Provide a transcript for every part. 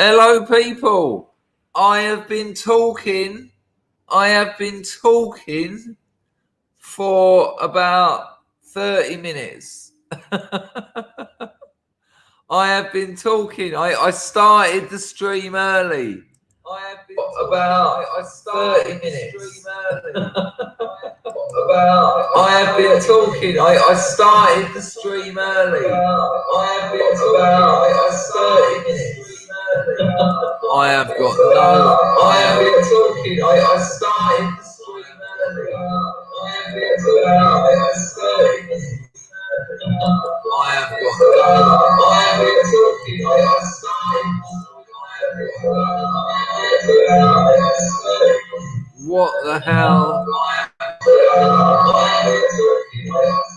Hello, people. I have been talking for about 30 minutes. I have been talking. I started the stream early. I have been about 30 minutes. I have been talking. I started the stream early. I have been about 30 minutes. I have got no. I have been talking. I started the stream early. I have been about 30 minutes. I have got no. I have been talking. I started. What the hell?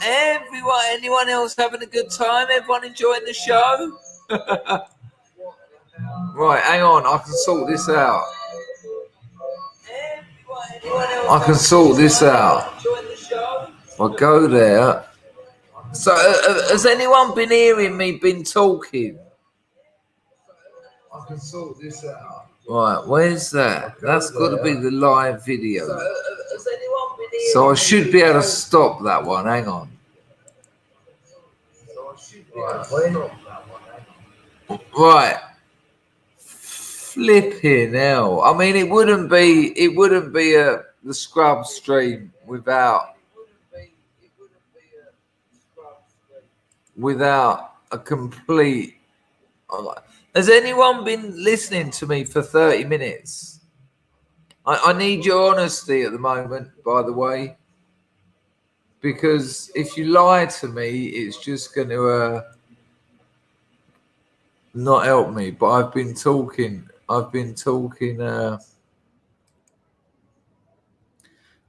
Everyone, anyone else having a good time? Everyone enjoying the show? Right, hang on, I can sort this out. I can sort this out. I'll go there. So, has anyone been hearing me, been talking? I can sort this out. Right, where's that? That's got to be the live video. So I should be able to stop that one. Hang on. Right. Flipping hell. I mean, it wouldn't be the scrub stream without a complete. Has anyone been listening to me for 30 minutes? I need your honesty at the moment, by the way, because if you lie to me, it's just going to not help me. But I've been talking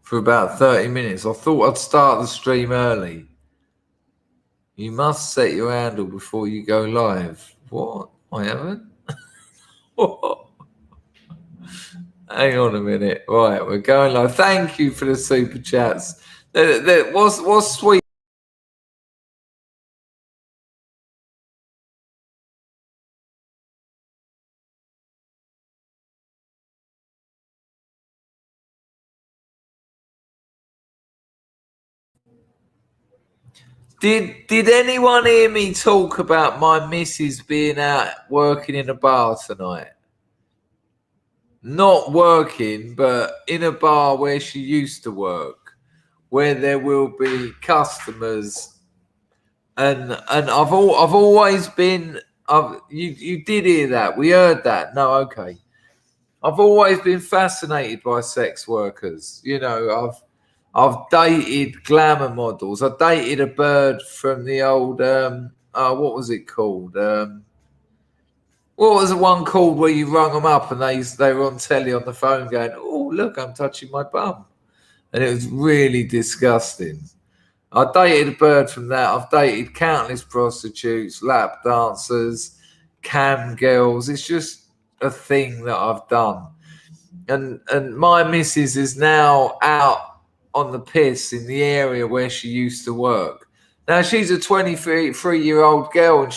for about 30 minutes. I thought I'd start the stream early. You must set your handle before you go live. What? I haven't? What? Hang on a minute. Right, we're going live. Thank you for the super chats. What's sweet? Did anyone hear me talk about my missus being out working in a bar tonight? Not working, but in a bar where she used to work, where there will be customers, and I've always been. You did hear that? We heard that? No, okay. I've always been fascinated by sex workers. You know, I've dated glamour models. I dated a bird from the old what was it called? What was the one called where you rung them up and they were on telly on the phone going, "Oh, look, I'm touching my bum," and it was really disgusting. I dated a bird from that. I've dated countless prostitutes, lap dancers, cam girls. It's just a thing that I've done. And my missus is now out on the piss in the area where she used to work. Now she's a 23-year-old girl, and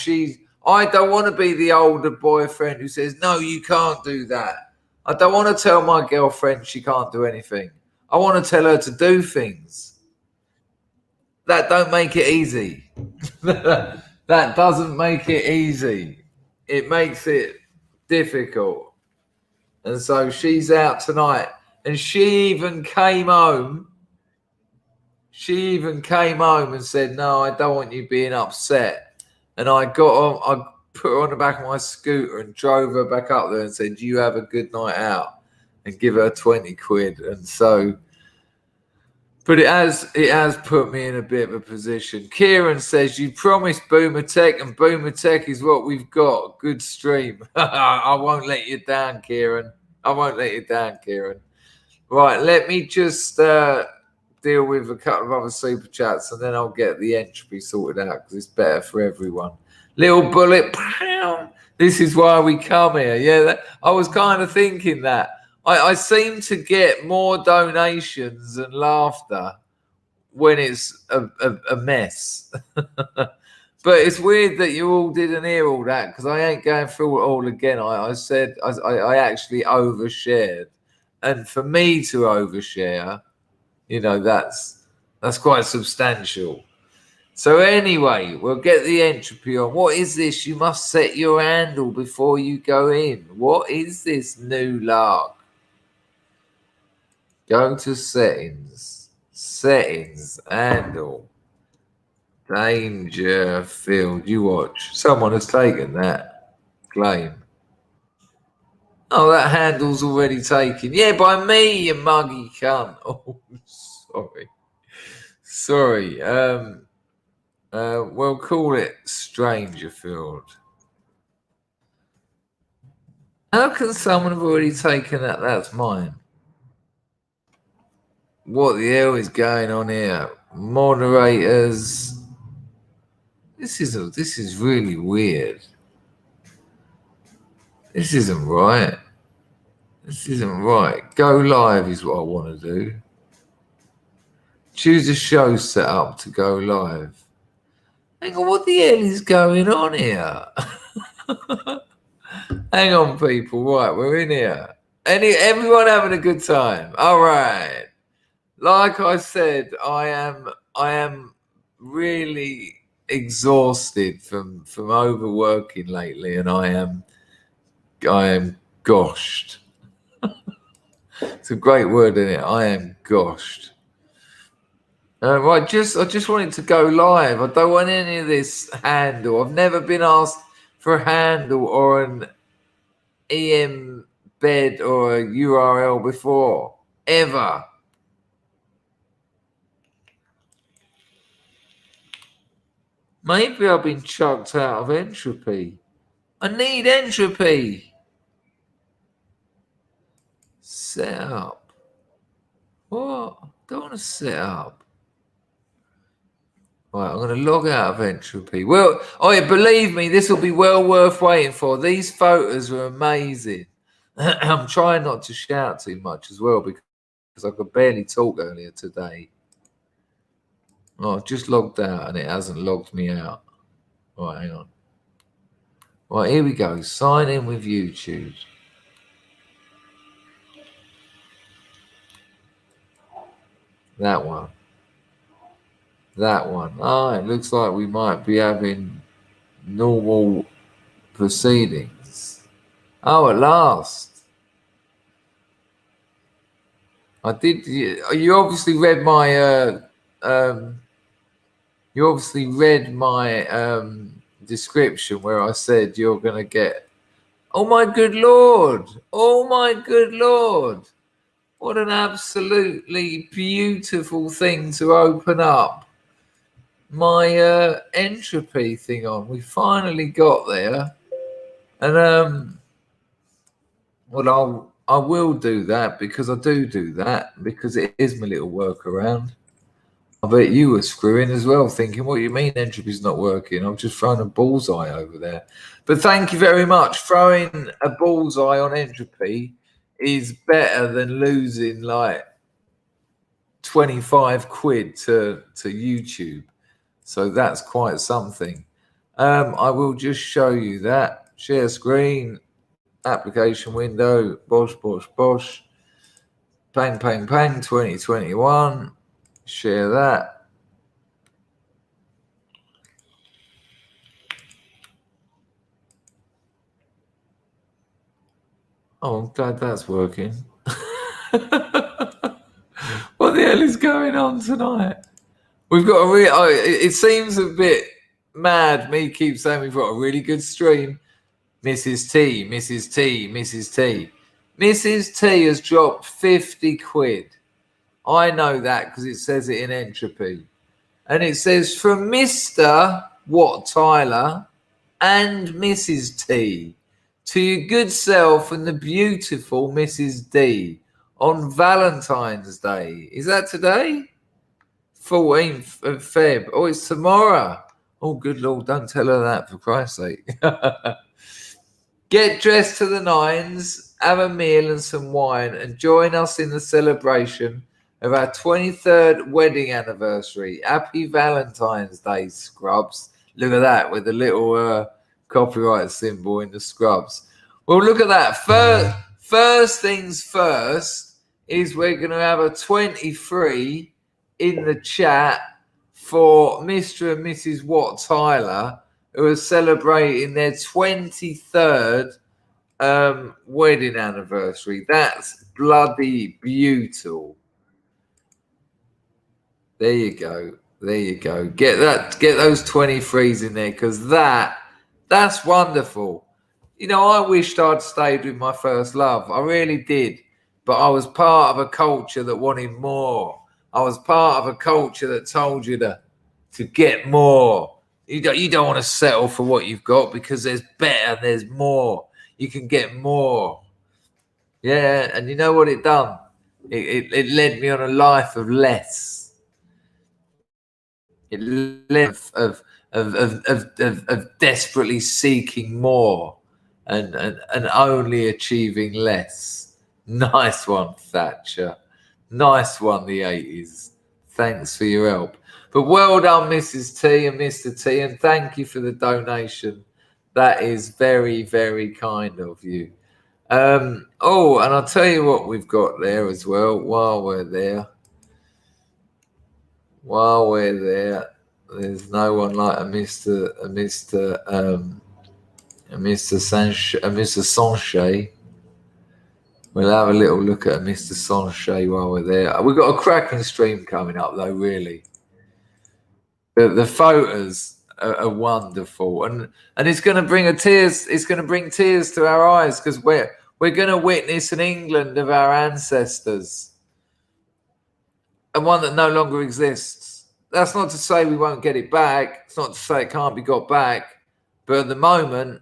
I don't want to be the older boyfriend who says, "No, you can't do that." I don't want to tell my girlfriend she can't do anything. I want to tell her to do things. That don't make it easy. That doesn't make it easy. It makes it difficult. And so she's out tonight, and she even came home. She even came home and said, "No, I don't want you being upset." And I put her on the back of my scooter and drove her back up there and said, "You have a good night out," and give her 20 quid. And so, but it has put me in a bit of a position. Kieran says, "You promised Boomer Tech, and Boomer Tech is what we've got." Good stream. I won't let you down, Kieran. I won't let you down, Kieran. Right, let me just deal with a couple of other super chats, and then I'll get the entropy sorted out because it's better for everyone. Little bullet, pow. This is why we come here. Yeah, I was kind of thinking that. I seem to get more donations and laughter when it's a mess. But it's weird that you all didn't hear all that because I ain't going through it all again. I said I actually overshared, and for me to overshare, that's quite substantial. So anyway, we'll get the entropy on. What is this? You must set your handle before you go in. What is this new lark? Go to settings. Settings. Handle. Danger field. You watch. Someone has taken that claim. Oh, that handle's already taken. Yeah, by me, you muggy cunt. Oh, sorry. Sorry. We'll call it Stranger Field. How can someone have already taken that? That's mine. What the hell is going on here? Moderators. This is really weird. This isn't right. This isn't right. Go live is what I want to do. Choose a show setup to go live. Hang on, what the hell is going on here? Hang on, people. Right, we're in here. Everyone having a good time. All right. Like I said, I am really exhausted from overworking lately, and I am goshed. It's a great word, isn't it? I am goshed. Right, I just wanted to go live. I don't want any of this handle. I've never been asked for a handle or an EM bed or a URL before, ever. Maybe I've been chucked out of entropy. I need entropy. Set up. What? Don't want to set up. Right, I'm going to log out of entropy. Well, believe me, this will be well worth waiting for. These photos are amazing. I'm trying not to shout too much as well because I could barely talk earlier today. Oh, I've just logged out and it hasn't logged me out. Right, hang on. Right, here we go. Sign in with YouTube. That one. That one. Oh, it looks like we might be having normal proceedings. Oh, at last. I did. You obviously read my. You obviously read my description where I said you're going to get. Oh my good lord! Oh my good lord! What an absolutely beautiful thing to open up my entropy thing on. We finally got there, and well, I will do that because I do that because it is my little workaround. I bet you were screwing as well, thinking, what do you mean entropy's not working? I've just thrown a bullseye over there. But thank you very much. Throwing a bullseye on entropy is better than losing like 25 quid to YouTube. So that's quite something. I will just show you that. Share screen, application window, bosh, bosh, bosh. Pang, pang, pang, 2021. Share that. Oh, I'm glad that's working. What the hell is going on tonight? We've got it seems a bit mad. Me keep saying we've got a really good stream. Mrs. T, Mrs. T, Mrs. T. Mrs. T has dropped 50 quid. I know that because it says it in entropy. And it says from Mr. Watt Tyler and Mrs. T to your good self and the beautiful Mrs. D on Valentine's Day. Is that today? 14th of Feb. Oh, it's tomorrow. Oh, good Lord, don't tell her that for Christ's sake. Get dressed to the nines, have a meal and some wine, and join us in the celebration of our 23rd wedding anniversary. Happy Valentine's Day, scrubs. Look at that with the little copyright symbol in the scrubs. Well, look at that. First things first is we're going to have a 23 in the chat for Mr. and Mrs. Watt Tyler, who are celebrating their 23rd wedding anniversary. That's bloody beautiful. There you go. There you go. Get those 23s in there, because that's wonderful. You know, I wished I'd stayed with my first love. I really did. But I was part of a culture that wanted more. I was part of a culture that told you to get more. You don't want to settle for what you've got, because there's better, there's more. You can get more. Yeah, and you know what it done? It led me on a life of less. It led of desperately seeking more and only achieving less. Nice one, Thatcher. Nice one, the 80s. Thanks for your help. But well done, Mrs. T and Mr. T, and thank you for the donation. That is very, very kind of you. Oh, and I'll tell you what we've got there as well while we're there. While we're there, there's no one like a Mr. Sanchez. We'll have a little look at Mr. Sanchez while we're there. We've got a cracking stream coming up, though. Really, the photos are wonderful, and it's going to bring tears. It's going to bring tears to our eyes, because we're going to witness an England of our ancestors, and one that no longer exists. That's not to say we won't get it back. It's not to say it can't be got back. But at the moment,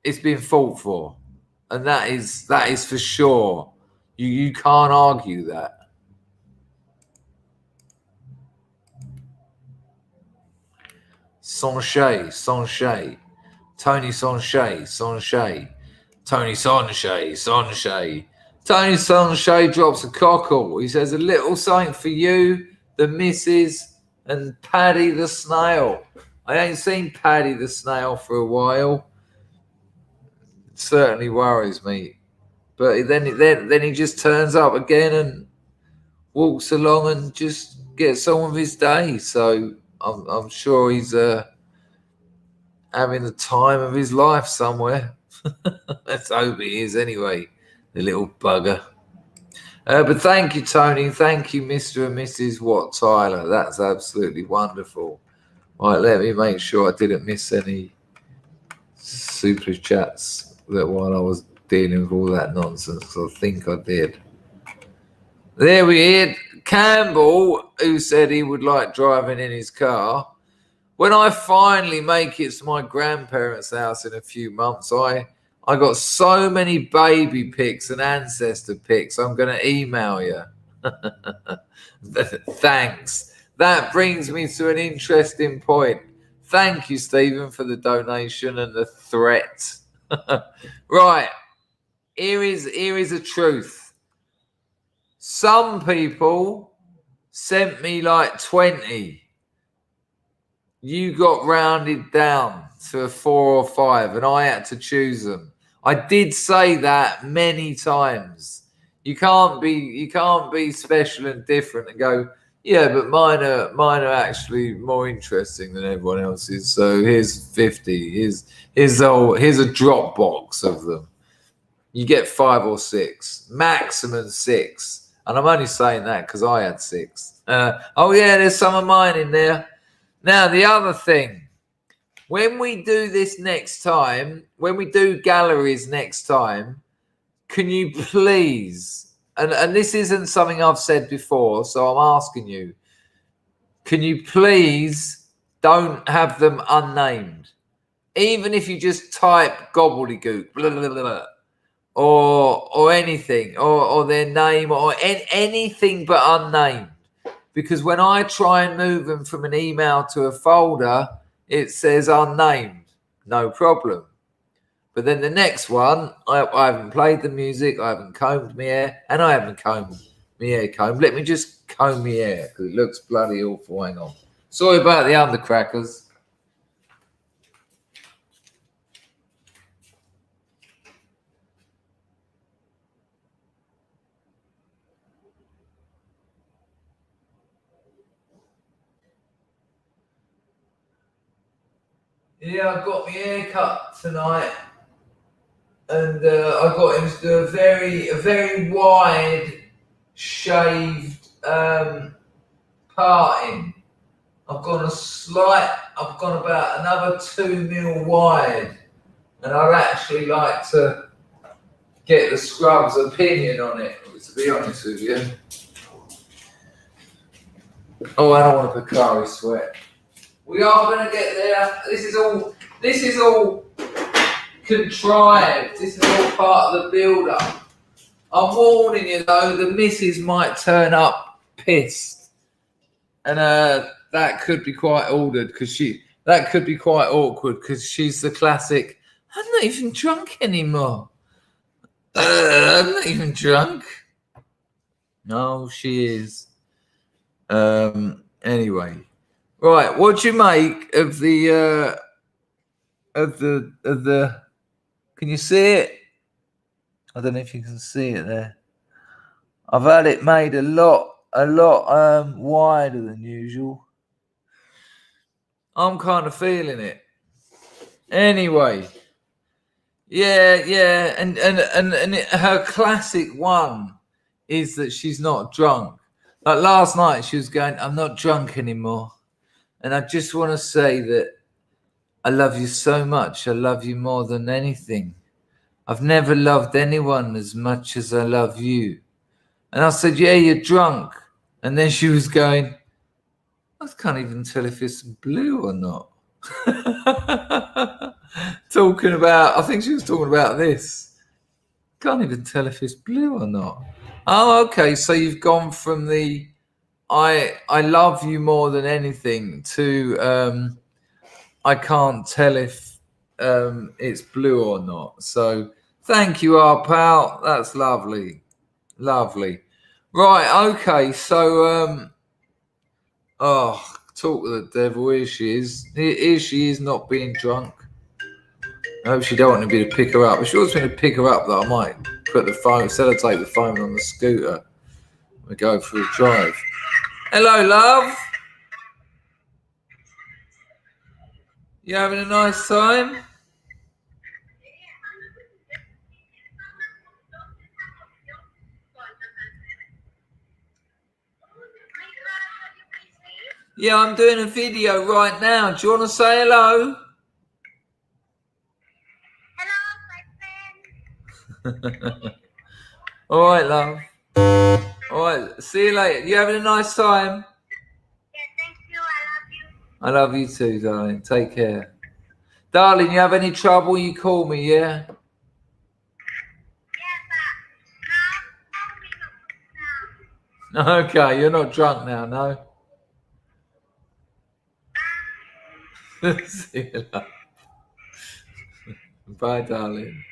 it's been fought for. And that is for sure. You can't argue that. Sanchez. Tony Sanchez. Tony Sanchez drops a cockle. He says, a little something for you, the missus, and Paddy the snail. I ain't seen Paddy the snail for a while. It certainly worries me. But then he just turns up again and walks along and just gets on with his day. So I'm sure he's having the time of his life somewhere. Let's hope he is anyway, the little bugger. But thank you, Tony. Thank you, Mr. and Mrs. Watt Tyler. That's absolutely wonderful. Right, let me make sure I didn't miss any super chats while I was dealing with all that nonsense. I think I did. There we had Campbell, who said he would like driving in his car. When I finally make it to my grandparents' house in a few months, I got so many baby pics and ancestor pics, I'm going to email you. Thanks. That brings me to an interesting point. Thank you, Stephen, for the donation and the threat. Right. Here is a truth. Some people sent me like 20. You got rounded down to a 4 or 5, and I had to choose them. I did say that many times. You can't be special and different and go, yeah, but mine are actually more interesting than everyone else's. So here's 50. Here's a Dropbox of them. You get 5 or 6, maximum 6. And I'm only saying that because I had 6. Oh yeah, there's some of mine in there. Now the other thing, when we do this next time, when we do galleries next time, can you please? And this isn't something I've said before, so I'm asking you, can you please don't have them unnamed? Even if you just type gobbledygook, blah, blah, blah, blah, or anything, or their name, or anything but unnamed. Because when I try and move them from an email to a folder, it says unnamed. No problem. But then the next one, I haven't played the music, I haven't combed my hair, and I haven't combed my hair combed. Let me just comb my hair, because it looks bloody awful. Hang on. Sorry about the undercrackers. Yeah, I got my hair cut tonight, and I got him to do a very wide shaved parting. I've gone about another 2 mil wide, and I'd actually like to get the scrub's opinion on it, to be honest with you. Oh, I don't want a Picari sweat. We are going to get there. This is all contrived. This is all part of the build-up. I'm warning you though, the missus might turn up pissed, and that could be quite awkward because she's the classic. I'm not even drunk anymore. I'm not even drunk. No, she is. Anyway, right. What do you make of the Can you see it? I don't know if you can see it there. I've had it made a lot wider than usual. I'm kind of feeling it. Anyway, yeah, and her classic one is that she's not drunk. Like last night, she was going, "I'm not drunk anymore," and I just want to say that I love you so much. I love you more than anything. I've never loved anyone as much as I love you. And I said, "Yeah, you're drunk." And then she was going, "I can't even tell if it's blue or not." I think she was talking about this. Can't even tell if it's blue or not. Oh, okay. So you've gone from the I love you more than anything to I can't tell if it's blue or not. So thank you, our pal. That's lovely. Lovely. Right, okay. So talk to the devil. Here she is. Here she is not being drunk. I hope she don't want me to pick her up. If she wants me to pick her up, though, I might put the phone, take the phone on the scooter. We go for a drive. Hello, love. You having a nice time? Yeah, I'm doing a video right now. Do you want to say hello? Hello, my friend. All right, love. All right, see you later. You having a nice time? Yeah, thank you. I love you. I love you too, darling. Take care. Darling, you have any trouble, you call me, yeah? Okay, you're not drunk now, no? See you later. Bye, darling.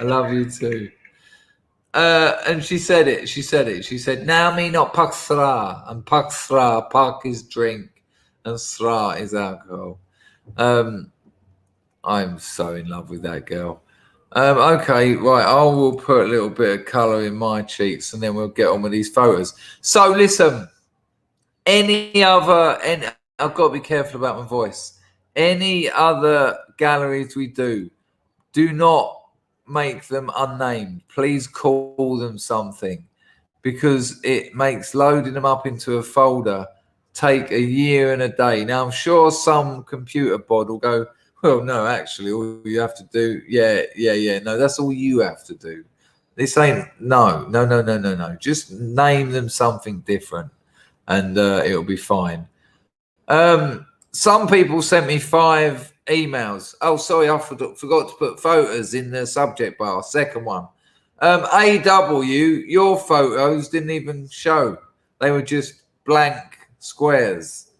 I love you too. And she said it. She said, "Now me not pak sra." And pak sra, pak is drink, and sra is alcohol. I'm so in love with that girl. Okay, right. I will put a little bit of colour in my cheeks, and then we'll get on with these photos. So listen, I've got to be careful about my voice. Any other galleries we do not make them unnamed. Please call them something, because it makes loading them up into a folder take a year and a day. Now, I'm sure some computer bod will go, "Well, no, actually, all you have to do, no, that's all you have to do." This ain't, no. Just name them something different, and it'll be fine. Some people sent me 5 emails. Oh, sorry, I forgot to put photos in the subject bar. Second one. AW, your photos didn't even show. They were just blank squares.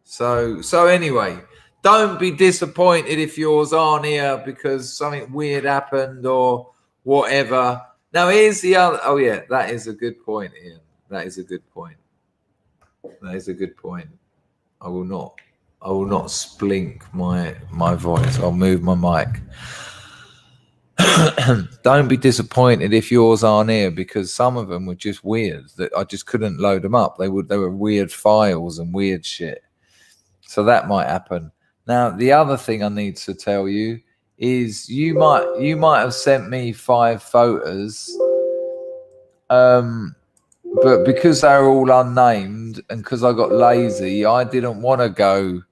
So anyway, don't be disappointed if yours aren't here because something weird happened or whatever. Now here's the other. Oh yeah, that is a good point, Ian. That is a good point. I will not splink my voice. I'll move my mic. Don't be disappointed if yours aren't here, because some of them were just weird that I just couldn't load them up. They were weird files and weird shit. So that might happen. Now, the other thing I need to tell you is you might have sent me 5 photos, but because they were all unnamed and because I got lazy, I didn't want to go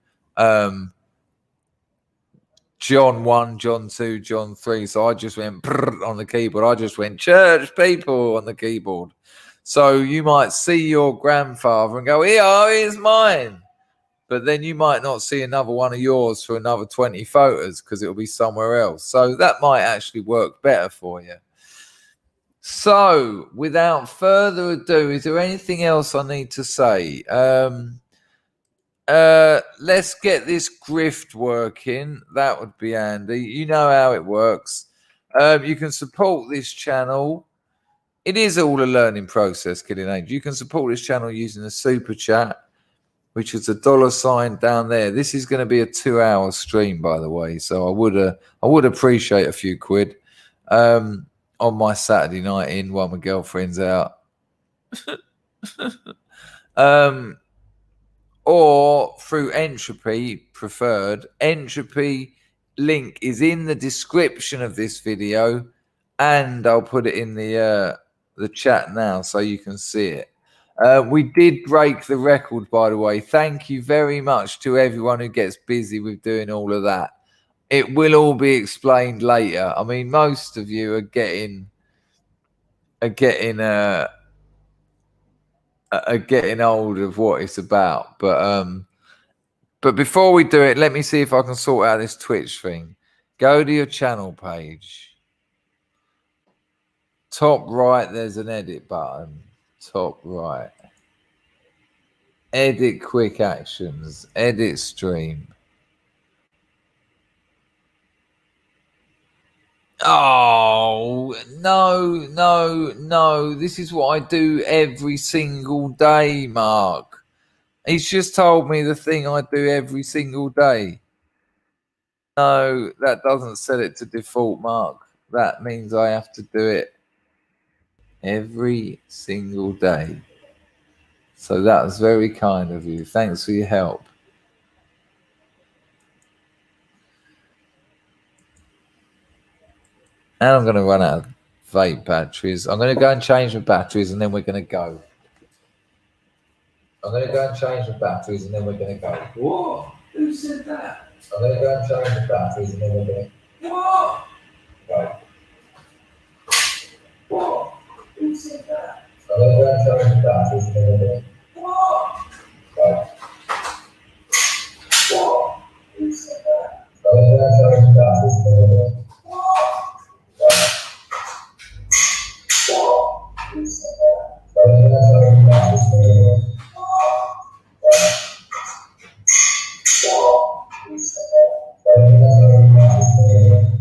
John 1, John 2, John 3. So I just went on the keyboard. I just went church people on the keyboard. So you might see your grandfather and go, here's mine. But then you might not see another one of yours for another 20 photos because it'll be somewhere else. So that might actually work better for you. So without further ado, is there anything else I need to say? Let's get this grift working. That would be handy. You know how it works. You can support this channel. It is all a learning process, Killing Age. You can support this channel using the super chat, which is a $sign down there. This is going to be a 2-hour stream, by the way. So I would appreciate a few quid on my Saturday night in while my girlfriend's out. Or through Entropy preferred. Entropy link is in the description of this video, and I'll put it in the chat now so you can see it. We did break the record, by the way. Thank you very much to everyone who gets busy with doing all of that. It will all be explained later. I mean, most of you are getting old of what it's about. But before we do it, let me see if I can sort out this Twitch thing. Go to your channel page. Top right, there's an edit button. Top right. Edit quick actions. Edit stream. Oh, no. This is what I do every single day, Mark. He's just told me the thing I do every single day. No, that doesn't set it to default, Mark. That means I have to do it every single day. So that was very kind of you. Thanks for your help. And I'm going to run out of vape batteries. I'm going to go and change the batteries and then we're going to go. I'm going to go and change the batteries and then we're going to go. What? Who said that? I'm going to go and change the batteries and then we're going to... What? Go. What? Who said that? I'm going to go and change the batteries and then we're going to... What? Go. What? Who said that? I'm going to go and change the batteries and then we're going to... What? Go. What? Who said that? I'm going to go and change the batteries and then we're going to...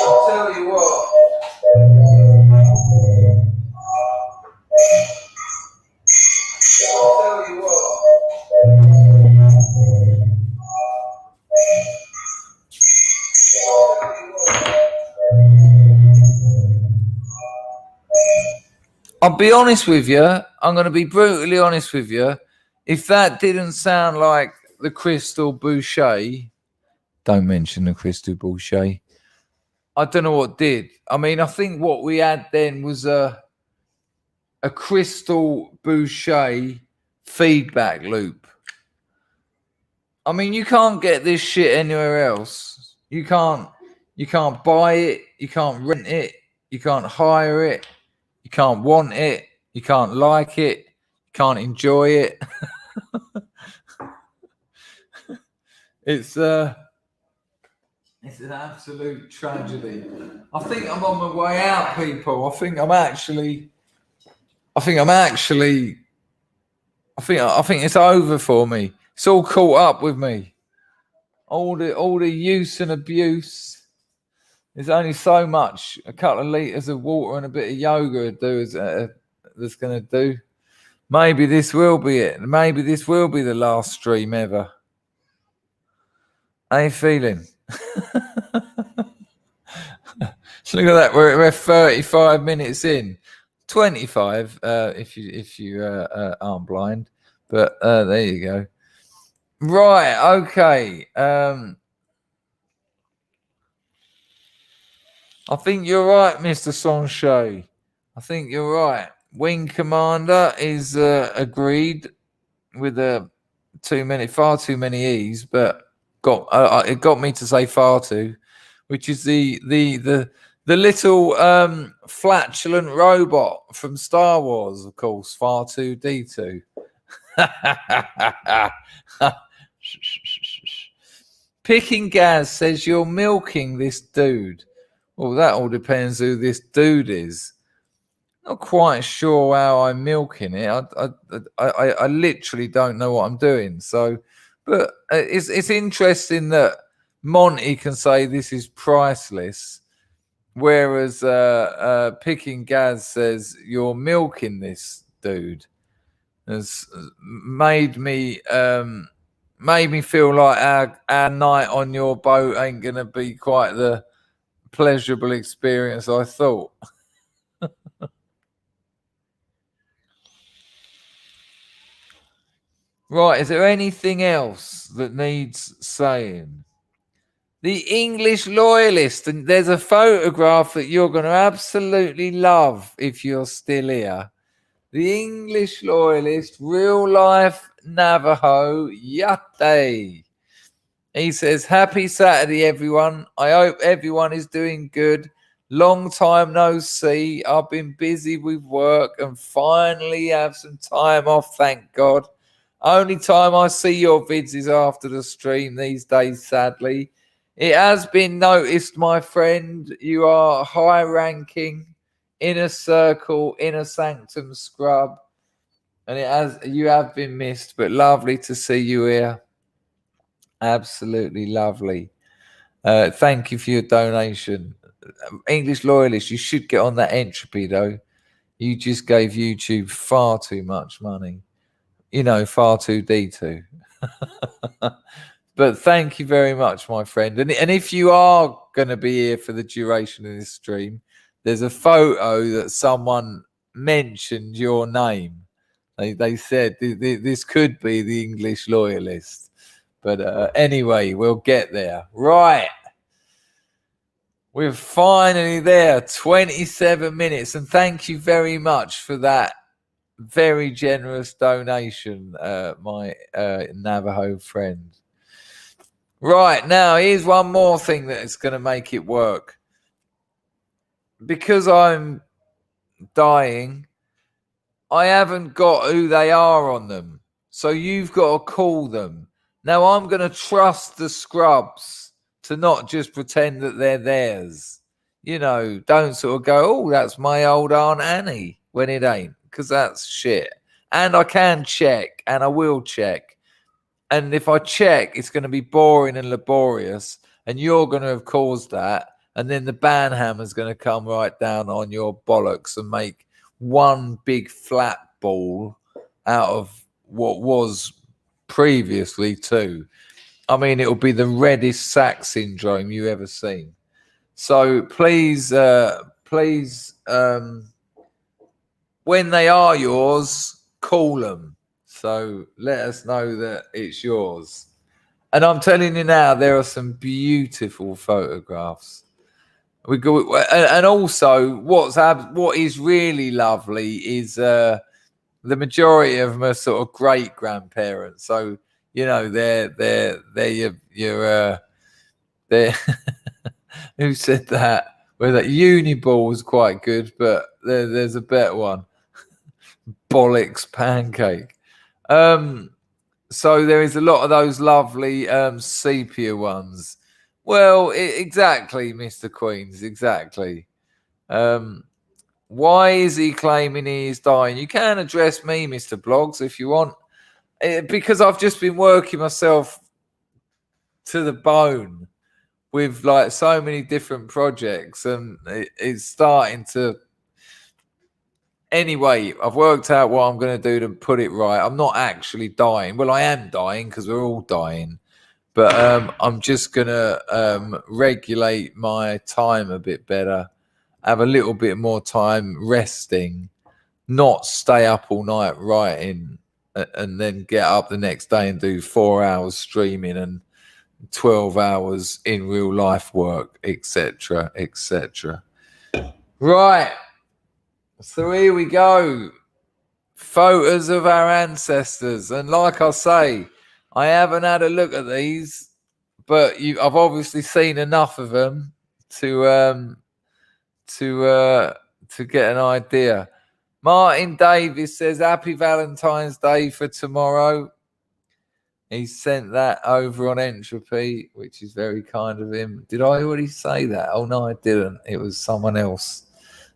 I'll tell you what. I'll be honest with you. I'm going to be brutally honest with you. If that didn't sound like the Crystal Boucher, don't mention the Crystal Boucher. I don't know what did. I mean, I think what we had then was a Crystal Boucher feedback loop. I mean, you can't get this shit anywhere else. You can't buy it. You can't rent it. You can't hire it. You can't want it. You can't like it. You can't enjoy it. It's an absolute tragedy. I think I'm on my way out, people. I think it's over for me. It's all caught up with me. All the use and abuse. There's only so much a couple of litres of water and a bit of yoga that's going to do. Maybe this will be it. Maybe this will be the last stream ever. How you feeling? Look at that. We're 35 minutes in. 25 if you aren't blind. But there you go. Right, okay. I think you're right, Mr. Sonche. I think you're right. Wing Commander is agreed with far too many E's, but it got me to say far too, which is the little flatulent robot from Star Wars, of course, far too D2. Picking Gaz says you're milking this dude. Well, that all depends who this dude is. Not quite sure how I'm milking it. I literally don't know what I'm doing. So, but it's interesting that Monty can say this is priceless, whereas Picking Gaz says you're milking this dude. Has made me feel like our night on your boat ain't gonna be quite the pleasurable experience I thought. Right, is there anything else that needs saying? The English loyalist, and there's a photograph that you're going to absolutely love if you're still here. The English loyalist, real life Navajo, Yate. He says, "Happy Saturday, everyone. I hope everyone is doing good. Long time no see. I've been busy with work and finally have some time off, thank God. Only time I see your vids is after the stream these days, sadly. It has been noticed, my friend, you are high ranking, inner circle, inner sanctum scrub, and you have been missed, but lovely to see you here. Absolutely lovely. Thank you for your donation. English loyalist, you should get on that entropy though. You just gave YouTube far too much money. Far too D2. But thank you very much, my friend. And if you are going to be here for the duration of this stream, there's a photo that someone mentioned your name. They said this could be the English loyalist. But anyway, we'll get there. Right. We're finally there. 27 minutes. And thank you very much for that very generous donation, my Navajo friend. Right, now here's one more thing that is going to make it work. Because I'm dying, I haven't got who they are on them. So you've got to call them. Now I'm going to trust the scrubs to not just pretend that they're theirs. Don't sort of go, oh, that's my old Aunt Annie, when it ain't, because that's shit. And I can check, and I will check. And if I check, it's going to be boring and laborious, and you're going to have caused that. And then the banhammer's going to come right down on your bollocks and make one big flat ball out of what was previously two. I mean, it'll be the reddest sack syndrome you ever seen. So please, when they are yours, call them. So let us know that it's yours. And I'm telling you now, there are some beautiful photographs. We go, and also what is really lovely is the majority of them are sort of great grandparents. So they're your who said that? Well, that Uniball was quite good, but there's a better one. Bollocks pancake. So there is a lot of those lovely sepia ones. Well, exactly, Mr. Queens, exactly. Why is he claiming he is dying? You can address me, Mr. Blogs, if you want, because I've just been working myself to the bone with like so many different projects, and it's starting to. Anyway, I've worked out what I'm going to do to put it right. I'm not actually dying. Well, I am dying because we're all dying. But I'm just going to regulate my time a bit better, have a little bit more time resting, not stay up all night writing and then get up the next day and do 4 hours streaming and 12 hours in real life work, etc., etc. Right. So here we go. Photos of our ancestors. And like I say, I haven't had a look at these, but I've obviously seen enough of them to get an idea. Martin Davis says, Happy Valentine's Day for tomorrow. He sent that over on Entropy, which is very kind of him. Did I already say that? Oh no, I didn't. It was someone else.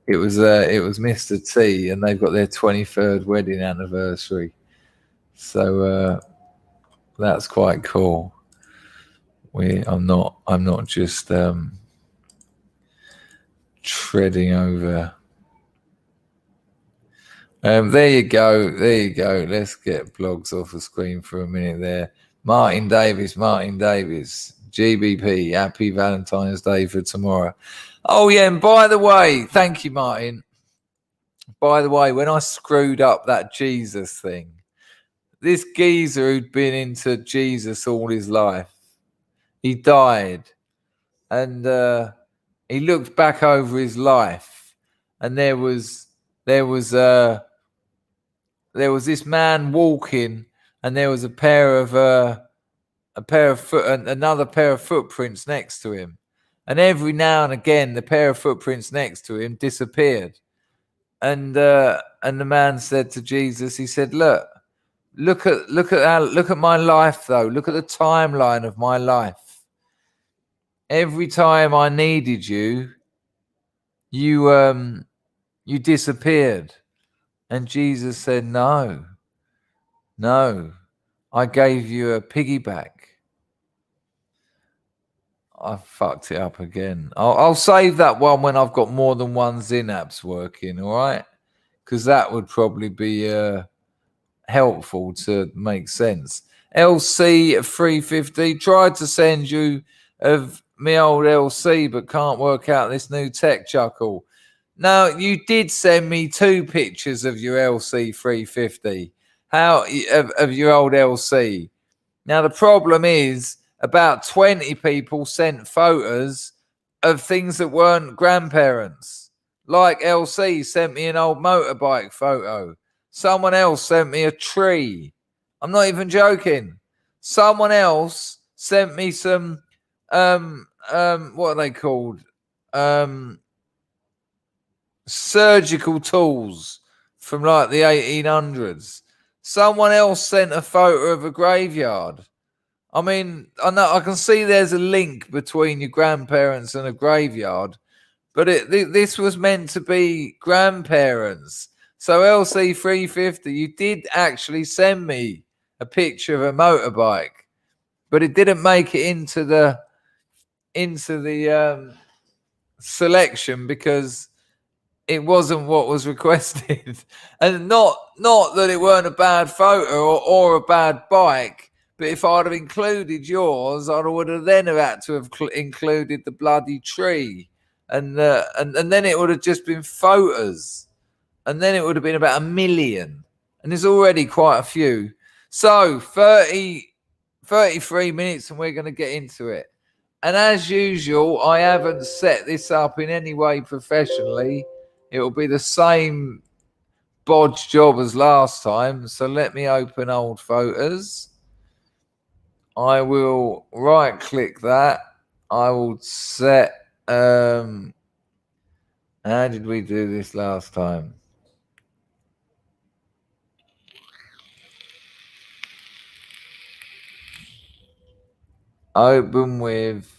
It was Mr. T, and they've got their 23rd wedding anniversary. So that's quite cool. I'm not just treading over. There you go. Let's get blogs off the screen for a minute there. Martin Davis, GBP, Happy Valentine's Day for tomorrow. Oh, yeah, and by the way, thank you, Martin. By the way, when I screwed up that Jesus thing, this geezer who'd been into Jesus all his life, he died, and he looked back over his life, and there was this man walking, and there was another pair of footprints next to him, and every now and again the pair of footprints next to him disappeared, and the man said to Jesus, he said, look at my life though, look at the timeline of my life. Every time I needed you, you disappeared. And Jesus said, no, I gave you a piggyback. I fucked it up again. I'll save that one when I've got more than one Synapse working, all right? Because that would probably be helpful to make sense. LC 350, tried to send you of me old LC, but can't work out this new tech chuckle. Now, you did send me 2 pictures of your LC 350. Of your old LC. Now, the problem is about 20 people sent photos of things that weren't grandparents. Like LC sent me an old motorbike photo. Someone else sent me a tree. I'm not even joking. Someone else sent me some, what are they called? Surgical tools from like the 1800s. Someone else sent a photo of a graveyard. I mean, I know I can see there's a link between your grandparents and a graveyard, but this was meant to be grandparents. So LC350, you did actually send me a picture of a motorbike, but it didn't make it into the selection because it wasn't what was requested. And not that it weren't a bad photo or a bad bike, but if I'd have included yours, I would have then had to have included the bloody tree, and then it would have just been photos, and then it would have been about 1 million, and there's already quite a few. So 33 minutes, and we're going to get into it. And as usual, I haven't set this up in any way professionally. It will be the same bodge job as last time. So let me open old photos. I will right click that. I will set, how did we do this last time? Open with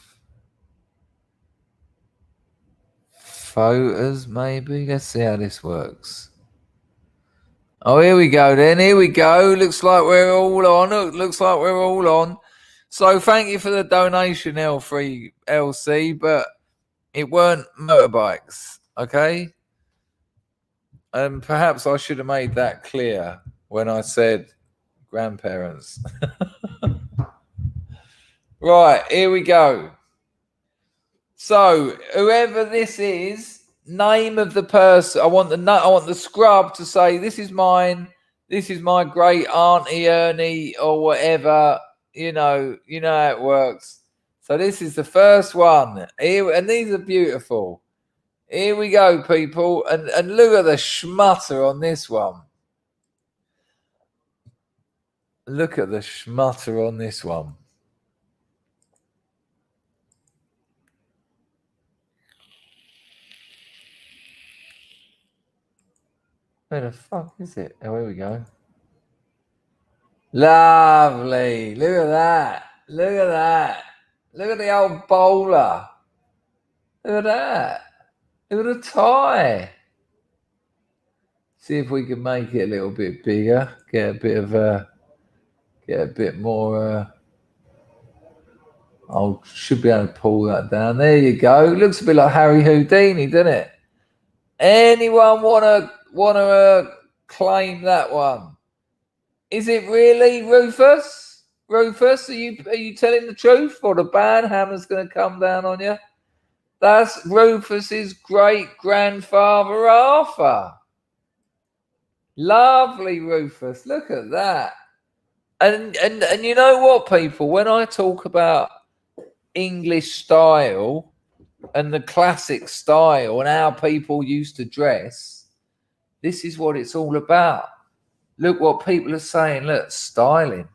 photos, maybe. Let's see how this works. Oh, here we go then. Here we go. Looks like we're all on. So thank you for the donation, L3LC, but it weren't motorbikes, okay? And perhaps I should have made that clear when I said grandparents. Right, here we go. So whoever this is, name of the person. I want the scrub to say this is mine. This is my great auntie Ernie or whatever. You know how it works. So this is the first one. Here, and these are beautiful. Here we go, people. And look at the schmutter on this one. Look at the schmutter on this one. Where the fuck is it? Oh, here we go. Lovely. Look at that. Look at that. Look at the old bowler. Look at that. Look at the tie. See if we can make it a little bit bigger. Get a bit more. I should be able to pull that down. There you go. Looks a bit like Harry Houdini, doesn't it? Anyone wanna claim that one? Is it really Rufus? Rufus, are you telling the truth, or the band hammer's going to come down on you? That's Rufus's great grandfather Arthur. Lovely, Rufus. Look at that. And you know what, people? When I talk about English style and the classic style and how people used to dress, this is what it's all about. Look what people are saying. Look, styling,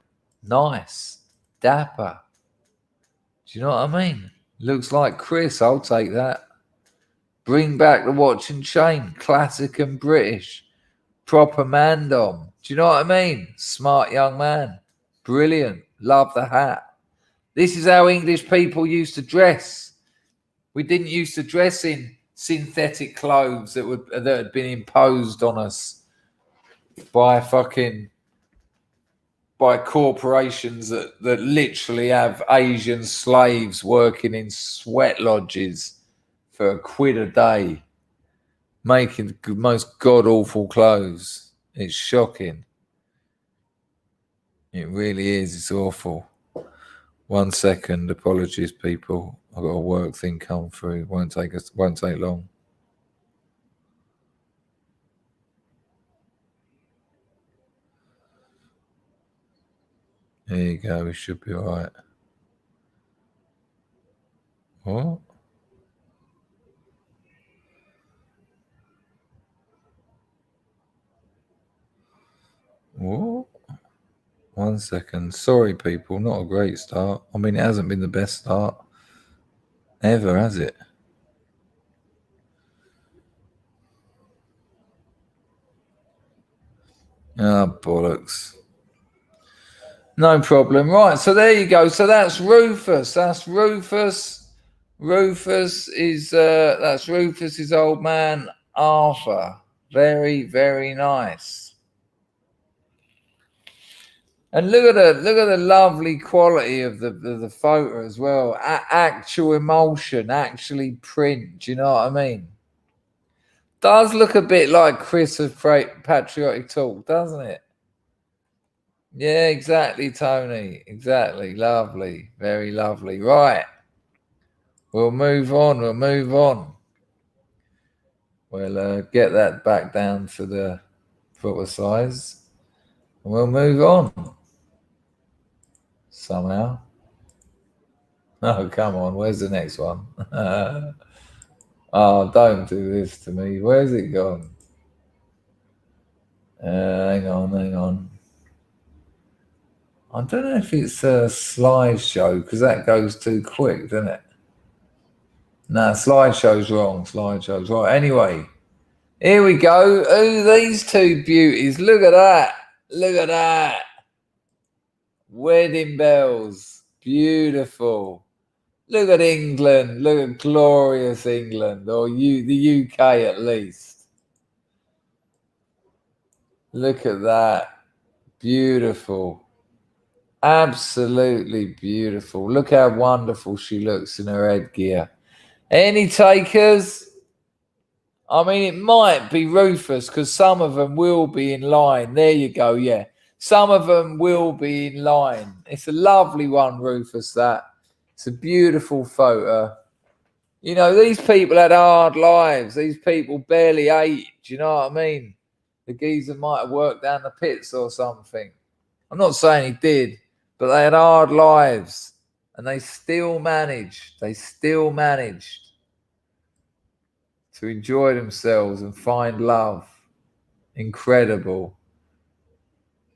nice, dapper. Do you know what I mean? Looks like Chris. I'll take that. Bring back the watch and chain. Classic and British. Proper mandom. Do you know what I mean? Smart young man. Brilliant. Love the hat. This is how English people used to dress. We didn't used to dress in synthetic clothes that had been imposed on us by corporations that literally have Asian slaves working in sweat lodges for £1 a day, making the most god-awful clothes. It's shocking. It really is. It's awful. 1 second. Apologies, people. I've got a work thing come through. Won't take long. There you go. We should be all right. What? What? 1 second. Sorry, people. Not a great start. I mean, it hasn't been the best start ever, has it? Ah, bollocks. No problem. Right, so there you go. So that's Rufus. That's Rufus. Rufus is that's Rufus's old man Arthur. Very, very nice. And look at the lovely quality of the photo as well. Actual emulsion, actually print. Do you know what I mean? Does look a bit like Chris of Patriotic Talk, doesn't it? Yeah, exactly, Tony. Exactly. Lovely. Very lovely. Right. We'll move on. We'll get that back down to the proper size. And we'll move on. Somehow. Oh, come on. Where's the next one? Oh, don't do this to me. Where's it gone? Hang on. I don't know if it's a slideshow because that goes too quick, doesn't it? No, slideshow's wrong. Slideshow's right. Anyway, here we go. Oh, these two beauties. Look at that. Look at that. Wedding bells. Beautiful. Look at England. Look at glorious England, or the UK at least. Look at that. Beautiful. Absolutely beautiful. Look how wonderful she looks in her headgear. Any takers? I mean, it might be Rufus because some of them will be in line. There you go. Yeah. Some of them will be in line. It's a lovely one, Rufus, that. It's a beautiful photo. You know, these people had hard lives. These people barely ate. Do you know what I mean? The geezer might have worked down the pits or something. I'm not saying he did, but they had hard lives and they still managed. They still managed to enjoy themselves and find love. Incredible.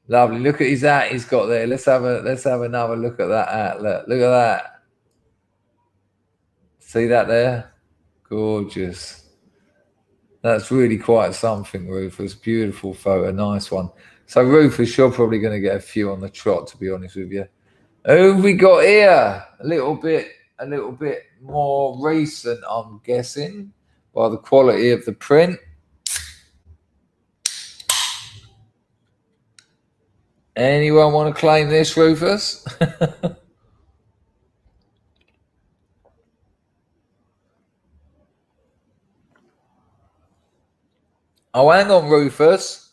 Lovely. Look at his hat he's got there. Let's have another look at that hat. Look at that. See that there? Gorgeous. That's really quite something, Rufus. Beautiful photo. Nice one. So, Rufus, you're probably going to get a few on the trot, to be honest with you. Who have we got here? A little bit more recent, I'm guessing, by the quality of the print. Anyone want to claim this, Rufus? Oh, hang on, Rufus.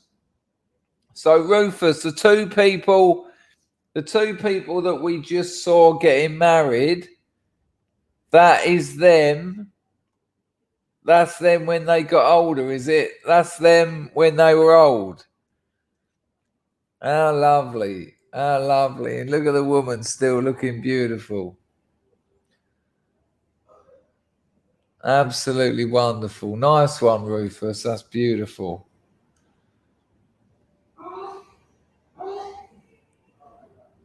So, Rufus, the two people that we just saw getting married, that is them. That's them when they got older, is it? That's them when they were old. How lovely. How lovely. And look at the woman still looking beautiful. Absolutely wonderful. Nice one, Rufus. That's beautiful.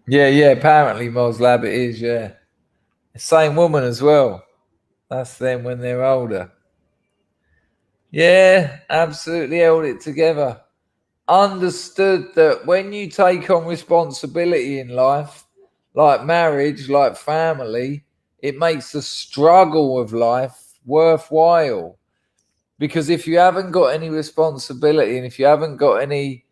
Yeah, apparently, Moslab, it is, yeah. Same woman as well. That's them when they're older. Yeah, absolutely held it together. Understood that when you take on responsibility in life, like marriage, like family, it makes the struggle of life worthwhile. Because if you haven't got any responsibility and if you haven't got any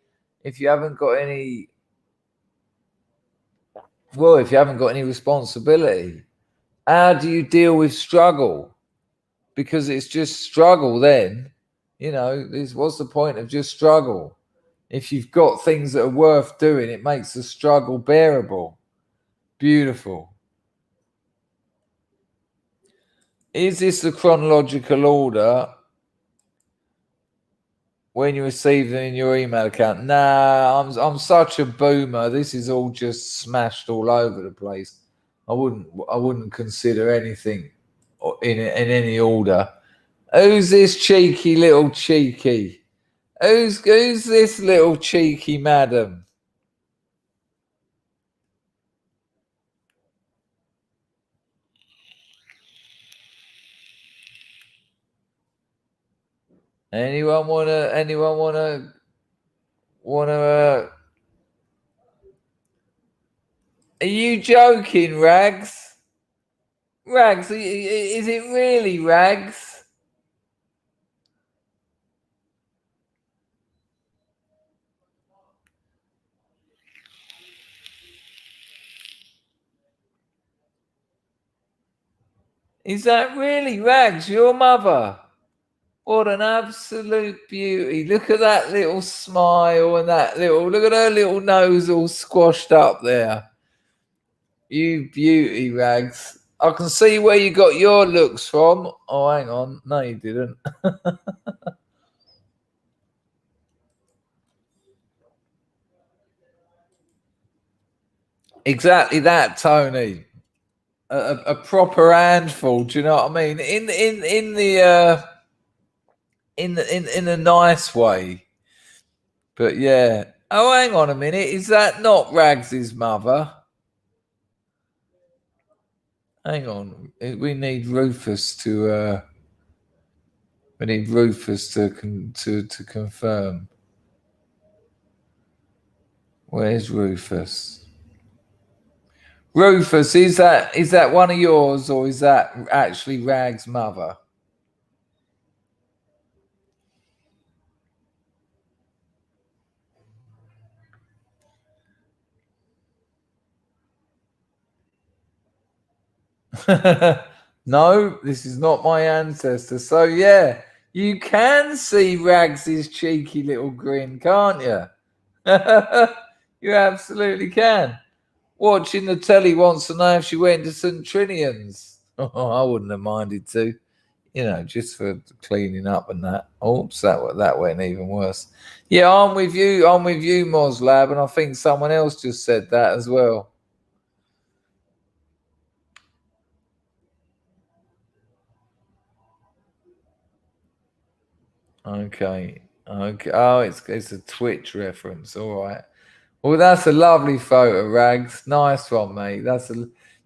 responsibility, how do you deal with struggle? Because it's just struggle then. What's the point of just struggle? If you've got things that are worth doing, it makes the struggle bearable. Beautiful. Is this the chronological order when you receive them in your email account? Nah, I'm such a boomer. This is all just smashed all over the place. I wouldn't consider anything in any order. Who's this cheeky little cheeky? Who's this little cheeky madam? Anyone wanna are you joking, Rags? Rags, is it really, Rags? Is that really, Rags, your mother? What an absolute beauty. Look at that little smile and look at her little nose all squashed up there. You beauty, Rags. I can see where you got your looks from. Oh, hang on. No, you didn't. Exactly that, Tony. A proper handful. Do you know what I mean? In a nice way. But yeah. Oh, hang on a minute. Is that not Rags's mother? Hang on. We need Rufus to. We need Rufus to confirm. Where's Rufus? Rufus, is that one of yours, or is that actually Rag's mother? No, this is not my ancestor. So yeah, you can see Rags's cheeky little grin, can't you? You absolutely can. Watching the telly wants to know if she went to St. Trinian's. Oh, I wouldn't have minded to. you know, just for cleaning up and that. Oops, that went even worse. Yeah, I'm with you. I'm with you, Moslab, and I think someone else just said that as well. Okay. Okay. Oh, it's a Twitch reference. All right. Well, that's a lovely photo, Rags. Nice one, mate.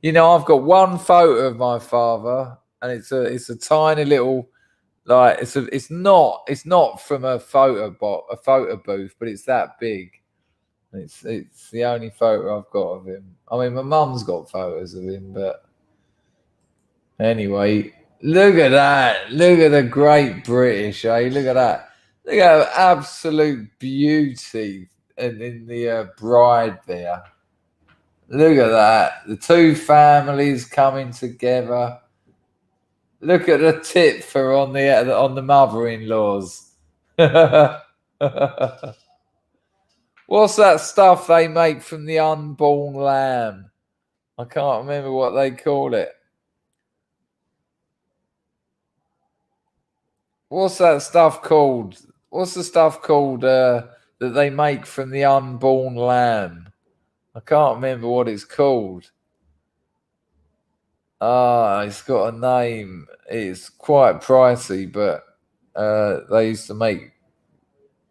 You know, I've got one photo of my father, and it's a tiny little, like, it's not from a photo booth, but it's that big. It's the only photo I've got of him. I mean, my mum's got photos of him, but anyway, look at that. Look at the great British, eh? Look at that. Look at absolute beauty in the bride there. Look at that. The two families coming together. Look at the tip for on the mother-in-laws. What's that stuff they make from the unborn lamb? I can't remember what they call it. What's that stuff called? What's the stuff called that they make from the unborn lamb? I can't remember what it's called. Ah, it's got a name. It's quite pricey, but they used to make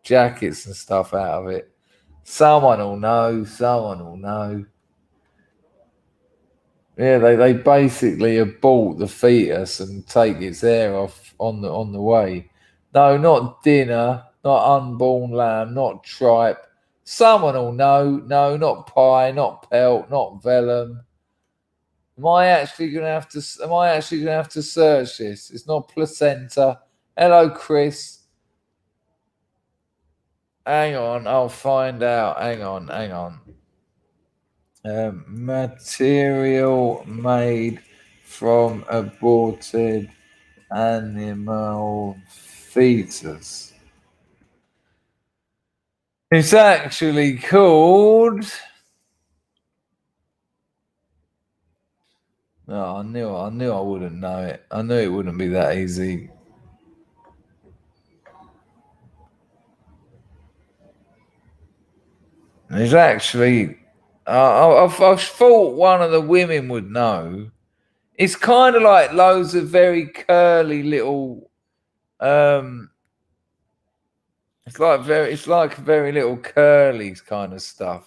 jackets and stuff out of it. Someone will know. Someone will know. Yeah, they basically abort the fetus and take its hair off on the way. No, not dinner, not unborn lamb, not tripe. Someone will know. No, not pie, not pelt, not vellum. Am I actually gonna have to? Am I actually gonna have to search this? It's not placenta. Hello, Chris. Hang on, I'll find out. Hang on, hang on. Material made from aborted animal fetus. It's actually called. Oh, I knew I wouldn't know it. I knew it wouldn't be that easy. It's actually. I thought one of the women would know. It's kind of like loads of very curly little. It's like very little curly kind of stuff.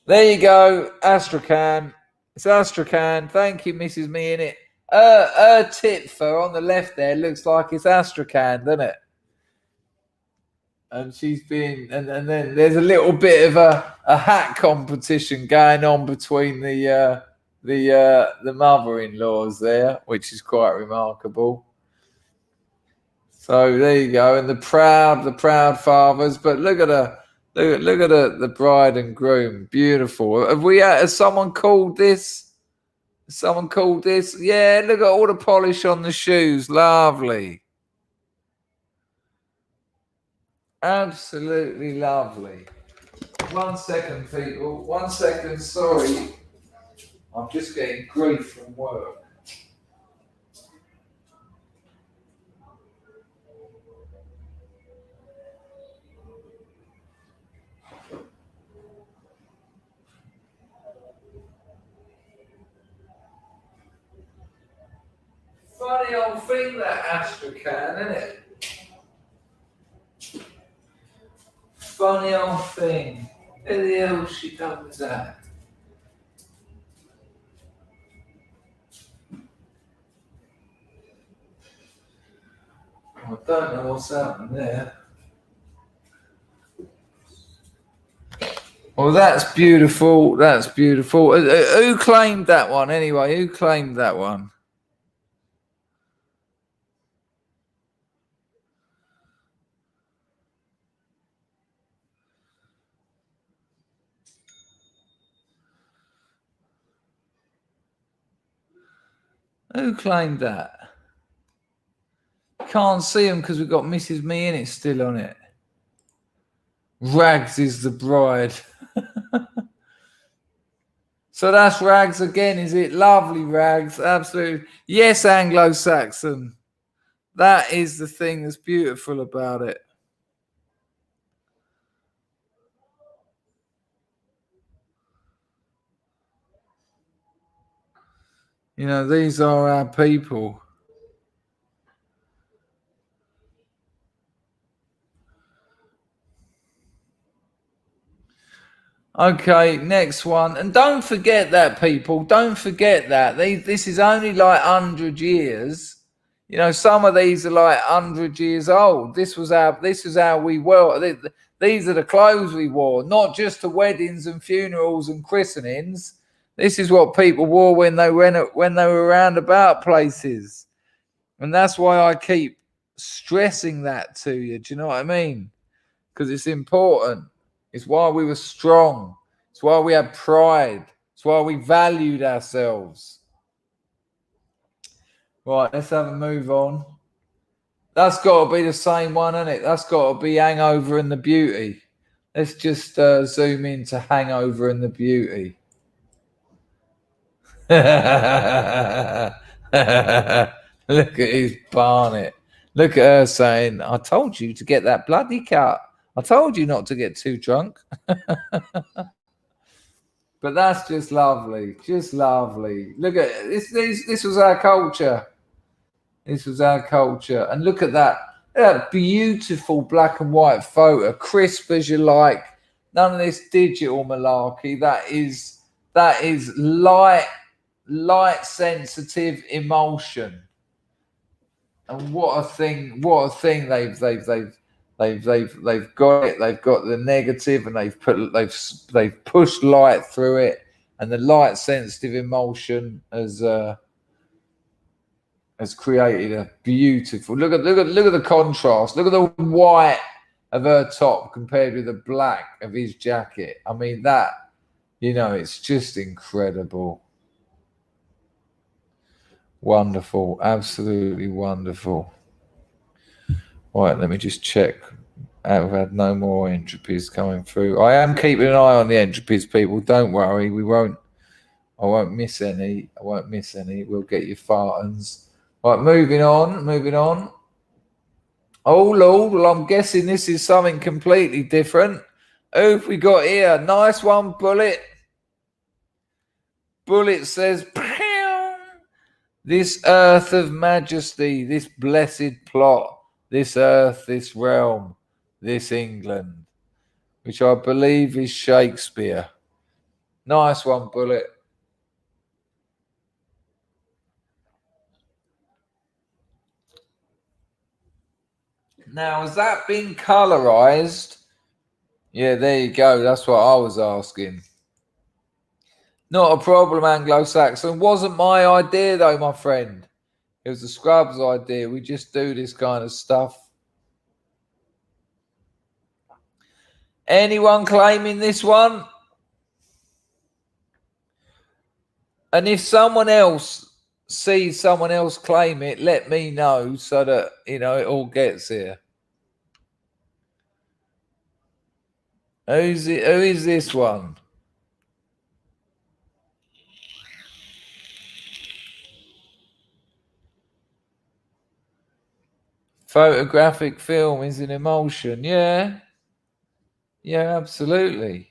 There you go, Astrakhan. It's Astrakhan. Thank you, Mrs. Me in it. Her tit fur on the left there looks like it's Astrakhan, doesn't it? And she's been, and then there's a little bit of a hat competition going on between the mother-in-laws there, which is quite remarkable. So there you go, and the proud fathers. But look at her, look at the bride and groom, beautiful. Has someone called this? Someone called this? Yeah, look at all the polish on the shoes, lovely. Absolutely lovely. 1 second, people. 1 second. Sorry, I'm just getting grief from work. Funny old thing, that Astrakhan, isn't it? Funny old thing. Where the hell she done with that? I don't know what's happened there. Well, that's beautiful. That's beautiful. Who claimed that one anyway? Who claimed that one? Who claimed that? Can't see them because we've got Mrs. Me in it still on it. Rags is the bride. So that's rags again, is it? Lovely rags, absolutely. Yes, Anglo-Saxon. That is the thing that's beautiful about it. You know, these are our people. Okay, next one. And don't forget that, people. Don't forget that. This is only like 100 years. You know, some of these are like 100 years old. This is how we were. These are the clothes we wore, not just to weddings and funerals and christenings. This is what people wore when they were around about places. And that's why I keep stressing that to you. Do you know what I mean? Because it's important. It's why we were strong. It's why we had pride. It's why we valued ourselves. Right, let's have a move on. That's got to be the same one, isn't it? That's got to be Hangover and the Beauty. Let's just zoom into Hangover and the Beauty. Look at his Barnet. Look at her saying, I told you to get that bloody cut. I told you not to get too drunk. But that's just lovely. Just lovely. Look at this. This was our culture. This was our culture. And look at that. That beautiful black and white photo. Crisp as you like. None of this digital malarkey. That is light sensitive emulsion. And what a thing they've got it. They've got the negative and they've pushed light through it, and the light sensitive emulsion has created a beautiful look at the contrast. Look at the white of her top compared with the black of his jacket. I mean, that, you know, it's just incredible. Wonderful, absolutely wonderful. Right, let me just check. I've had no more entropies coming through. I am keeping an eye on the entropies, people. Don't worry, I won't miss any. We'll get your fartons. Right, moving on. Oh Lord, well, I'm guessing this is something completely different. Who have we got here? Nice one, Bullet. Bullet says, this earth of majesty, this blessed plot, this earth, this realm, this England, which I believe is Shakespeare. Nice one, Bullet. Now, has that been colorized? Yeah, there you go. That's what I was asking. Not a problem, Anglo-Saxon. Wasn't my idea, though, my friend. It was the Scrubs' idea. We just do this kind of stuff. Anyone claiming this one? And if someone else sees someone else claim it, let me know so that, you know, it all gets here. Who is this one? Photographic film is an emulsion. Yeah. Yeah, absolutely.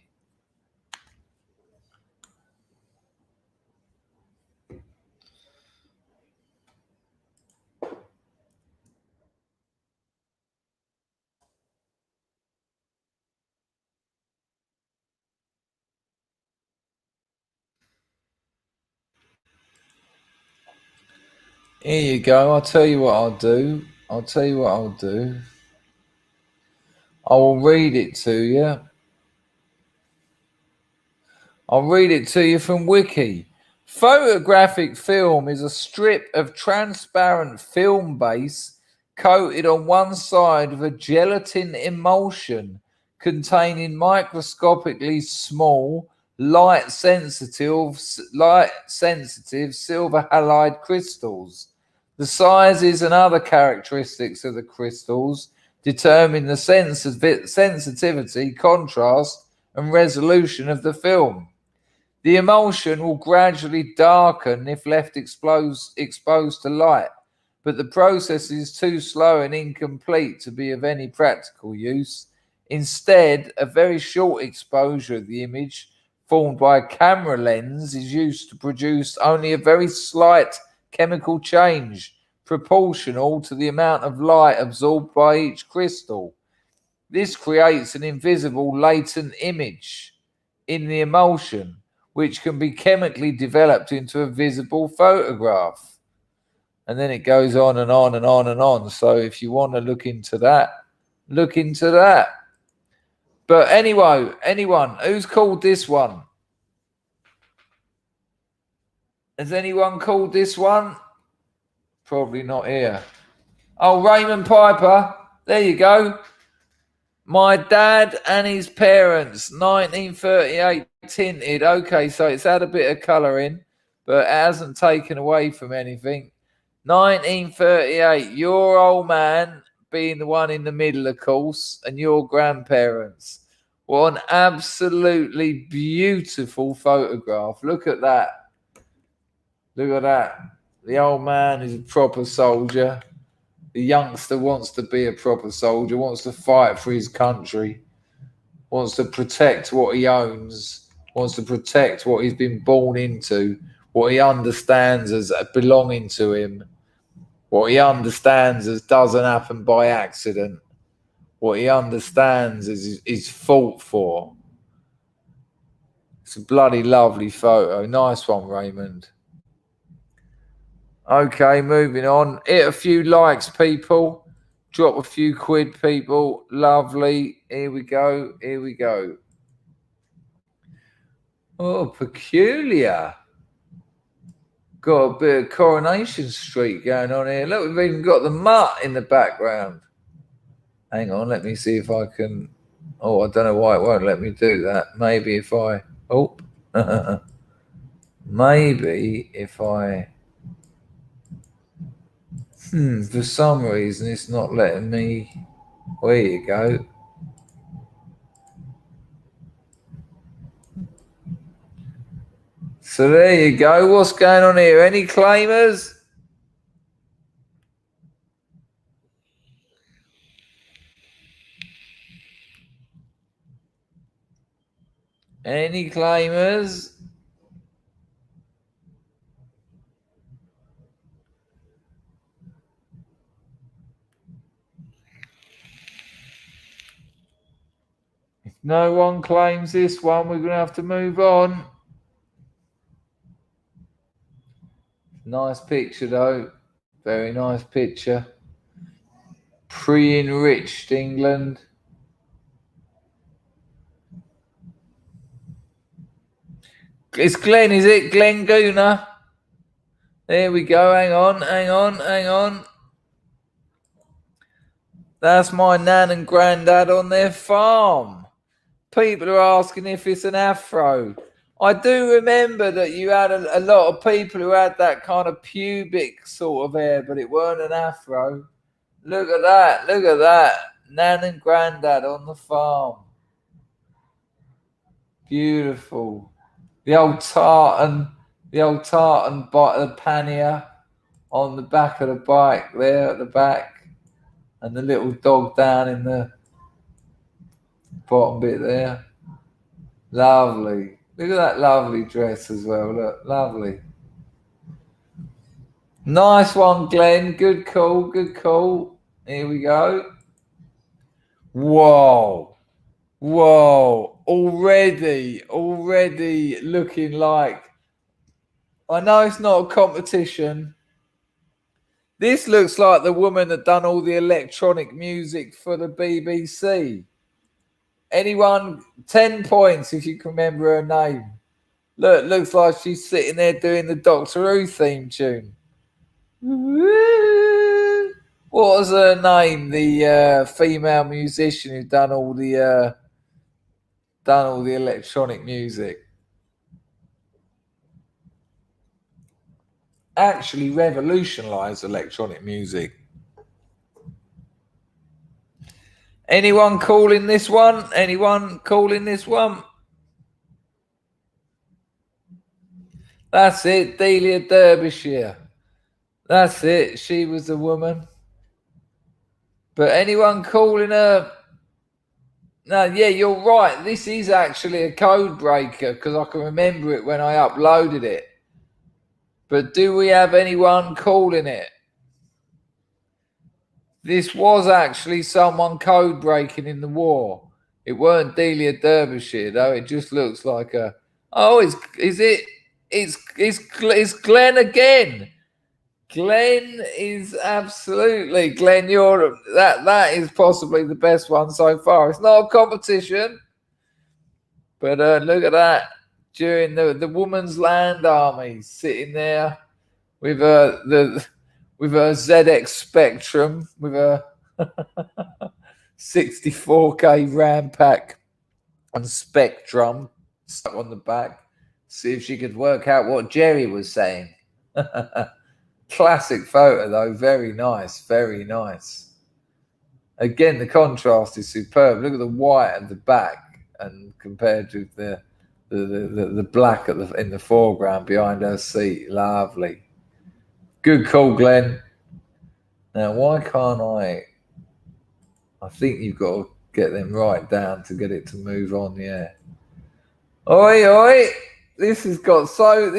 Here you go. I'll tell you what I'll do. I will read it to you. I'll read it to you from Wiki. Photographic film is a strip of transparent film base coated on one side with a gelatin emulsion containing microscopically small, light sensitive silver halide crystals. The sizes and other characteristics of the crystals determine the sensitivity, contrast, and resolution of the film. The emulsion will gradually darken if left exposed to light, but the process is too slow and incomplete to be of any practical use. Instead, a very short exposure of the image formed by a camera lens is used to produce only a very slight chemical change proportional to the amount of light absorbed by each crystal. This creates an invisible latent image in the emulsion, which can be chemically developed into a visible photograph. And then it goes on and on and on and on. So if you want to look into that, look into that. But anyway, anyone who's called this one? Has anyone called this one? Probably not here. Oh, Raymond Piper. There you go. My dad and his parents, 1938 tinted. Okay, so it's had a bit of colour in, but it hasn't taken away from anything. 1938, your old man being the one in the middle, of course, and your grandparents. What an absolutely beautiful photograph. Look at that. Look at that. The old man is a proper soldier. The youngster wants to be a proper soldier, wants to fight for his country, wants to protect what he owns, wants to protect what he's been born into, what he understands as belonging to him, what he understands as doesn't happen by accident, what he understands is fought for. It's a bloody lovely photo. Nice one, Raymond. Okay, moving on. Hit a few likes, people. Drop a few quid, people. Lovely. Here we go. Here we go. Oh, peculiar. Got a bit of Coronation Street going on here. Look, we've even got the mutt in the background. Hang on, let me see if I can. Oh, I don't know why it won't let me do that. Maybe if I. Oh. Maybe if I. For some reason, it's not letting me. There you go. So there you go. What's going on here? Any claimers? Any claimers? If no one claims this one, we're going to have to move on. Nice picture, though. Very nice picture. Pre-enriched England. It's Glenn, is it? Glenn Gooner. There we go. Hang on, hang on, hang on. That's my nan and granddad on their farm. People are asking if it's an afro. I do remember that you had a lot of people who had that kind of pubic sort of hair, but it weren't an afro. Look at that. Look at that. Nan and granddad on the farm. Beautiful. The old tartan pannier on the back of the bike there at the back. And the little dog down in the bottom bit there. Lovely. Look at that lovely dress as well. Look, lovely. Nice one, Glenn. Good call. Good call. Here we go. Whoa. Whoa. Already looking like... I know it's not a competition. This looks like the woman that done all the electronic music for the BBC. Anyone, 10 points if you can remember her name. Look, looks like she's sitting there doing the Doctor Who theme tune. What was her name? The female musician who done all the electronic music. Actually revolutionized electronic music. Anyone calling this one? Anyone calling this one? That's it, Delia Derbyshire. That's it. She was the woman. But anyone calling her? No, yeah, you're right. This is actually a code breaker because I can remember it when I uploaded it. But do we have anyone calling it? This was actually someone code breaking in the war. It weren't Delia Derbyshire though. It just looks like a. Oh, is it? It's Glenn again. Glenn is absolutely Glenn. You're that is possibly the best one so far. It's not a competition, but look at that. During the Woman's Land Army sitting there with with her ZX Spectrum with a 64K RAM pack and Spectrum stuck on the back. See if she could work out what Jerry was saying. Classic photo though, very nice, very nice. Again, the contrast is superb. Look at the white at the back, and compared to the black in the foreground behind her seat. Lovely. Good call, Glenn. Now, why can't I? I think you've got to get them right down to get it to move on. Yeah. Oi, oi! This has got so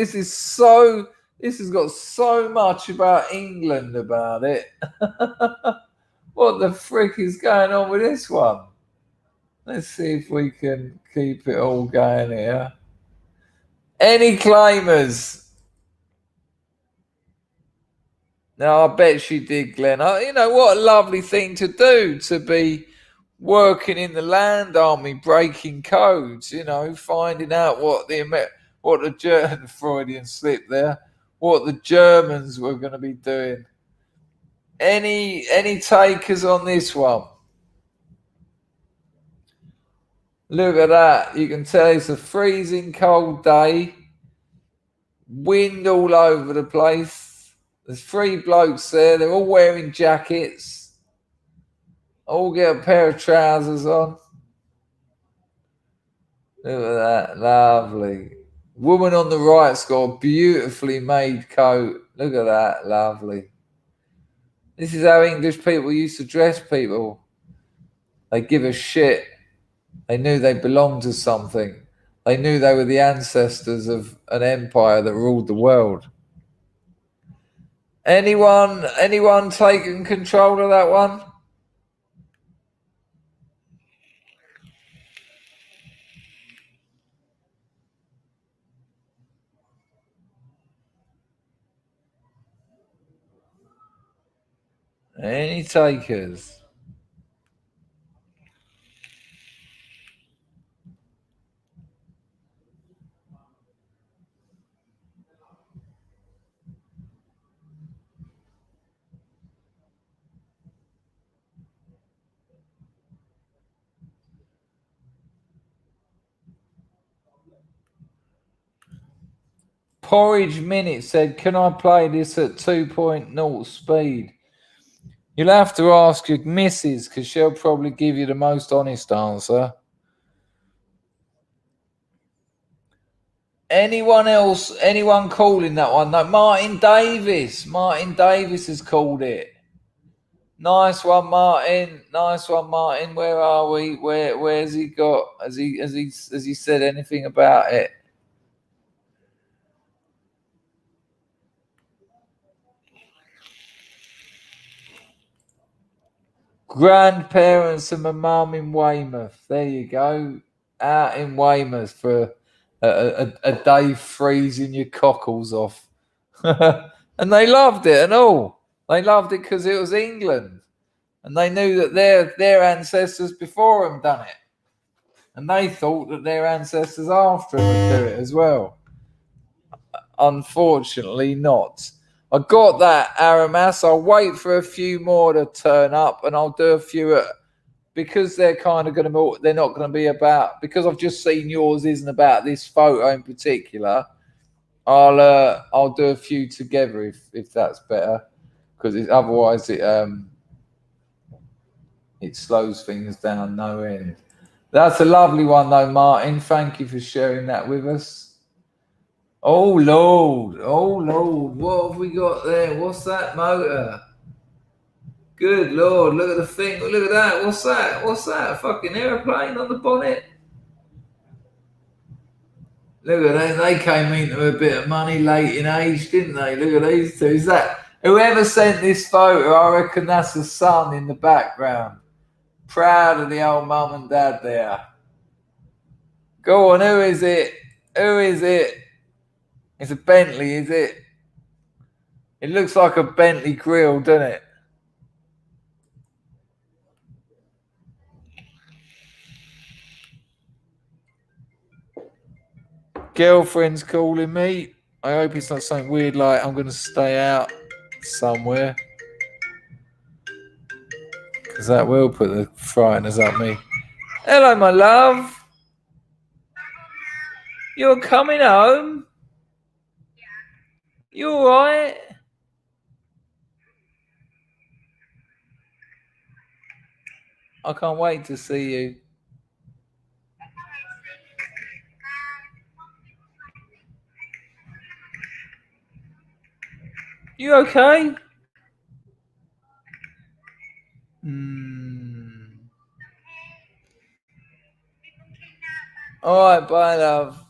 much about England about it. What the frick is going on with this one? Let's see if we can keep it all going here. Any claimers? No, I bet she did, Glenn. You know, what a lovely thing to do, to be working in the land army, breaking codes, you know, finding out what the German Freudian slip there, what the Germans were going to be doing. Any takers on this one? Look at that. You can tell it's a freezing cold day. Wind all over the place. There's 3 blokes there. They're all wearing jackets. All get a pair of trousers on. Look at that. Lovely. Woman on the right's got a beautifully made coat. Look at that. Lovely. This is how English people used to dress people. They give a shit. They knew they belonged to something. They knew they were the ancestors of an empire that ruled the world. Anyone taking control of that one? Any takers? Porridge Minute said, can I play this at 2.0 speed? You'll have to ask your missus because she'll probably give you the most honest answer. Anyone else? Anyone calling that one? No, Martin Davis. Martin Davis has called it. Nice one, Martin. Nice one, Martin. Where are we? Where's he got? Has he said anything about it? Grandparents and my mum in Weymouth. There you go. Out in Weymouth for a day freezing your cockles off. And they loved it and all. They loved it because it was England. And they knew that their ancestors before them done it. And they thought that their ancestors after them would do it as well. Unfortunately not. I got that, Aramas. I'll wait for a few more to turn up, and I'll do a few because they're kind of going to. They're not going to be about, because I've just seen yours isn't about this photo in particular. I'll do a few together if that's better, because otherwise it slows things down no end. That's a lovely one though, Martin. Thank you for sharing that with us. Oh Lord, oh Lord, what have we got there? What's that motor? Good Lord, look at the thing, look at that, what's that? What's that? A fucking aeroplane on the bonnet? Look at that, they came into a bit of money late in age, didn't they? Look at these two. Is that whoever sent this photo? I reckon that's the son in the background. Proud of the old mum and dad there. Go on, who is it? Who is it? It's a Bentley, is it? It looks like a Bentley grill, doesn't it? Girlfriend's calling me. I hope it's not something weird like I'm going to stay out somewhere. Because that will put the frighteners up me. Hello, my love. You're coming home? You alright? I can't wait to see you. You okay? Alright, bye, love.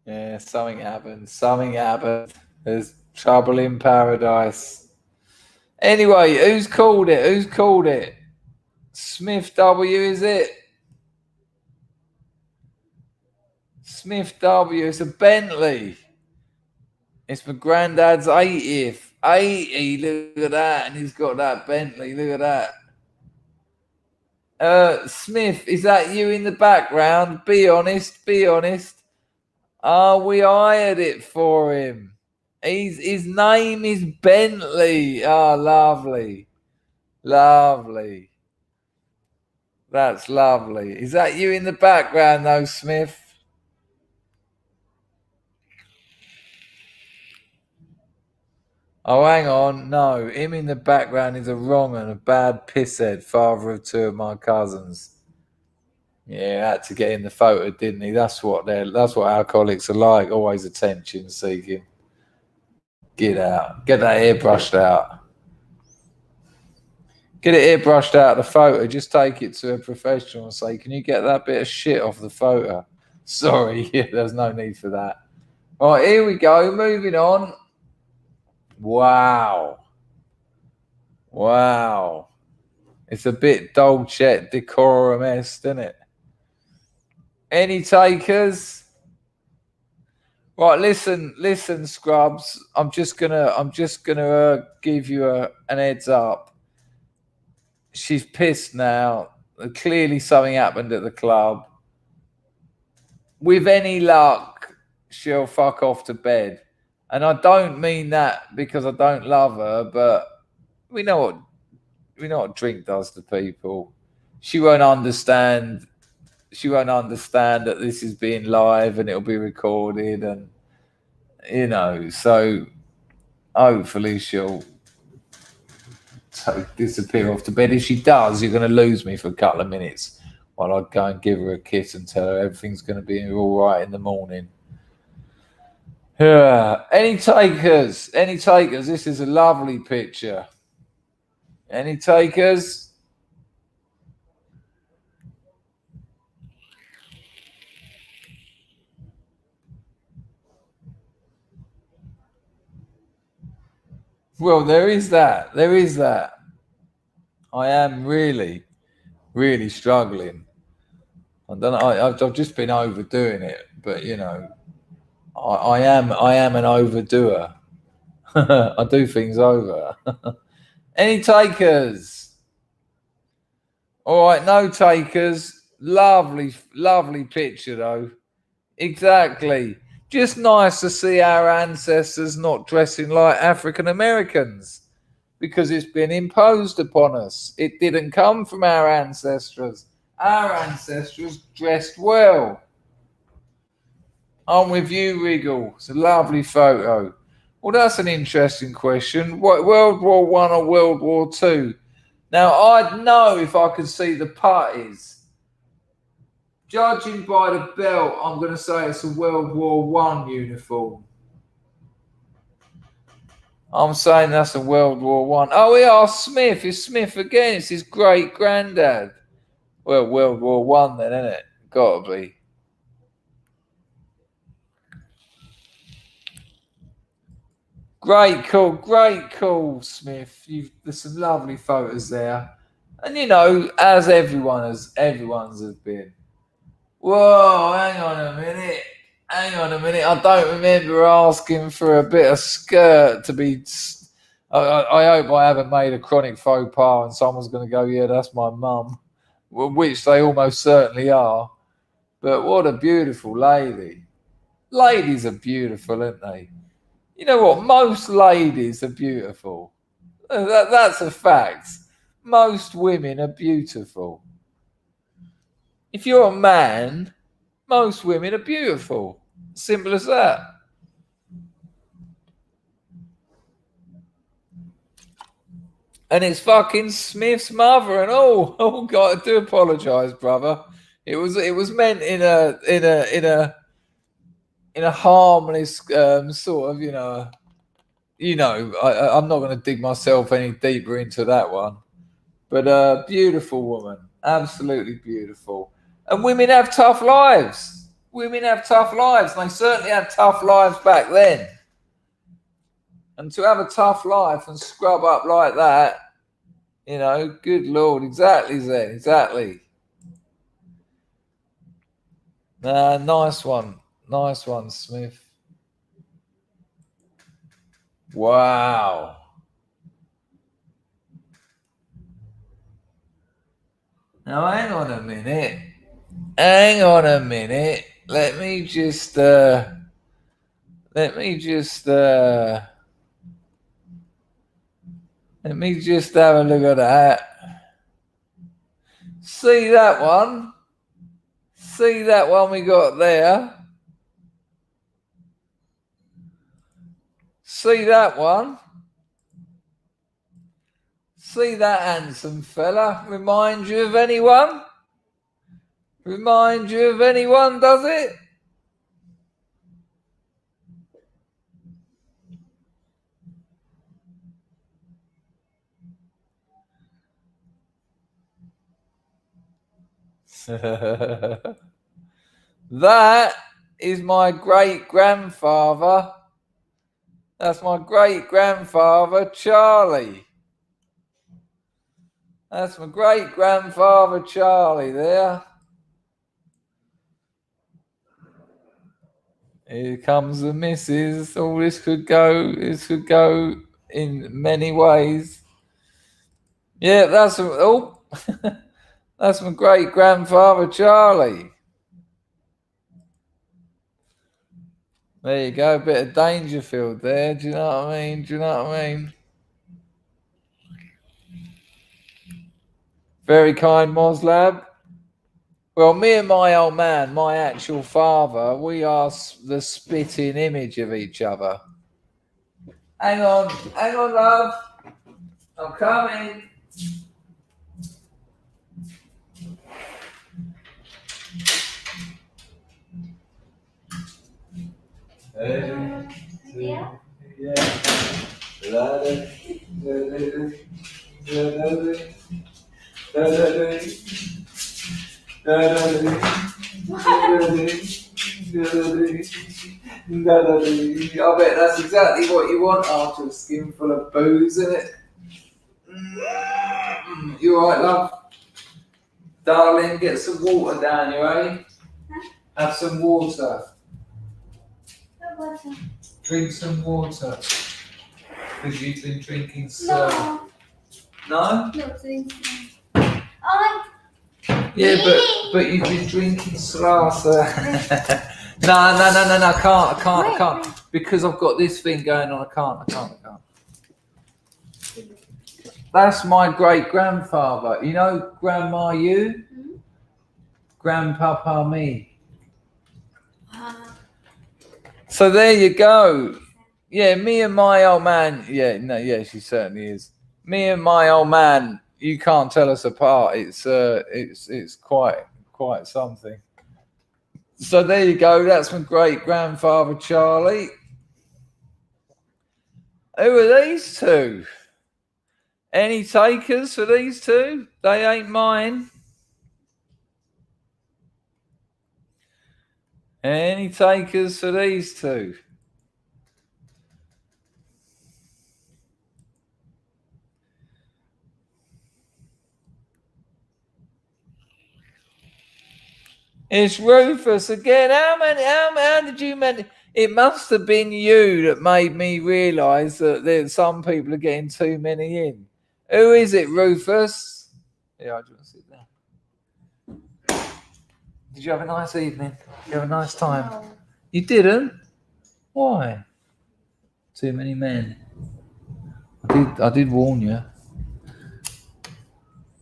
Yeah, something happened. Something happened. There's trouble in paradise. Anyway, who's called it? Who's called it? Smith W, is it? Smith W, it's a Bentley. It's my granddad's 80th. 80, look at that. And he's got that Bentley, look at that. Smith, is that you in the background? Be honest, be honest. We hired it for him. His name is Bentley. Lovely. Lovely. That's lovely. Is that you in the background though, Smith? Oh, hang on. No, him in the background is a wrong and a bad pisshead, father of two of my cousins. Yeah, had to get in the photo, didn't he? That's what alcoholics are like, always attention seeking. Get out. Get that hair brushed out. Get it airbrushed out of the photo. Just take it to a professional and say, can you get that bit of shit off the photo? Sorry, there's no need for that. All right, here we go. Moving on. Wow. Wow. It's a bit Dolce decorum-esque, isn't it? Any takers? Right, listen, scrubs. I'm just gonna give you an heads up. She's pissed now. Clearly, something happened at the club. With any luck, she'll fuck off to bed. And I don't mean that because I don't love her, but we know what drink does to people. She won't understand. She won't understand that this is being live and it'll be recorded, and so hopefully she'll disappear off to bed. If she does, you're going to lose me for a couple of minutes while I go and give her a kiss and tell her everything's going to be all right in the morning. Yeah. Any takers? Any takers? This is a lovely picture. Any takers? Well, there is that. There is that. I am really, really struggling. I don't know. I've just been overdoing it, but I am an overdoer. I do things over. Any takers? All right, no takers. Lovely, lovely picture though. Exactly. Just nice to see our ancestors not dressing like African Americans because it's been imposed upon us. It didn't come from our ancestors. Our ancestors dressed well. I'm with you, Wriggle. It's a lovely photo. Well, that's an interesting question. What, World War One or World War Two? Now, I'd know if I could see the putties. Judging by the belt, I'm going to say it's a World War One uniform. I'm saying that's a World War One. Oh, yeah, Smith. It's Smith again. It's his great granddad. Well, World War One then, isn't it? Gotta be. Great call, Smith. There's some lovely photos there, and as everyone's has been. Whoa, hang on a minute. I don't remember asking for a bit of skirt to be. I hope I haven't made a chronic faux pas and someone's going to go, yeah, that's my mum, which they almost certainly are. But what a beautiful lady. Ladies are beautiful, aren't they? You know what? Most ladies are beautiful. That's a fact. Most women are beautiful. If you're a man, most women are beautiful. Simple as that. And it's fucking Smith's mother and all. Oh God, I do apologise, brother. It was meant in a harmless sort of, I'm not going to dig myself any deeper into that one. But a beautiful woman, absolutely beautiful. And women have tough lives. Women have tough lives. And they certainly had tough lives back then. And to have a tough life and scrub up like that, good Lord, exactly, Zen, exactly. Nice one, Smith. Wow. Now, hang on a minute. Let me just have a look at that. See that one? See that one we got there? See that one? See that handsome fella? Remind you of anyone? Remind you of anyone, does it? That is my great-grandfather. That's my great-grandfather, Charlie. That's my great-grandfather, Charlie, there. Here comes the missus. Oh, this could go in many ways. Yeah, that's my great-grandfather, Charlie. There you go, a bit of Dangerfield there. Do you know what I mean? Very kind, Moslab. Well, me and my old man, my actual father, we are the spitting image of each other. Hang on, love. I'm coming. I bet that's exactly what you want after a skin full of booze, isn't it? You alright, love? Darling, get some water down you, eh? Have some water. Drink some water. Because you've been drinking slow. No? Not drinking. Yeah, but you've been drinking slow, sir. No, I can't. Because I've got this thing going on, I can't. That's my great-grandfather. You know Grandma you? Mm-hmm. Grandpapa me. So there you go. Yeah, me and my old man. Yeah, she certainly is. Me and my old man, you can't tell us apart. It's quite something. So there you go. That's my great grandfather Charlie. Who are these two? Any takers for these two? They ain't mine. Any takers for these two? It's Rufus again. How did you manage? It must have been you that made me realise that some people are getting too many in. Who is it, Rufus? Yeah, I just sit there. Did you have a nice evening? Did you have a nice time? No. You didn't? Why? Too many men. I did warn you.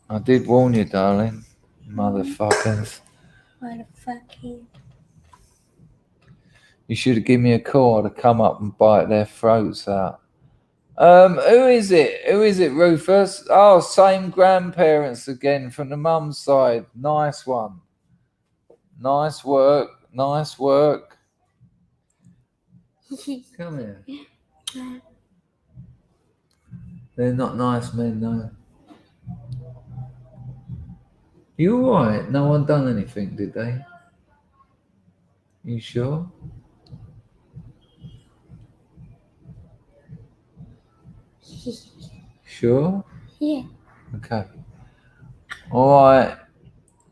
I did warn you, darling. Motherfuckers. Motherfucking. You should have given me a call. I'd have come up and bite their throats out. Who is it? Who is it, Rufus? Oh, same grandparents again from the mum's side. Nice one. Nice work. Nice work. Come here. They're not nice men, no. You alright? No one done anything, did they? You sure? Sure? Yeah. Okay. Alright.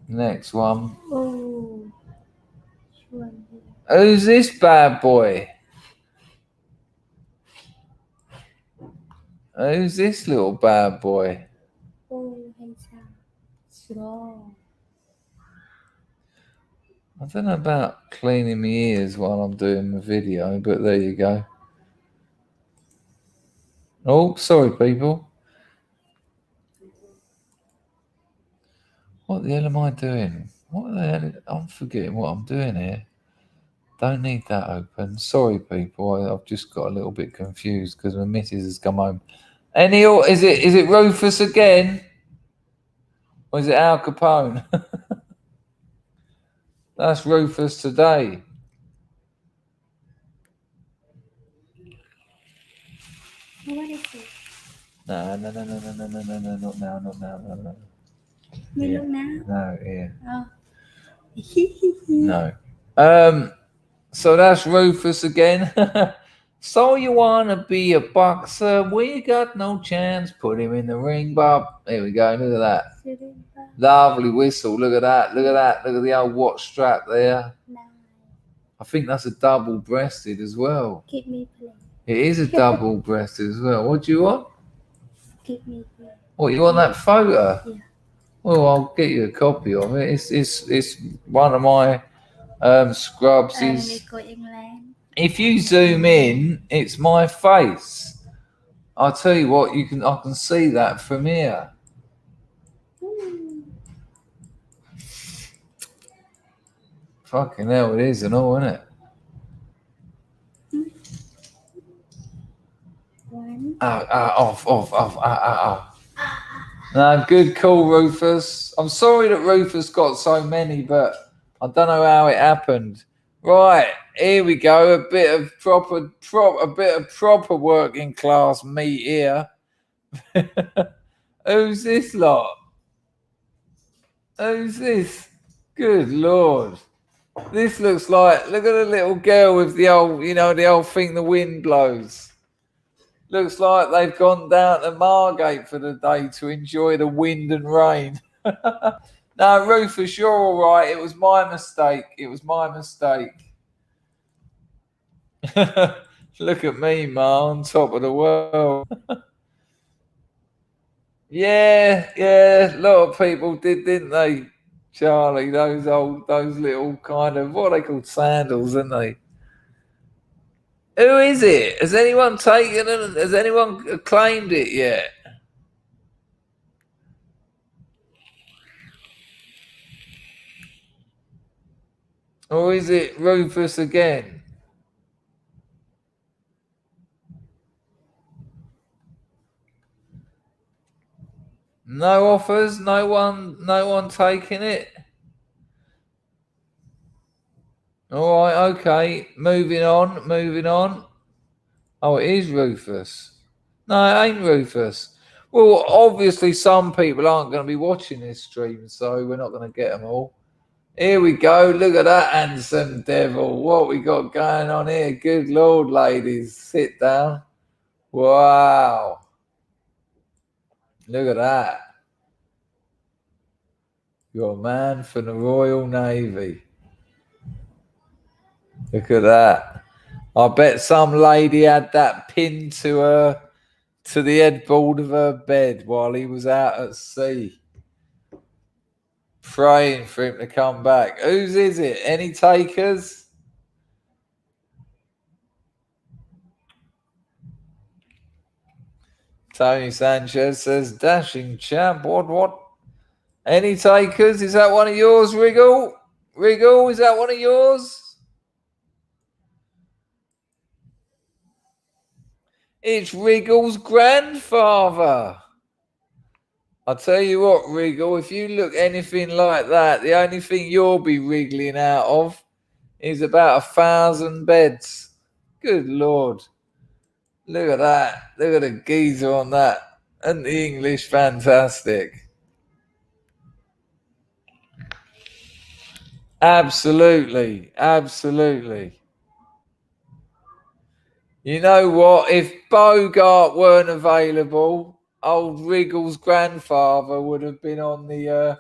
Next one. Oh. Who's this bad boy? Who's this little bad boy? Oh, handsome. Strong. I don't know about cleaning my ears while I'm doing the video, but there you go. Oh, sorry, people. What the hell am I doing? What the hell? I'm forgetting what I'm doing here. Don't need that open. Sorry, people. I've just got a little bit confused because my missus has come home. Is it Rufus again? Or is it Al Capone? That's Rufus today. What is it? No, not now, no. You Yeah. look now? No, yeah. Oh. No. So that's Rufus again. So you wanna be a boxer? We got no chance. Put him in the ring, Bob. There we go. Look at that. Lovely whistle. Look at that. Look at that. Look at the old watch strap there. Nice. I think that's a double-breasted as well. Keep me play. It is a double-breasted as well. What do you want? Keep me play. What, you want that photo? Yeah. Well, I'll get you a copy of it. It's one of my scrubs. If you zoom in, it's my face. I'll tell you what, I can see that from here. Fucking hell, it is and all, isn't it? Off. No, good call, Rufus. I'm sorry that Rufus got so many, but I don't know how it happened. Right, here we go. A bit of proper working class meat here. Who's this lot? Who's this? Good Lord. This looks like, look at the little girl with the old thing the wind blows. Looks like they've gone down to Margate for the day to enjoy the wind and rain. No, Rufus, you're all right. It was my mistake. Look at me, Ma, on top of the world. Yeah. A lot of people did, didn't they, Charlie? Those little kind of, what are they called, sandals, aren't they? Who is it? Has anyone taken it? Has anyone claimed it yet? Or is it Rufus again? No offers? No one taking it? All right, okay. Moving on, moving on. Oh, it is Rufus. No, it ain't Rufus. Well, obviously, some people aren't going to be watching this stream, so we're not going to get them all. Here we go. Look at that handsome devil. What we got going on here? Good Lord, ladies. Sit down. Wow. Look at that. You're a man from the Royal Navy. Look at that. I bet some lady had that pinned to the headboard of her bed while he was out at sea, praying for him to come back. Whose is it? Any takers? Tony Sanchez says, dashing champ. What? Any takers? Is that one of yours, Wriggle? Wriggle, is that one of yours? It's Wriggle's grandfather. I'll tell you what, Wriggle, if you look anything like that, the only thing you'll be wriggling out of is about 1,000 beds. Good Lord. Look at that. Look at the geezer on that. And the English fantastic. Absolutely. Absolutely. You know what? If Bogart weren't available, old Wriggle's grandfather would have been on the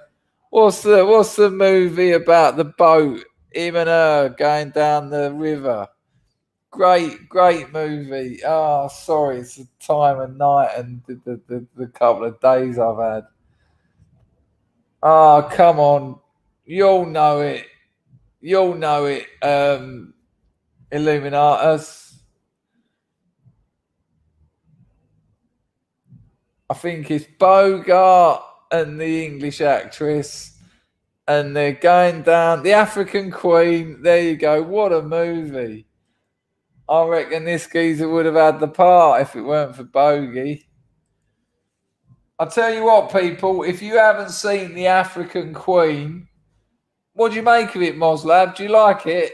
what's the movie about the boat? Him and her going down the river. Great movie. Oh, sorry, it's the time of night and the couple of days I've had. Oh, come on. You'll know it. You'll know it. Illuminatus. I think it's Bogart and the English actress, and they're going down the African Queen. There you go. What a movie! I reckon this geezer would have had the part if it weren't for Bogey. I'll tell you what, people. If you haven't seen the African Queen, what do you make of it, Moslab? Do you like it?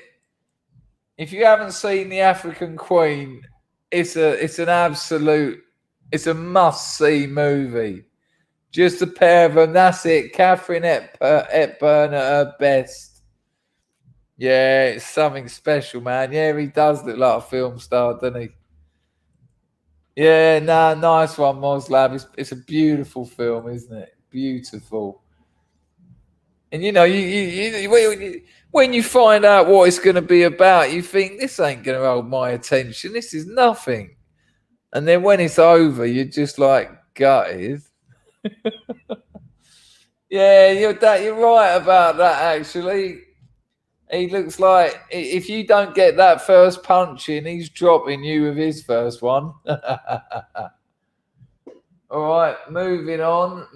If you haven't seen the African Queen, it's a must-see movie. Just a pair of them. That's it. Catherine Hepburn at her best. Yeah, it's something special, man. Yeah, he does look like a film star, doesn't he? Yeah, nice one, Moslab. It's a beautiful film, isn't it? Beautiful. And you know, when you find out what it's going to be about, you think this ain't going to hold my attention. This is nothing. And then when it's over, you're just like gutted. Yeah, you're right about that. Actually, he looks like if you don't get that first punch in, he's dropping you with his first one. All right, moving on.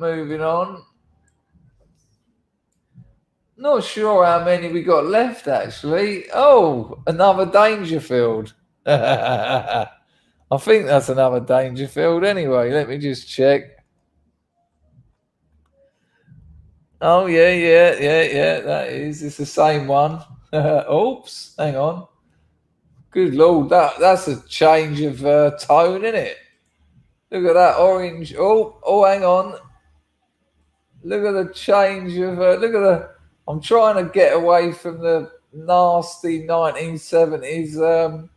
Not sure how many we got left, actually. Oh, another Dangerfield. I think that's another Dangerfield anyway. Let me just check. Oh, yeah. That is. It's the same one. Oops, hang on. Good Lord, that's a change of tone, isn't it? Look at that orange. Oh, hang on. Look at the change of. I'm trying to get away from the nasty 1970s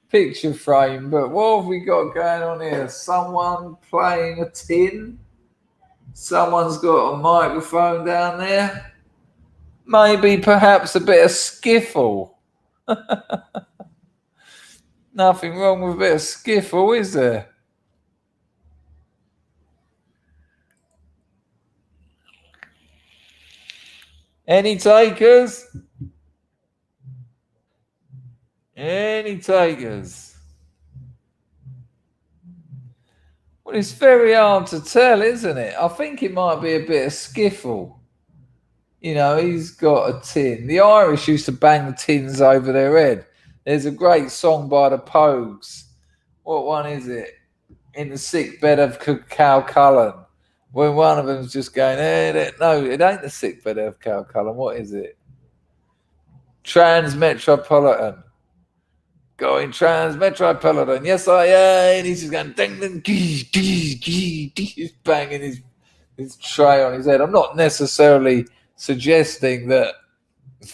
picture frame, but what have we got going on here? Someone playing a tin. Someone's got a microphone down there. Maybe perhaps a bit of skiffle. Nothing wrong with a bit of skiffle, is there? Any takers? Any takers? Well, it's very hard to tell, isn't it? I think it might be a bit of skiffle. You know, he's got a tin. The Irish used to bang the tins over their head. There's a great song by the Pogues. What one is it? In the sick bed of Calcullen. When one of them's just going, no, it ain't the sick bed of Calcullen. What is it? Transmetropolitan. Going Transmetropolitan. Yes, I am. He's just going ding, ding, he's banging his tray on his head. I'm not necessarily suggesting that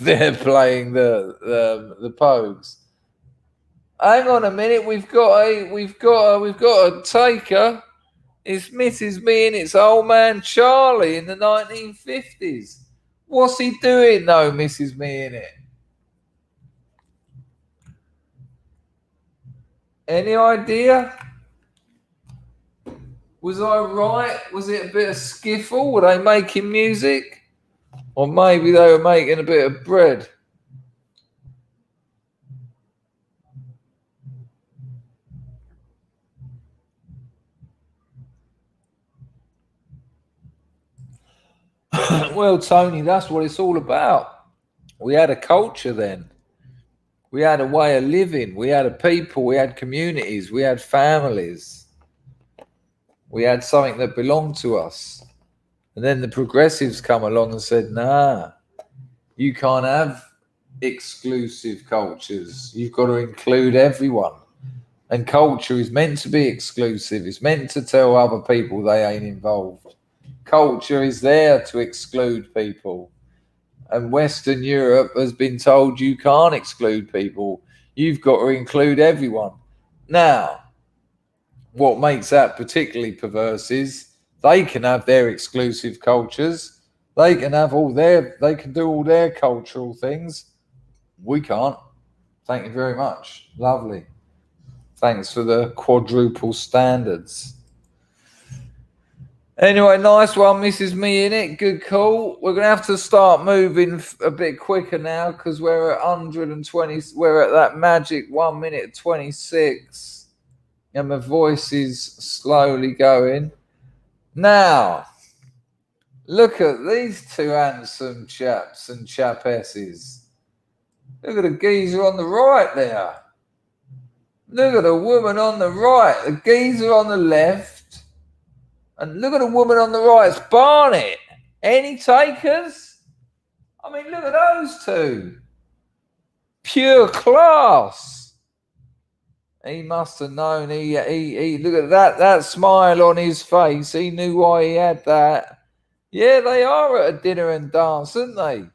they're playing the Pogues. Hang on a minute. We've got a taker. It's Mrs. Me and it's old man Charlie in the 1950s. What's he doing though, Mrs. Me in it? Any idea? Was I right? Was it a bit of skiffle? Were they making music? Or maybe they were making a bit of bread. Well, Tony, that's what it's all about. We had a culture then. We had a way of living. We had a people. We had communities. We had families. We had something that belonged to us. And then the progressives come along and said, nah, you can't have exclusive cultures. You've got to include everyone. And culture is meant to be exclusive. It's meant to tell other people they ain't involved. Culture is there to exclude people. And Western Europe has been told you can't exclude people. You've got to include everyone. Now, what makes that particularly perverse is they can have their exclusive cultures. They can do all their cultural things. We can't. Thank you very much. Lovely. Thanks for the quadruple standards. Anyway, nice one, Mrs. Me in it. Good call. We're going to have to start moving a bit quicker now because we're at 120. We're at that magic 1 minute 26. And my voice is slowly going. Now, look at these two handsome chaps and chapesses. Look at the geezer on the right there. Look at the woman on the right. The geezer on the left. And look at the woman on the right. It's Barnett. Any takers? I mean, look at those two. Pure class. He must have known. He look at that smile on his face. He knew why he had that. Yeah, they are at a dinner and dance, aren't they?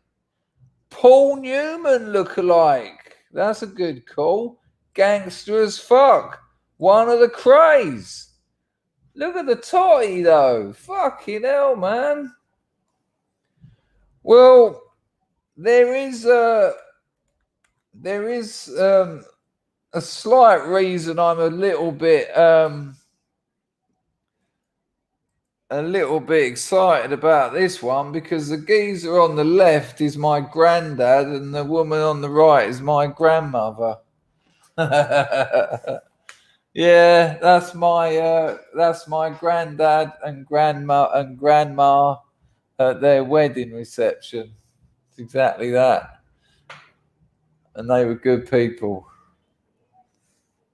Paul Newman look-alike. That's a good call. Gangster as fuck. One of the craze. Look at the totty though. Fucking hell, man. Well, there is a slight reason I'm a little bit excited about this one because the geezer on the left is my granddad and the woman on the right is my grandmother. Yeah, that's my granddad and grandma at their wedding reception. It's exactly that. And they were good people.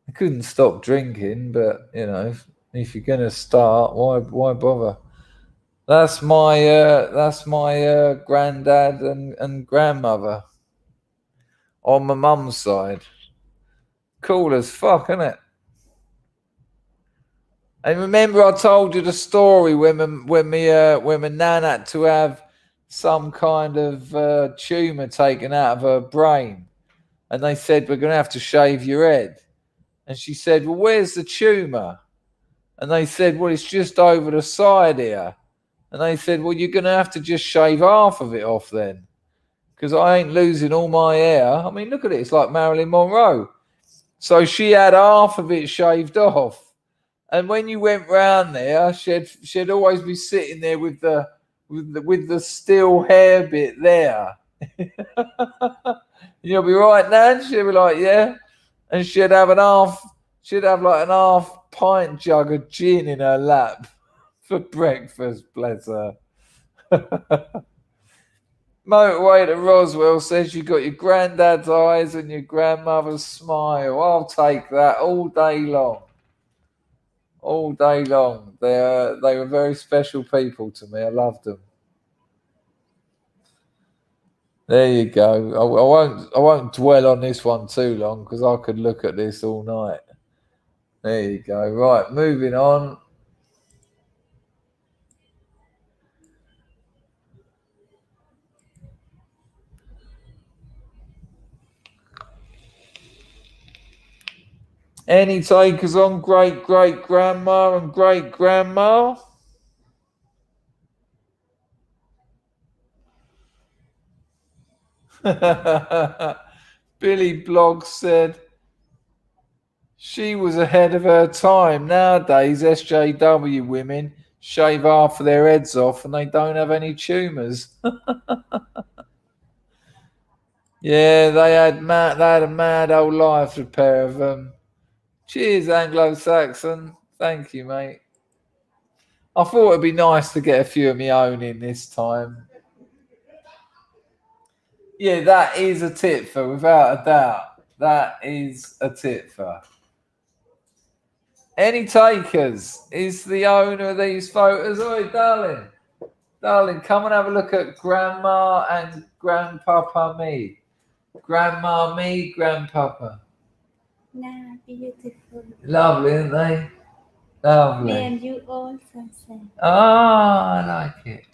I couldn't stop drinking, but you know, if you're gonna start, why bother? That's my granddad and grandmother on my mum's side. Cool as fuck, isn't it? And remember, I told you the story when my nan had to have some kind of tumor taken out of her brain, and they said we're going to have to shave your head, and she said, "Well, where's the tumor?" And they said, "Well, it's just over the side here," and they said, "Well, you're going to have to just shave half of it off then, because I ain't losing all my hair." I mean, look at it; it's like Marilyn Monroe. So she had half of it shaved off. And when you went round there, she'd always be sitting there with the still hair bit there. You'll be right, Nan. She'd be like, yeah, and she'd have like an half pint jug of gin in her lap for breakfast. Bless her. Motorway to Roswell says you got your granddad's eyes and your grandmother's smile. I'll take that all day long. All day long. They were very special people to me. I loved them. There you go. I won't dwell on this one too long because I could look at this all night. There you go. Right, moving on. Any takers on great grandma and great grandma? Billy Bloggs said she was ahead of her time. Nowadays, SJW women shave half of their heads off and they don't have any tumours. Yeah, they had a mad old life, a pair of them. Cheers, Anglo-Saxon. Thank you, mate. I thought it'd be nice to get a few of my own in this time. Yeah, that is a titfer, without a doubt. That is a titfer. Any takers? Is the owner of these photos? Oi, darling. Darling, come and have a look at Grandma and Grandpapa me. Grandma me, Grandpapa. Nah, beautiful. Lovely, aren't they? Lovely. And you also say. Ah, I like it.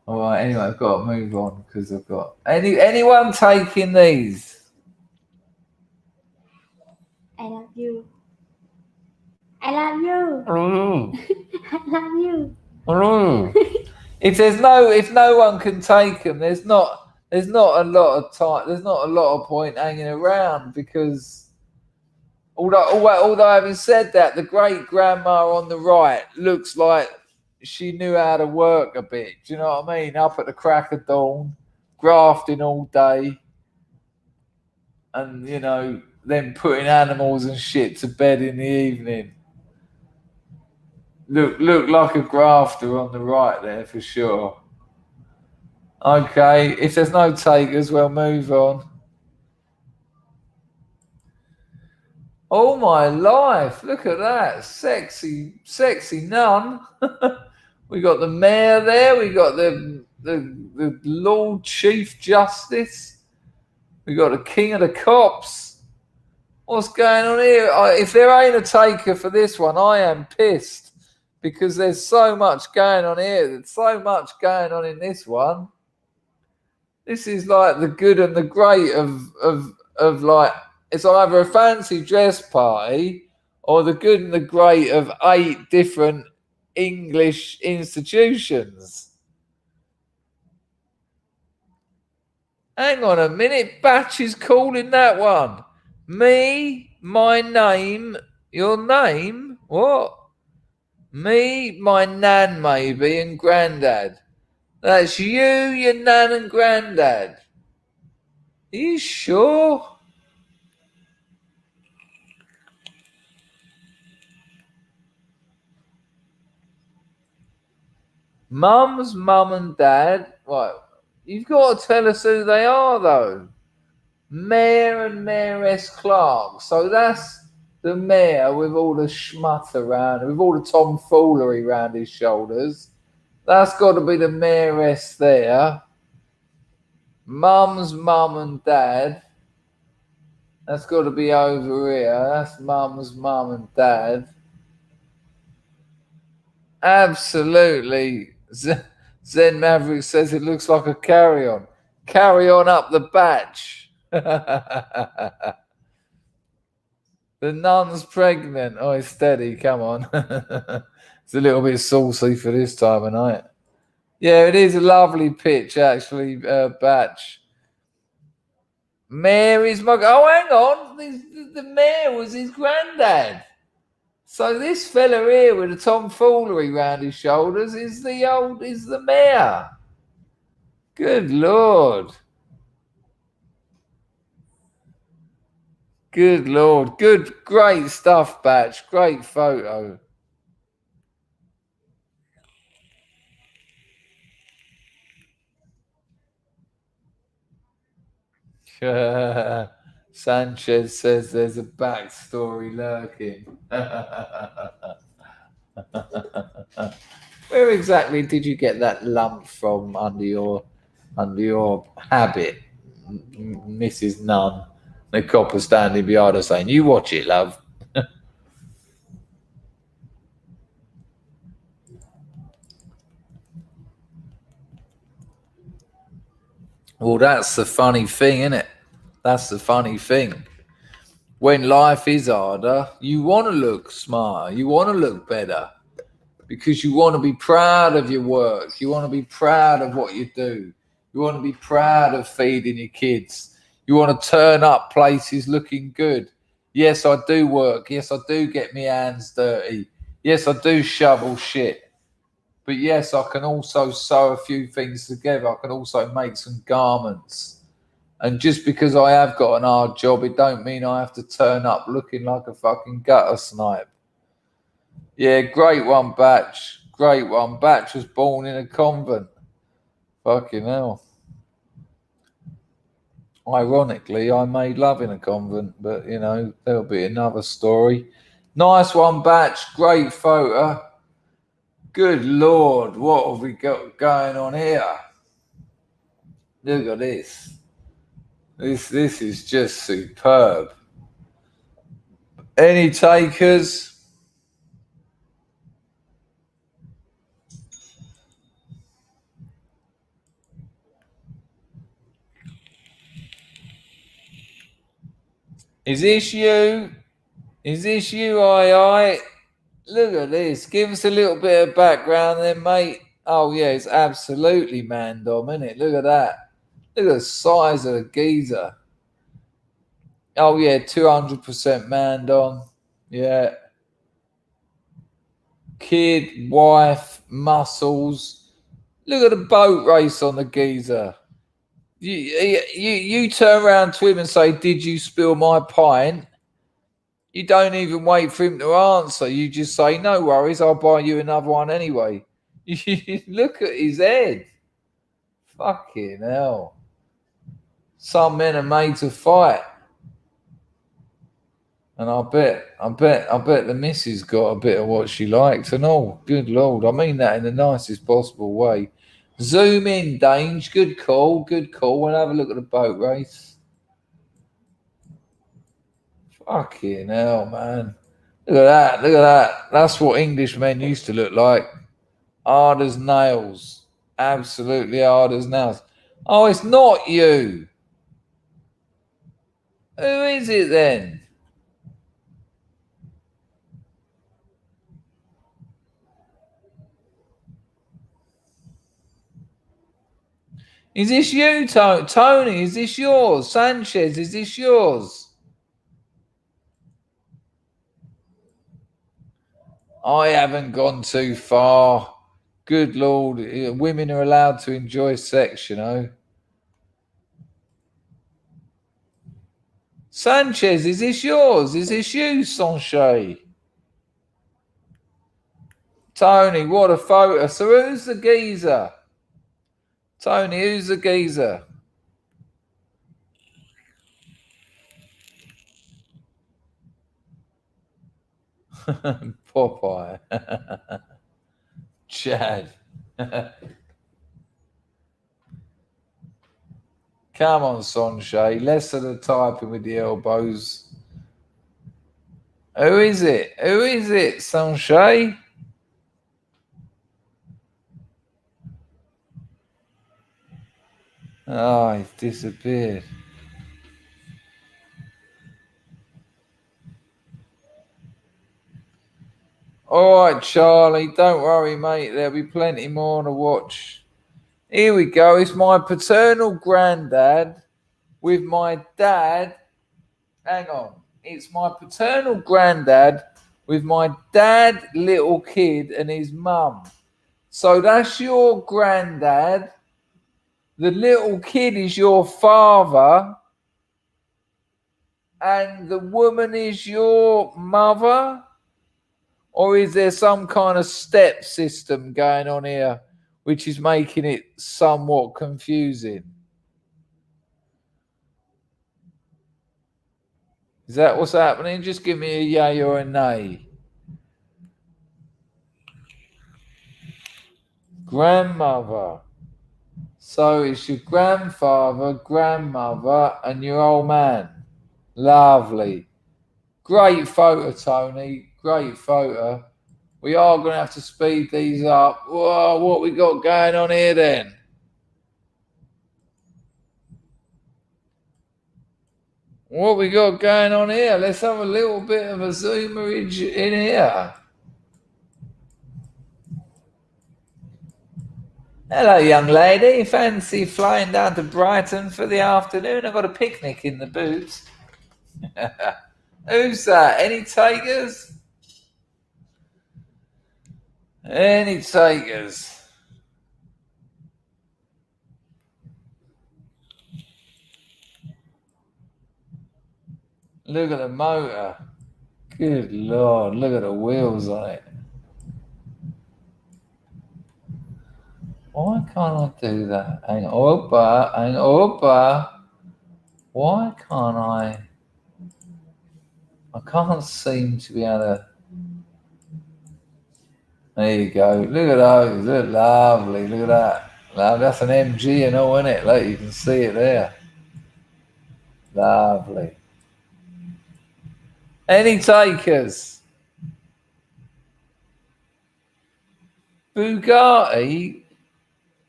All right. Anyway, I've got to move on because I've got anyone taking these. I love you. I love you. Hello. I love you. Hello. if no one can take them, there's not a lot of time. There's not a lot of point hanging around because although having said that, the great grandma on the right looks like she knew how to work a bit. Do you know what I mean? Up at the crack of dawn, grafting all day, and then putting animals and shit to bed in the evening. Look like a grafter on the right there for sure. Okay, if there's no takers, we'll move on. Oh my life, look at that. Sexy nun. We got the mayor there, we got the Lord Chief Justice, we got the king of the cops. What's going on here? If there ain't a taker for this one, I am pissed. Because there's so much going on here. There's so much going on in this one. This is like the good and the great of like, it's either a fancy dress party or the good and the great of 8 different English institutions. Hang on a minute. Batch is calling that one. Me, my name, your name? What? Me, my nan maybe, and granddad. That's you, your nan and granddad. Are you sure? Mum's mum and dad. Right, you've got to tell us who they are though. Mayor and Mayoress Clark. So that's the mayor with all the schmut around, with all the tomfoolery around his shoulders. That's got to be the mayoress there. Mum's mum and dad. That's got to be over here. That's Mum's mum and dad. Absolutely. Zen Maverick says it looks like a carry-on. Carry on up the batch. The nun's pregnant. Oh, it's steady. Come on. It's a little bit saucy for this time of night. Yeah, it is a lovely pitch, actually, batch. Mary's my... Oh, hang on. The mayor was his granddad. So this fella here with the tomfoolery round his shoulders is the mayor. Good Lord. Good Lord. Great stuff, Batch. Great photo. Sanchez says there's a backstory lurking. Where exactly did you get that lump from under your under your habit, Mrs. Nunn. The copper standing behind her saying, "You watch it, love." Well, that's the funny thing, isn't it? That's the funny thing. When life is harder, you want to look smarter. You want to look better because you want to be proud of your work. You want to be proud of what you do. You want to be proud of feeding your kids. You want to turn up places looking good. Yes, I do work. Yes, I do get my hands dirty. Yes, I do shovel shit. But yes, I can also sew a few things together. I can also make some garments. And just because I have got an hard job, it don't mean I have to turn up looking like a fucking gutter snipe. Yeah, great one, Batch. Great one. Batch was born in a convent. Fucking hell. Ironically, I made love in a convent, but you know, there'll be another story. Nice one, Batch. Great photo. Good Lord, what have we got going on here? Look at this. This is just superb. Any takers? Is this you? Is this you, aye? Look at this. Give us a little bit of background then, mate. Oh, yeah, it's absolutely man-dom, isn't it? Look at that. Look at the size of the geezer. Oh, yeah, 200% man-dom. Yeah. Kid, wife, muscles. Look at the boat race on the geezer. You turn around to him and say, "Did you spill my pint?" You don't even wait for him to answer. You just say, "No worries, I'll buy you another one anyway." Look at his head. Fucking hell. Some men are made to fight. And I bet the missus got a bit of what she likes and all. Good Lord. I mean that in the nicest possible way. Zoom in, Dange. Good call. Good call. We'll have a look at the boat race. Fucking hell, man. Look at that. Look at that. That's what Englishmen used to look like. Hard as nails. Absolutely hard as nails. Oh, it's not you. Who is it then? Is this you, Tony? Is this yours? Sanchez, is this yours? I haven't gone too far. Good Lord. Women are allowed to enjoy sex, you know. Sanchez, is this yours? Is this you, Sanchez? Tony, what a photo. So who's the geezer? Tony, who's the geezer? Popeye. Chad. Come on, Sanchez. Less of the typing with the elbows. Who is it? Who is it, Sanchez? Oh, he's disappeared. All right, Charlie, don't worry, mate. There'll be plenty more to watch. Here we go. It's my paternal granddad with my dad. Hang on. It's my paternal granddad with my dad, little kid, and his mum. So that's your granddad. The little kid is your father. And the woman is your mother? Or is there some kind of step system going on here which is making it somewhat confusing? Is that what's happening? Just give me a yay or a nay. Grandmother. So it's your grandfather, grandmother, and your old man. Lovely. Great photo, Tony. Great photo. We are going to have to speed these up. Whoa, what we got going on here then? What we got going on here? Let's have a little bit of a zoomerage in here. Hello, young lady. Fancy flying down to Brighton for the afternoon? I've got a picnic in the boots. Who's that? Any takers? Any takers? Look at the motor. Good Lord, look at the wheels on it. Why can't I do that? Hang on. Why can't I? I can't seem to be able to. There you go. Look at those. Look lovely. Look at that. Now that's an MG and all, isn't it? Look, you can see it there. Lovely. Any takers? Bugatti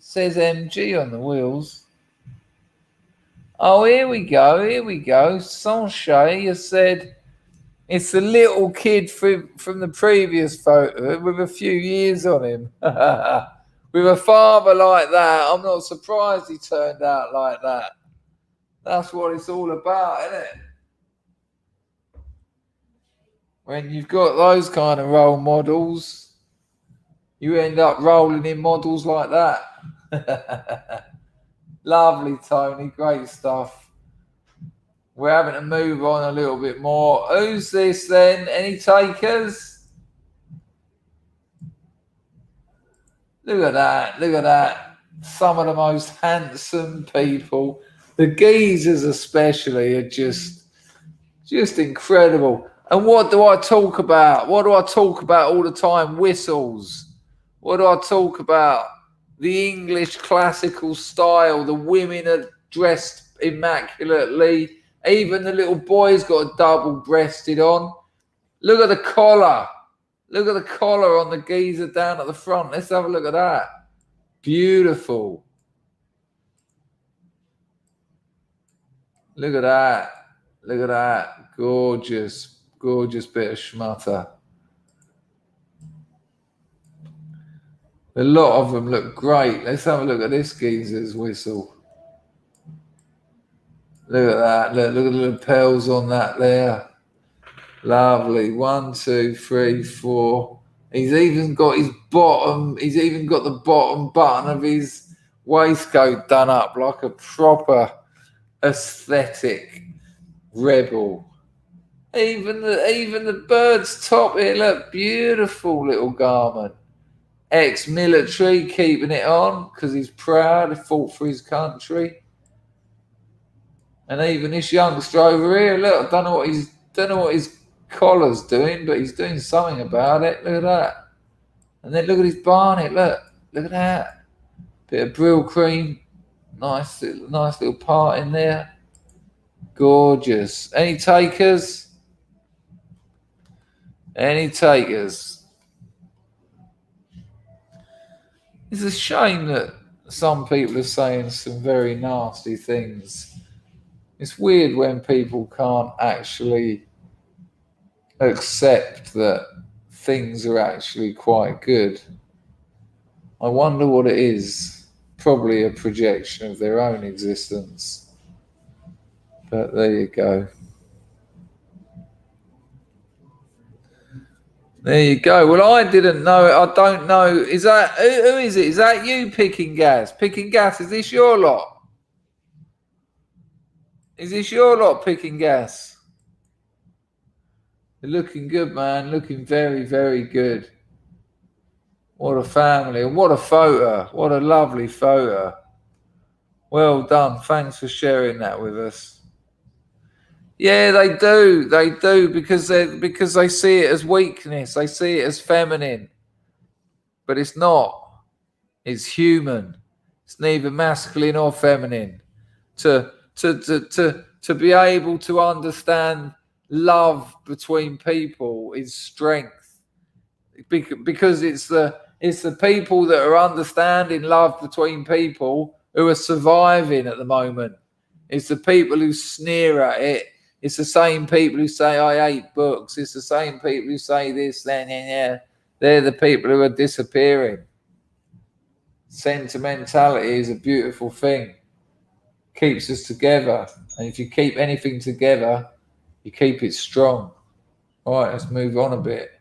says MG on the wheels. Oh, here we go. Here we go. Sanchez has said it's the little kid from the previous photo with a few years on him. With a father like that, I'm not surprised he turned out like that. That's what it's all about, isn't it? When you've got those kind of role models, you end up rolling in models like that. Lovely, Tony. Great stuff. We're having to move on a little bit more. Who's this then? Any takers? Look at that. Look at that. Some of the most handsome people. The geezers especially are just incredible. And what do I talk about? What do I talk about all the time? Whistles. What do I talk about? The English classical style. The women are dressed immaculately. Even the little boy's got a double-breasted on. Look at the collar. Look at the collar on the geezer down at the front. Let's have a look at that. Beautiful. Look at that. Look at that. Gorgeous, gorgeous bit of schmutter. A lot of them look great. Let's have a look at this geezer's whistle. Look at that. Look at the lapels on that there. Lovely. 1, 2, 3, 4. He's even got his bottom. He's even got the bottom button of his waistcoat done up like a proper aesthetic rebel. Even the bird's top here. Look, beautiful little garment. Ex-military, keeping it on because he's proud. He fought for his country. And even this youngster over here, look, I don't know what his collar's doing, but he's doing something about it. Look at that. And then look at his barnet. Look at that. Bit of Brill cream. Nice little part in there. Gorgeous. Any takers? Any takers? It's a shame that some people are saying some very nasty things. It's weird when people can't actually accept that things are actually quite good. I wonder what it is. Probably a projection of their own existence. But there you go. There you go. Well, I didn't know it. I don't know. Is that who is it? Is that you picking gas? Picking gas? Is this your lot? Is this your lot picking gas? You're looking good, man. Looking very, very good. What a family. And what a photo. What a lovely photo. Well done. Thanks for sharing that with us. Yeah, they do. They do because they see it as weakness. They see it as feminine. But it's not. It's human. It's neither masculine or feminine. To be able to understand love between people is strength, because it's the people that are understanding love between people who are surviving at the moment. It's the people who sneer at it. It's the same people who say I hate books. It's the same people who say this, then, yeah. They're the people who are disappearing. Sentimentality is a beautiful thing. Keeps us together. And if you keep anything together, you keep it strong. All right, let's move on a bit.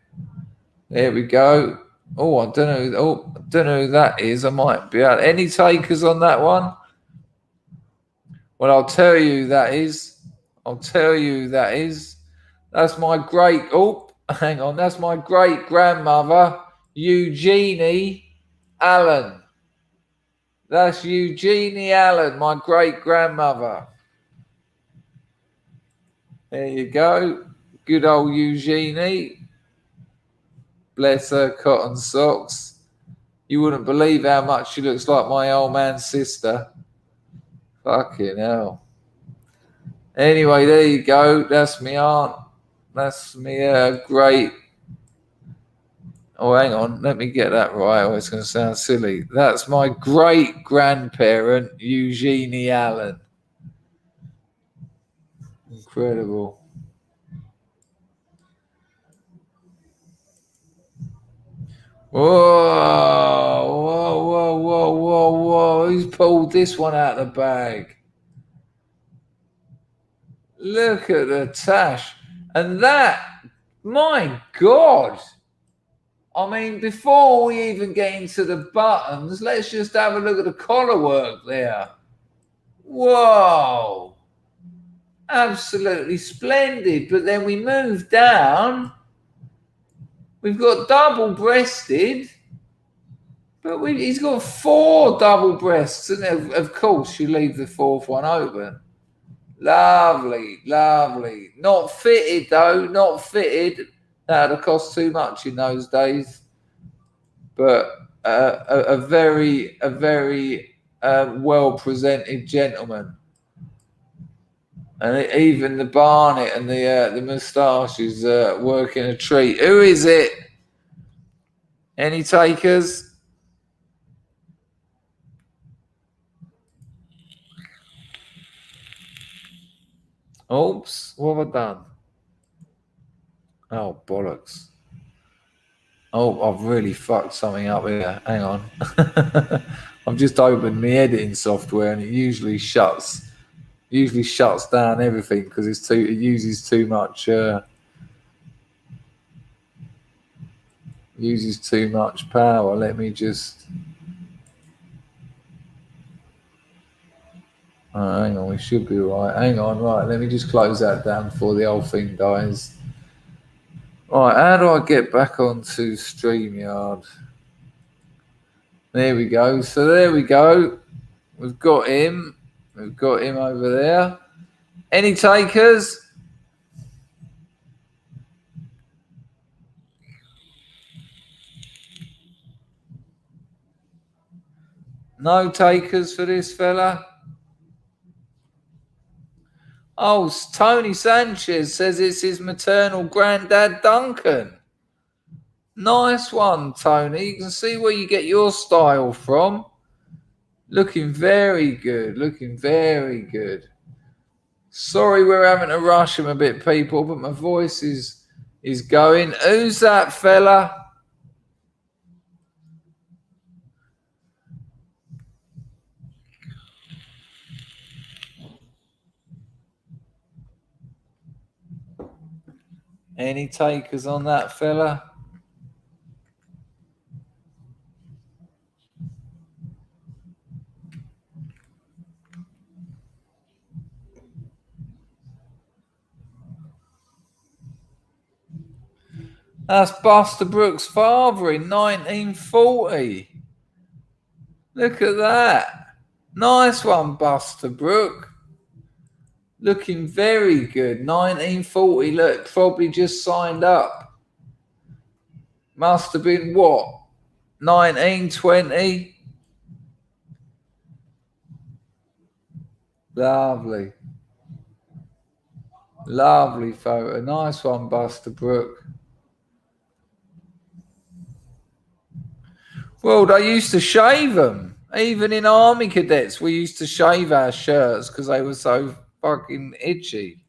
There we go. Oh, I don't know. Oh, I don't know who that is. I might be out. Any takers on that one? Well, I'll tell you who that is. That's my great. Oh, hang on. That's my great grandmother, Eugenie Allen. That's Eugenie Allen, my great grandmother. There you go. Good old Eugenie. Bless her cotton socks. You wouldn't believe how much she looks like my old man's sister. Fucking hell. Anyway, there you go. That's me aunt. That's me great. Oh, hang on. Let me get that right. Oh, it's going to sound silly. That's my great grandparent, Eugenie Allen. Incredible. Whoa. Who's pulled this one out of the bag? Look at the tash. And that, my God. I mean, before we even get into the buttons, let's just have a look at the collar work there. Whoa. Absolutely splendid. But then we move down. We've got double-breasted. But he's got 4 double breasts. And of course, you leave the 4th one open. Lovely. Not fitted, though. Not fitted. That would have cost too much in those days. But a very well-presented gentleman. And even the barnet and the moustache is working a treat. Who is it? Any takers? Oops, what have I done? Oh, bollocks. Oh, I've really fucked something up here. Hang on. I've just opened my editing software and it usually shuts down everything because it uses too much power. Let me just hang on, we should be right. Hang on, right, let me just close that down before the whole thing dies. Right, how do I get back onto StreamYard? There we go. So there we go. We've got him over there. Any takers? No takers for this fella? Oh, Tony Sanchez says it's his maternal granddad, Duncan. Nice one, Tony. You can see where you get your style from. Looking very good. Sorry we're having to rush him a bit, people, but my voice is going. Who's that fella? Any takers on that fella? That's Buster Brooks' father in 1940. Look at that. Nice one, Buster Brook. Looking very good. 1940. Look, probably just signed up. Must have been what? 1920. Lovely. Lovely photo. Nice one, Buster Brook. Well, they used to shave them. Even in army cadets, we used to shave our shirts because they were so fucking itchy.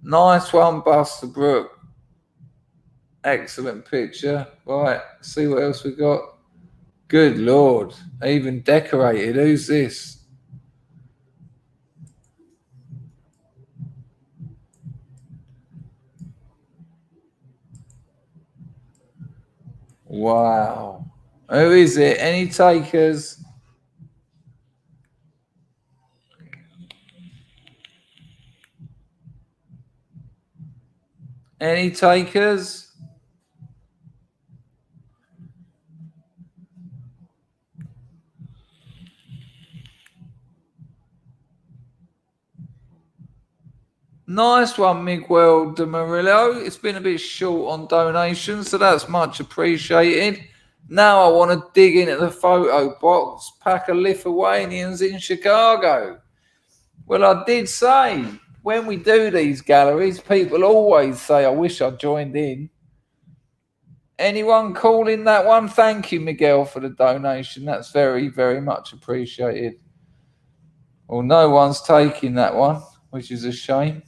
Nice one, Buster Brook. Excellent picture. Right, see what else we got. Good Lord. Even decorated. Who's this? Wow. Who is it? Any takers? Any takers? Nice one, Miguel de Murillo. It's been a bit short on donations, so that's much appreciated. Now I want to dig into the photo box, pack of Lithuanians in Chicago. Well, I did say, when we do these galleries, people always say, I wish I joined in. Anyone calling that one? Thank you, Miguel, for the donation. That's very, very much appreciated. Well, no one's taking that one, which is a shame.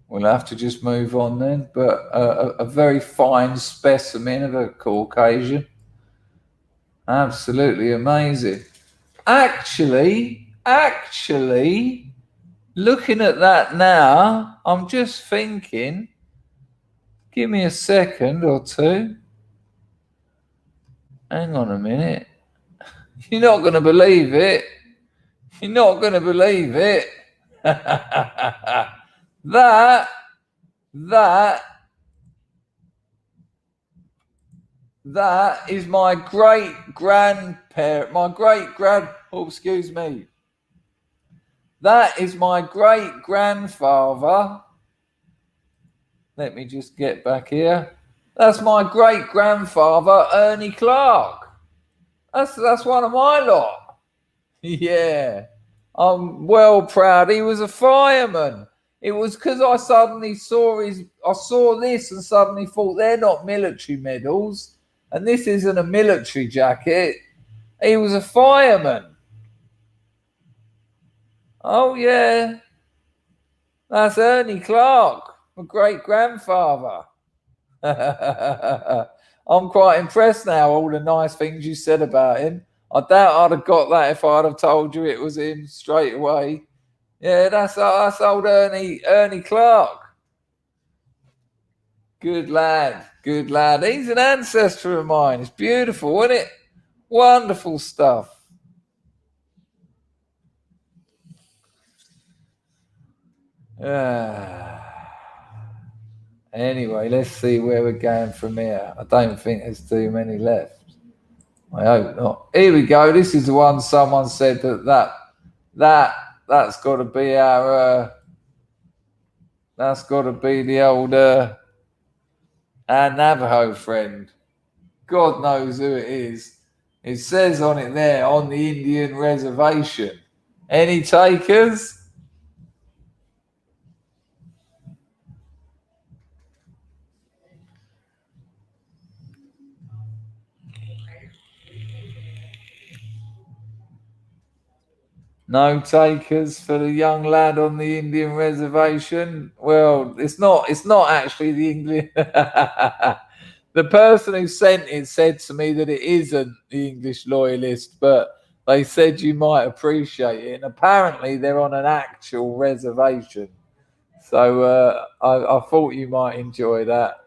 We'll have to just move on then. But a very fine specimen of a Caucasian. Absolutely amazing. Actually, looking at that now, I'm just thinking, give me a second or two. Hang on a minute. You're not going to believe it. You're not going to believe it. That is my great-grandparent, oh, excuse me. That is my great-grandfather. Let me just get back here. That's my great-grandfather, Ernie Clark. That's one of my lot. Yeah. I'm well proud. He was a fireman. It was because I suddenly saw this and suddenly thought they're not military medals. And this isn't a military jacket. He was a fireman. Oh, yeah. That's Ernie Clark, my great-grandfather. I'm quite impressed now, all the nice things you said about him. I doubt I'd have got that if I'd have told you it was him straight away. Yeah, that's old Ernie Clark. Good lad. He's an ancestor of mine. It's beautiful, isn't it? Wonderful stuff. Anyway, let's see where we're going from here. I don't think there's too many left. I hope not. Here we go. This is the one someone said that's got to be our. That's got to be the old our Navajo friend. God knows who it is. It says on it there, on the Indian reservation. Any takers? No takers for the young lad on the Indian reservation. Well, it's not actually the English. The person who sent it said to me that it isn't the English loyalist, but they said you might appreciate it. And apparently they're on an actual reservation. So I thought you might enjoy that.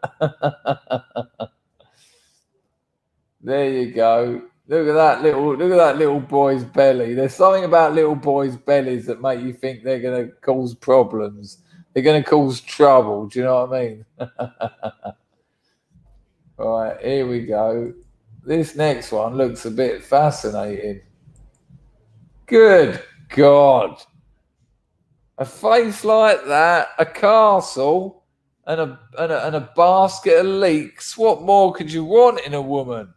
There you go. Look at that little boy's belly. There's something about little boys' bellies that make you think they're going to cause problems. They're going to cause trouble. Do you know what I mean? Right, here we go. This next one looks a bit fascinating. Good God. A face like that, a castle, and a basket of leeks. What more could you want in a woman?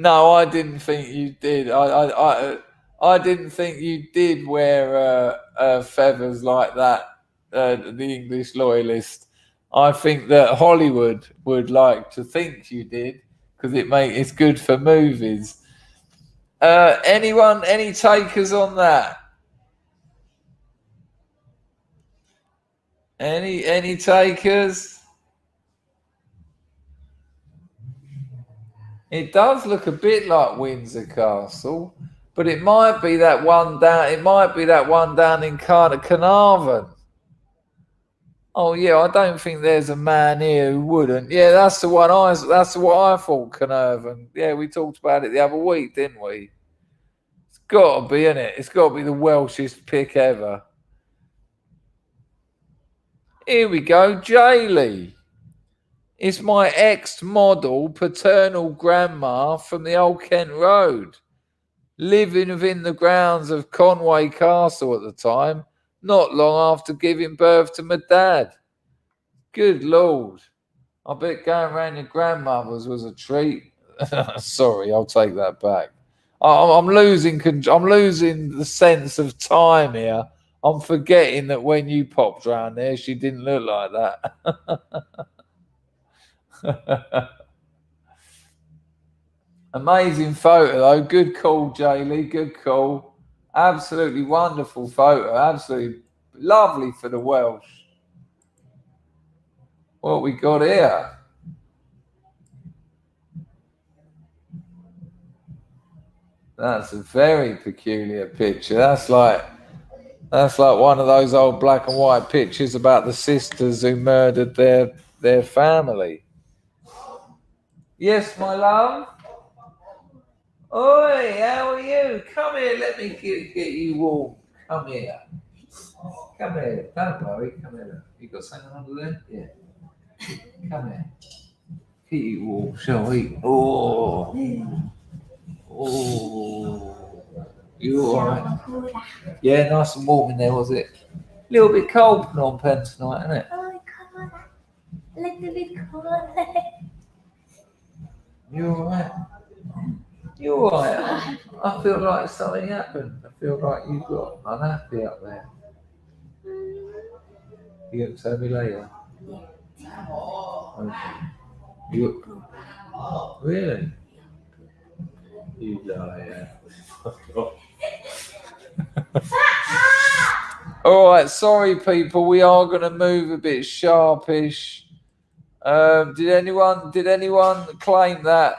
No, I didn't think you did. I didn't think you did wear feathers like that. The English loyalist. I think that Hollywood would like to think you did because it's good for movies. Any takers on that? Any takers? It does look a bit like Windsor Castle, but it might be that one down. It might be that one down in Carnarvon. Oh yeah, I don't think there's a man here who wouldn't. Yeah, that's the one. That's what I thought. Carnarvon. Yeah, we talked about it the other week, didn't we? It's got to be, isn't it? It's got to be the Welshest pick ever. Here we go, Jaylee. It's my ex-model paternal grandma from the Old Kent Road, living within the grounds of Conway Castle at the time, not long after giving birth to my dad. Good Lord. I bet going around your grandmother's was a treat. Sorry, I'll take that back. I'm losing the sense of time here. I'm forgetting that when you popped round there, she didn't look like that. Amazing photo, though. Good call, Jaylee. Good call. Absolutely wonderful photo. Absolutely lovely for the Welsh. What we got here? That's a very peculiar picture. That's like one of those old black and white pictures about the sisters who murdered their family. Yes, my love. Oi, how are you? Come here, let me get you warm. Come here. Come here. Don't worry. Come here. You got something under there? Yeah. Come here. Keep you warm, shall we? Oh. Oh. You alright? Yeah, nice and warm in there, was it? A little bit cold Phnom Penh tonight, isn't it? Oh, cold. A little bit cold. You alright? You alright? I feel like something happened. I feel like you got unhappy up there. You going to tell me later? Okay. You really? You liar. All right, sorry people, we are going to move a bit sharpish. Did anyone claim that?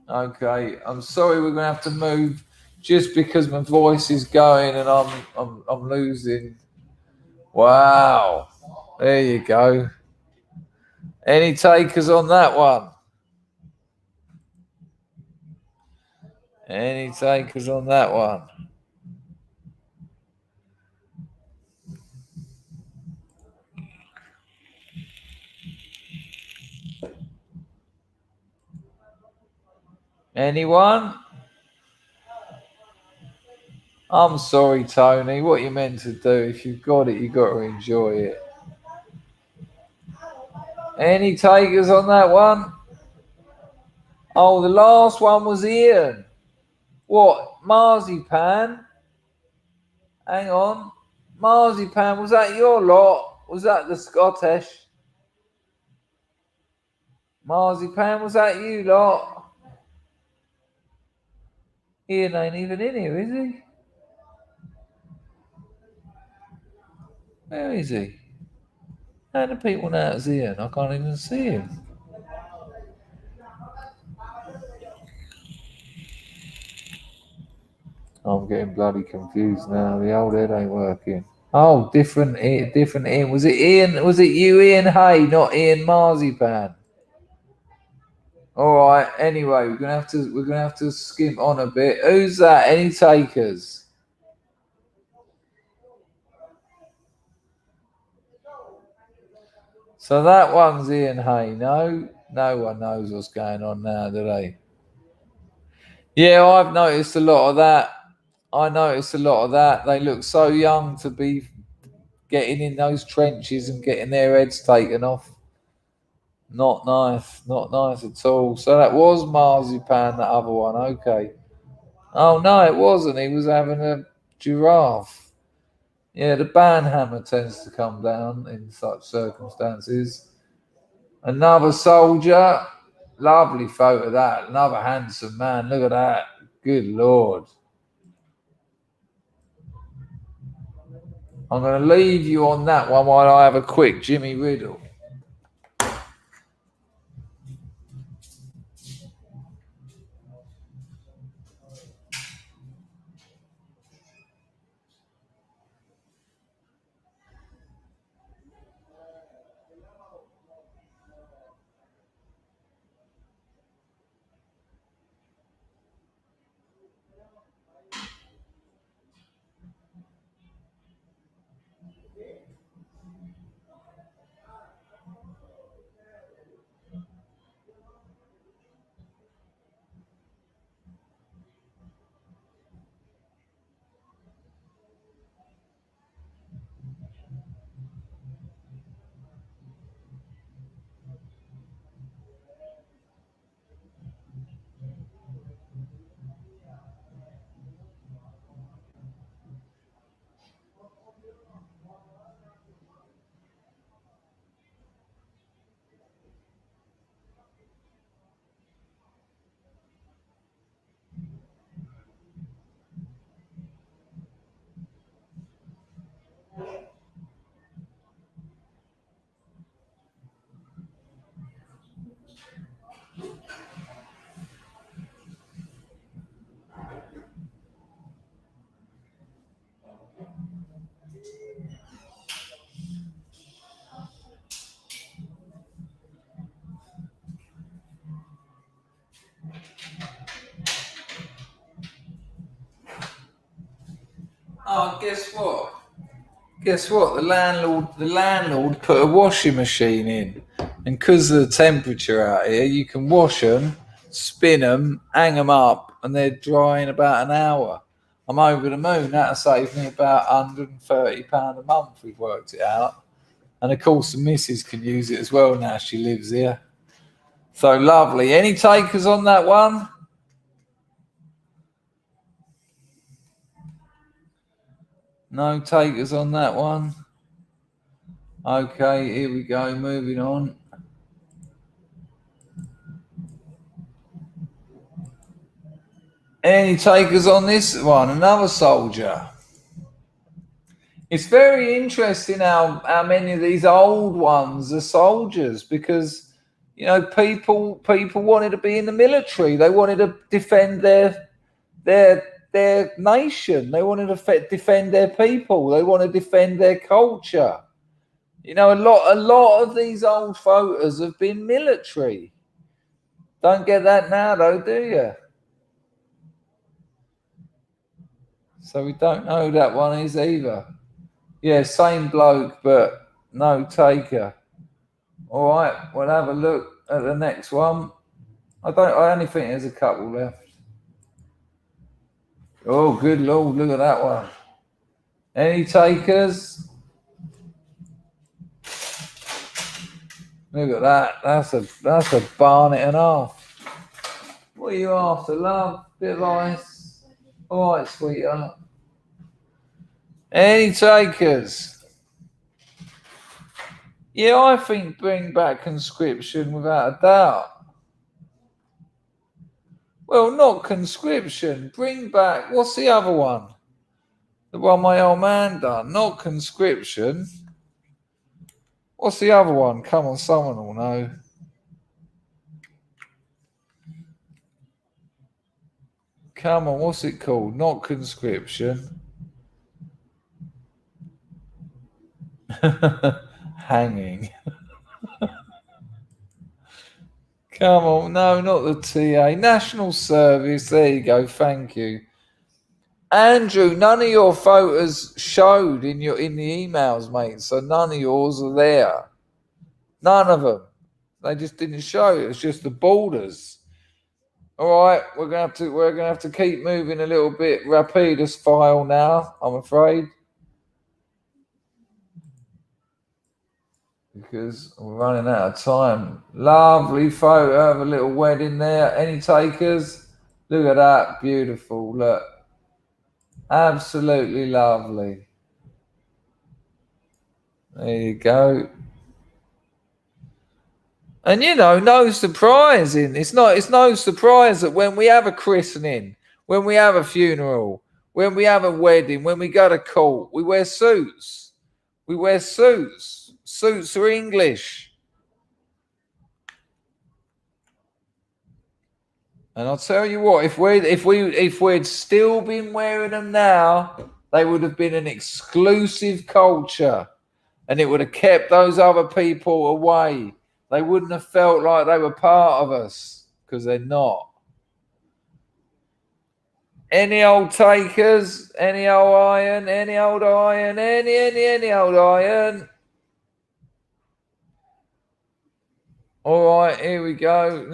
Okay, I'm sorry we're going to have to move just because my voice is going and I'm losing. Wow, there you go. Any takers on that one? Any takers on that one? Anyone? I'm sorry, Tony. What you meant to do? If you've got it, you've got to enjoy it. Any takers on that one? Oh, the last one was Ian. What? Marzipan? Hang on. Marzipan, was that your lot? Was that the Scottish? Marzipan, was that you lot? Ian ain't even in here, is he? Where is he? How do people know it's Ian? I can't even see him. I'm getting bloody confused now. The old head ain't working. Oh, different Ian. Was it Ian? Was it you, Ian Hay, not Ian Marzipan? All right. Anyway, we're gonna have to skimp on a bit. Who's that? Any takers? So that one's Ian Hay. No one knows what's going on now, do they? Yeah, I've noticed a lot of that. They look so young to be getting in those trenches and getting their heads taken off. Not nice. Not nice at all. So that was marzipan, that other one. Okay. Oh, no, it wasn't. He was having a giraffe. Yeah, the banhammer tends to come down in such circumstances. Another soldier. Lovely photo of that. Another handsome man. Look at that. Good Lord. I'm going to leave you on that one while I have a quick Jimmy Riddle. Oh, guess what? Guess what? The landlord put a washing machine in, and because of the temperature out here, you can wash them, spin them, hang them up, and they're dry in about an hour. I'm over the moon. That'll save me about £130 a month. We've worked it out, and of course the missus can use it as well now she lives here. So lovely. Any takers on that one? No takers on that one. Okay, here we go. Moving on. Any takers on this one? Another soldier. It's very interesting how many of these old ones are soldiers, because people wanted to be in the military. They wanted to defend their nation. They wanted to defend their people. They want to defend their culture. A lot of these old photos have been military. Don't get that now, though, do you? So we don't know who that one is either. Yeah, same bloke, but no taker. All right, we'll have a look at the next one. I only think there's a couple left. Oh, good Lord, look at that one. Any takers? Look at that. That's a barnet and a half. What are you after, love? Bit of ice. All right, sweetheart. Any takers? Yeah, I think bring back conscription without a doubt. Well, not conscription. Bring back, what's the other one? The one my old man done. Not conscription. What's the other one? Come on, someone will know. Come on, what's it called? Not conscription. Hanging. Come on, no, not the TA. National Service. There you go. Thank you. Andrew, none of your photos showed in the emails, mate. So none of yours are there. None of them. They just didn't show. It's just the borders. All right, we're gonna have to keep moving a little bit rapidus file now, I'm afraid. because we're running out of time. Lovely photo of a little wedding there. Any takers? Look at that. Beautiful. Look. Absolutely lovely. There you go. And no surprising. It's no surprise that when we have a christening, when we have a funeral, when we have a wedding, when we go to court, we wear suits. We wear suits. Suits are English. And I'll tell you what, if we'd still been wearing them now, they would have been an exclusive culture, and it would have kept those other people away. They wouldn't have felt like they were part of us, because they're not. Any old takers, any old iron, any old iron, any old iron. All right, here we go.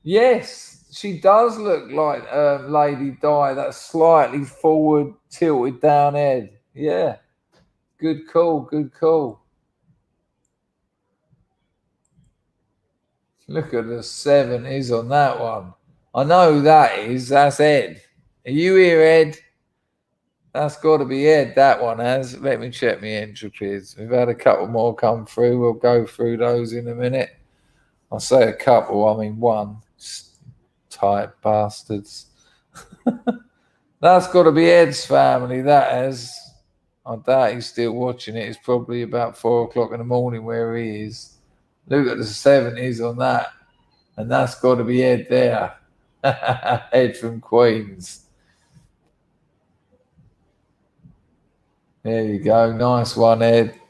Yes, she does look like Lady Di, that slightly forward tilted down head. Yeah, good call, good call. Look at the 70s on that one. I know who that is. That's Ed. Are you here, Ed? That's got to be Ed, that one has. Let me check my entropies. We've had a couple more come through. We'll go through those in a minute. I say a couple, I mean one. Tight bastards. That's got to be Ed's family, that has. I doubt he's still watching it. It's probably about 4 o'clock in the morning where he is. Look at the 70s on that. And that's got to be Ed there. Ed from Queens. There you go. Nice one, Ed.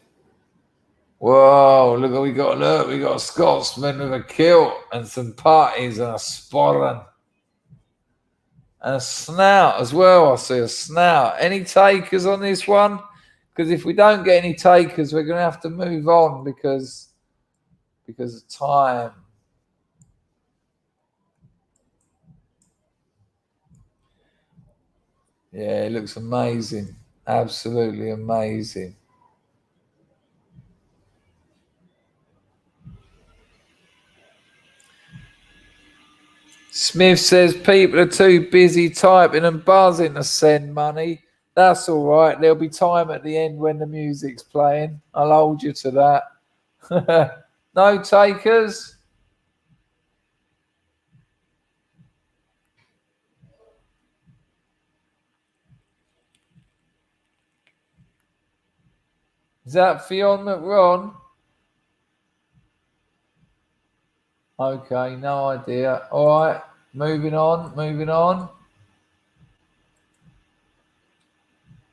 Whoa, look what we got. Look, we got a Scotsman with a kilt and some parties and a sporran. And a snout as well. I see a snout. Any takers on this one? Because if we don't get any takers, we're going to have to move on because of time. Yeah, it looks amazing. Absolutely amazing. Smith says people are too busy typing and buzzing to send money. That's all right. There'll be time at the end when the music's playing. I'll hold you to that. No takers? Is that Fionn McRon? Okay, no idea. All right, moving on.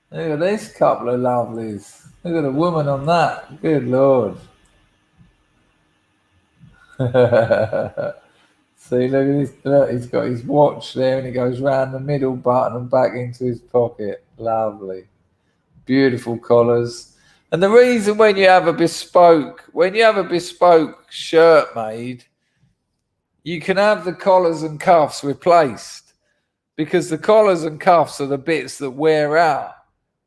Look at this couple of lovelies. Look at the woman on that. Good Lord. See, look at this. Look, he's got his watch there and he goes round the middle button and back into his pocket. Lovely. Beautiful collars. And the reason when you have a bespoke shirt made, you can have the collars and cuffs replaced because the collars and cuffs are the bits that wear out.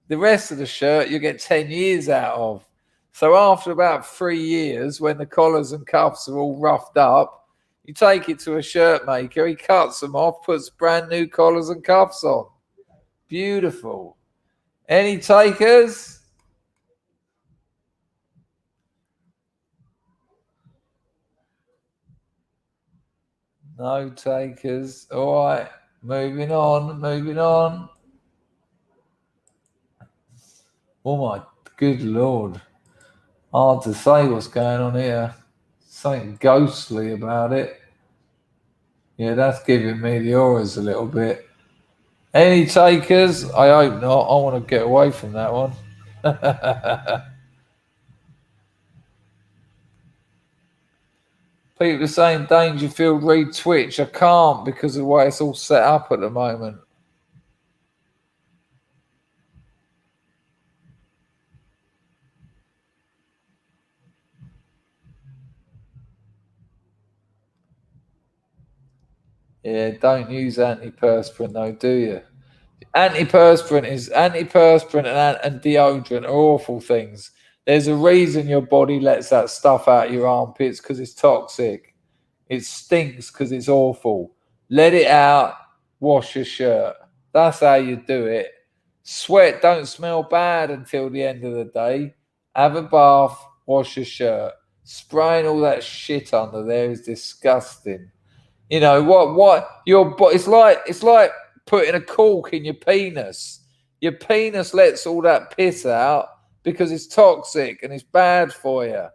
The rest of the shirt you get 10 years out of. So after about 3 years, when the collars and cuffs are all roughed up, you take it to a shirt maker, he cuts them off, puts brand new collars and cuffs on. Beautiful. Any takers? No takers. All right, moving on. Oh my good Lord. Hard to say what's going on here. Something ghostly about it. Yeah, that's giving me the auras a little bit. Any takers? I hope not. I want to get away from that one. People are saying Dangerfield read Twitch. I can't because of the way it's all set up at the moment. Yeah, don't use antiperspirant though, do you? Antiperspirant and deodorant are awful things. There's a reason your body lets that stuff out your armpits, because it's toxic. It stinks because it's awful. Let it out, wash your shirt. That's how you do it. Sweat don't smell bad until the end of the day. Have a bath, wash your shirt. Spraying all that shit under there is disgusting. You know what your it's like putting a cork in your penis. Your penis lets all that piss out because it's toxic and it's bad for you.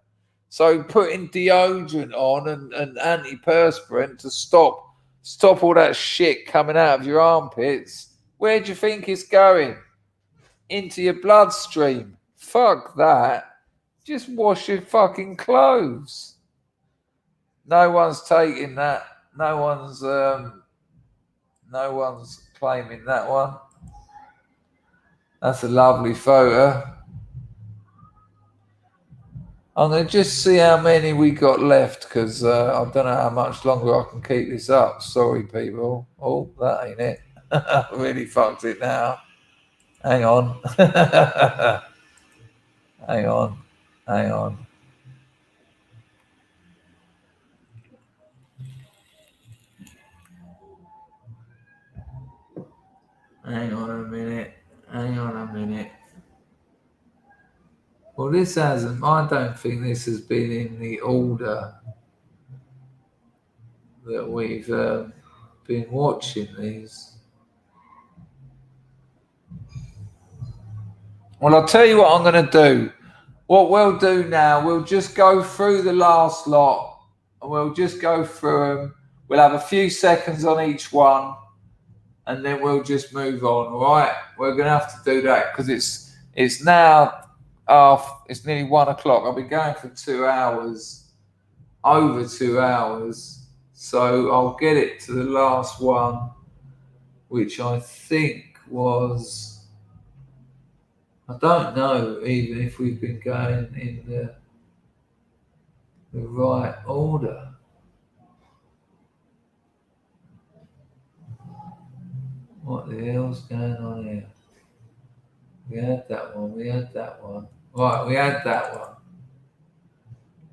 So putting deodorant on and antiperspirant to stop all that shit coming out of your armpits. Where do you think it's going? Into your bloodstream. Fuck that. Just wash your fucking clothes. No one's taking that. No one's claiming that one. That's a lovely photo. I'm going to just see how many we got left, because I don't know how much longer I can keep this up. Sorry, people. Oh, that ain't it. I really fucked it now. Hang on. Hang on. Hang on. Hang on a minute. Hang on a minute. Well, this hasn't. I don't think this has been in the order that we've been watching these. Well, I'll tell you what I'm going to do. What we'll do now, we'll just go through the last lot, and we'll just go through them. We'll have a few seconds on each one, and then we'll just move on. All right? We're going to have to do that because it's now it's nearly 1 o'clock. I'll be going for 2 hours, over 2 hours. So I'll get it to the last one, which I think was, I don't know even if we've been going in the right order. What the hell's going on here? We had that one. Right, we had that one.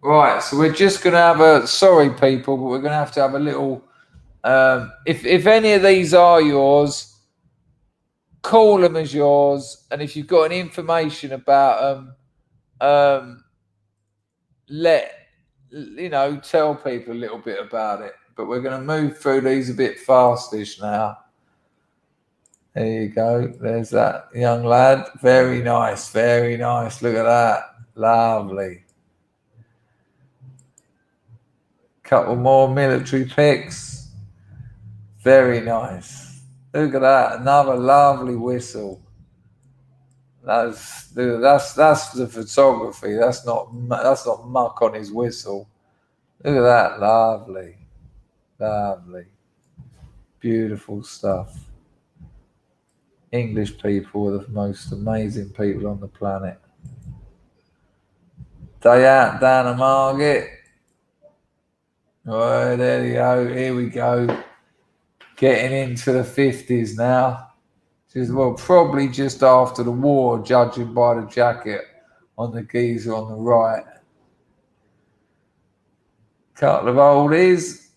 Right, so we're just going to have a, sorry people, but we're going to have a little, if any of these are yours, call them as yours. And if you've got any information about them, tell people a little bit about it. But we're going to move through these a bit fastish now. There you go. There's that young lad. Very nice. Very nice. Look at that. Lovely. Couple more military pics. Very nice. Look at that. Another lovely whistle. That's the photography. That's not muck on his whistle. Look at that. Lovely. Lovely. Beautiful stuff. English people are the most amazing people on the planet. Day out down a Margate. Oh, there you go. Here we go. Getting into the 50s now. Probably just after the war, judging by the jacket on the geezer on the right. Couple of oldies.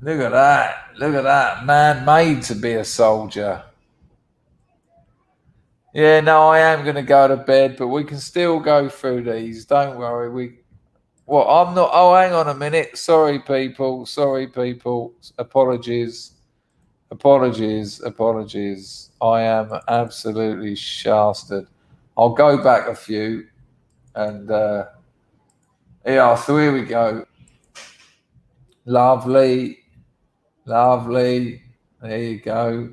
Look at that. Look at that. Man made to be a soldier. Yeah, no, I am going to go to bed, but we can still go through these. Don't worry. I'm not. Oh, hang on a minute. Sorry, people. Apologies. I am absolutely shafted. I'll go back a few, and yeah. So here we go. Lovely. There you go.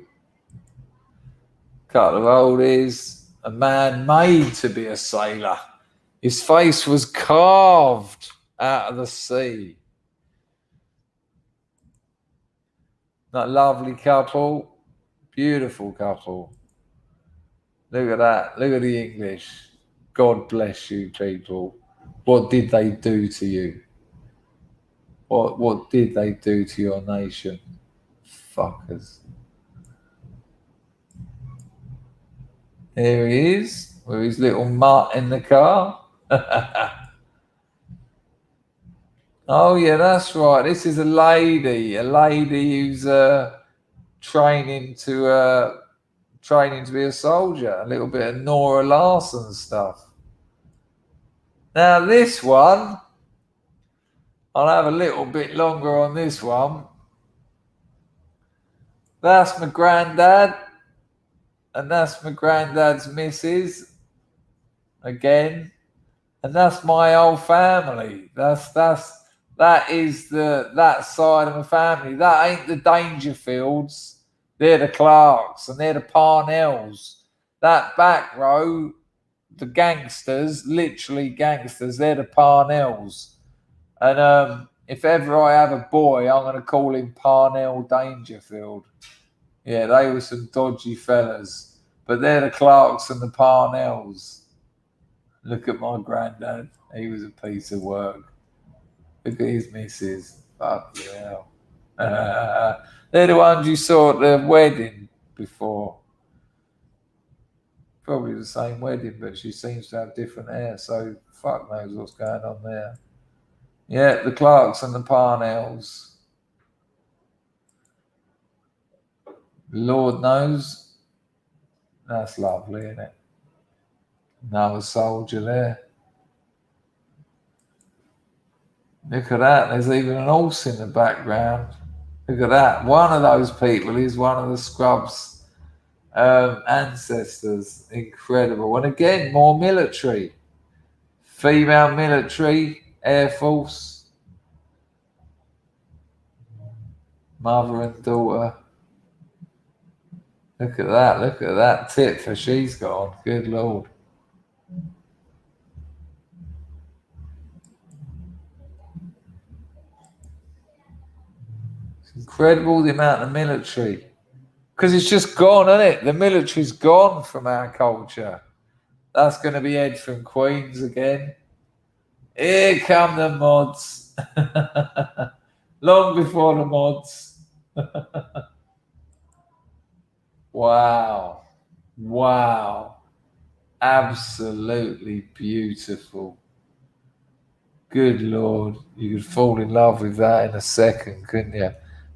Couple of oldies. A man made to be a sailor. His face was carved out of the sea. That lovely couple. Beautiful couple. Look at that. Look at the English. God bless you, people. What did they do to you? What did they do to your nation? Fuckers. There he is. with his little mutt in the car. Oh yeah, that's right. This is a lady who's training to be a soldier. A little bit of Nora Larson stuff. Now this one, I'll have a little bit longer on this one. That's my granddad, and that's my granddad's missus again, and that's my whole family. That is that side of my family. That ain't the Dangerfields. They're the Clarks, and they're the Parnells. That back row, the gangsters, literally gangsters, they're the Parnells. And if ever I have a boy, I'm going to call him Parnell Dangerfield. Yeah, they were some dodgy fellas. But they're the Clarks and the Parnells. Look at my granddad. He was a piece of work. Look at his missus. Fuck hell. They're the ones you saw at the wedding before. Probably the same wedding, but she seems to have different hair, so fuck knows what's going on there. Yeah, the Clarks and the Parnells. Lord knows. That's lovely, isn't it? Another soldier there. Look at that. There's even an horse in the background. Look at that. One of those people is one of the Scrubs ancestors. Incredible. And again, more military. Female military, Air Force. Mother and daughter. Look at that. Look at that tip for she's gone. Good Lord. It's incredible the amount of military. Because it's just gone, isn't it? The military's gone from our culture. That's going to be Ed from Queens again. Here come the mods. Long before the mods. Wow. Wow. Absolutely beautiful. Good Lord. You could fall in love with that in a second, couldn't you?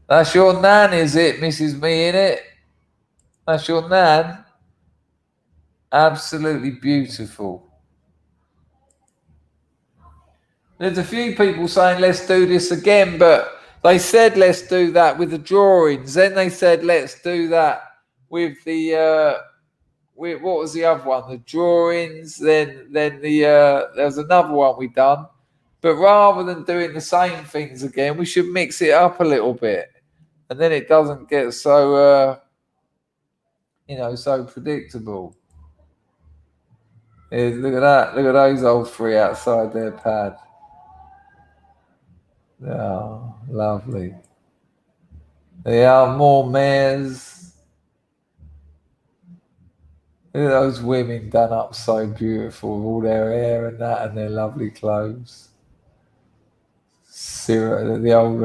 That's your nan, is it, Mrs. Me, innit? That's your nan? Absolutely beautiful. There's a few people saying let's do this again, but they said let's do that with the drawings. Then they said let's do that with the what was the other one? The drawings. Then there was another one we done. But rather than doing the same things again, we should mix it up a little bit, and then it doesn't get so so predictable. Look at that! Look at those old three outside their pad. Oh, lovely. There are more mares. Look at those women done up so beautiful with all their hair and that and their lovely clothes. The old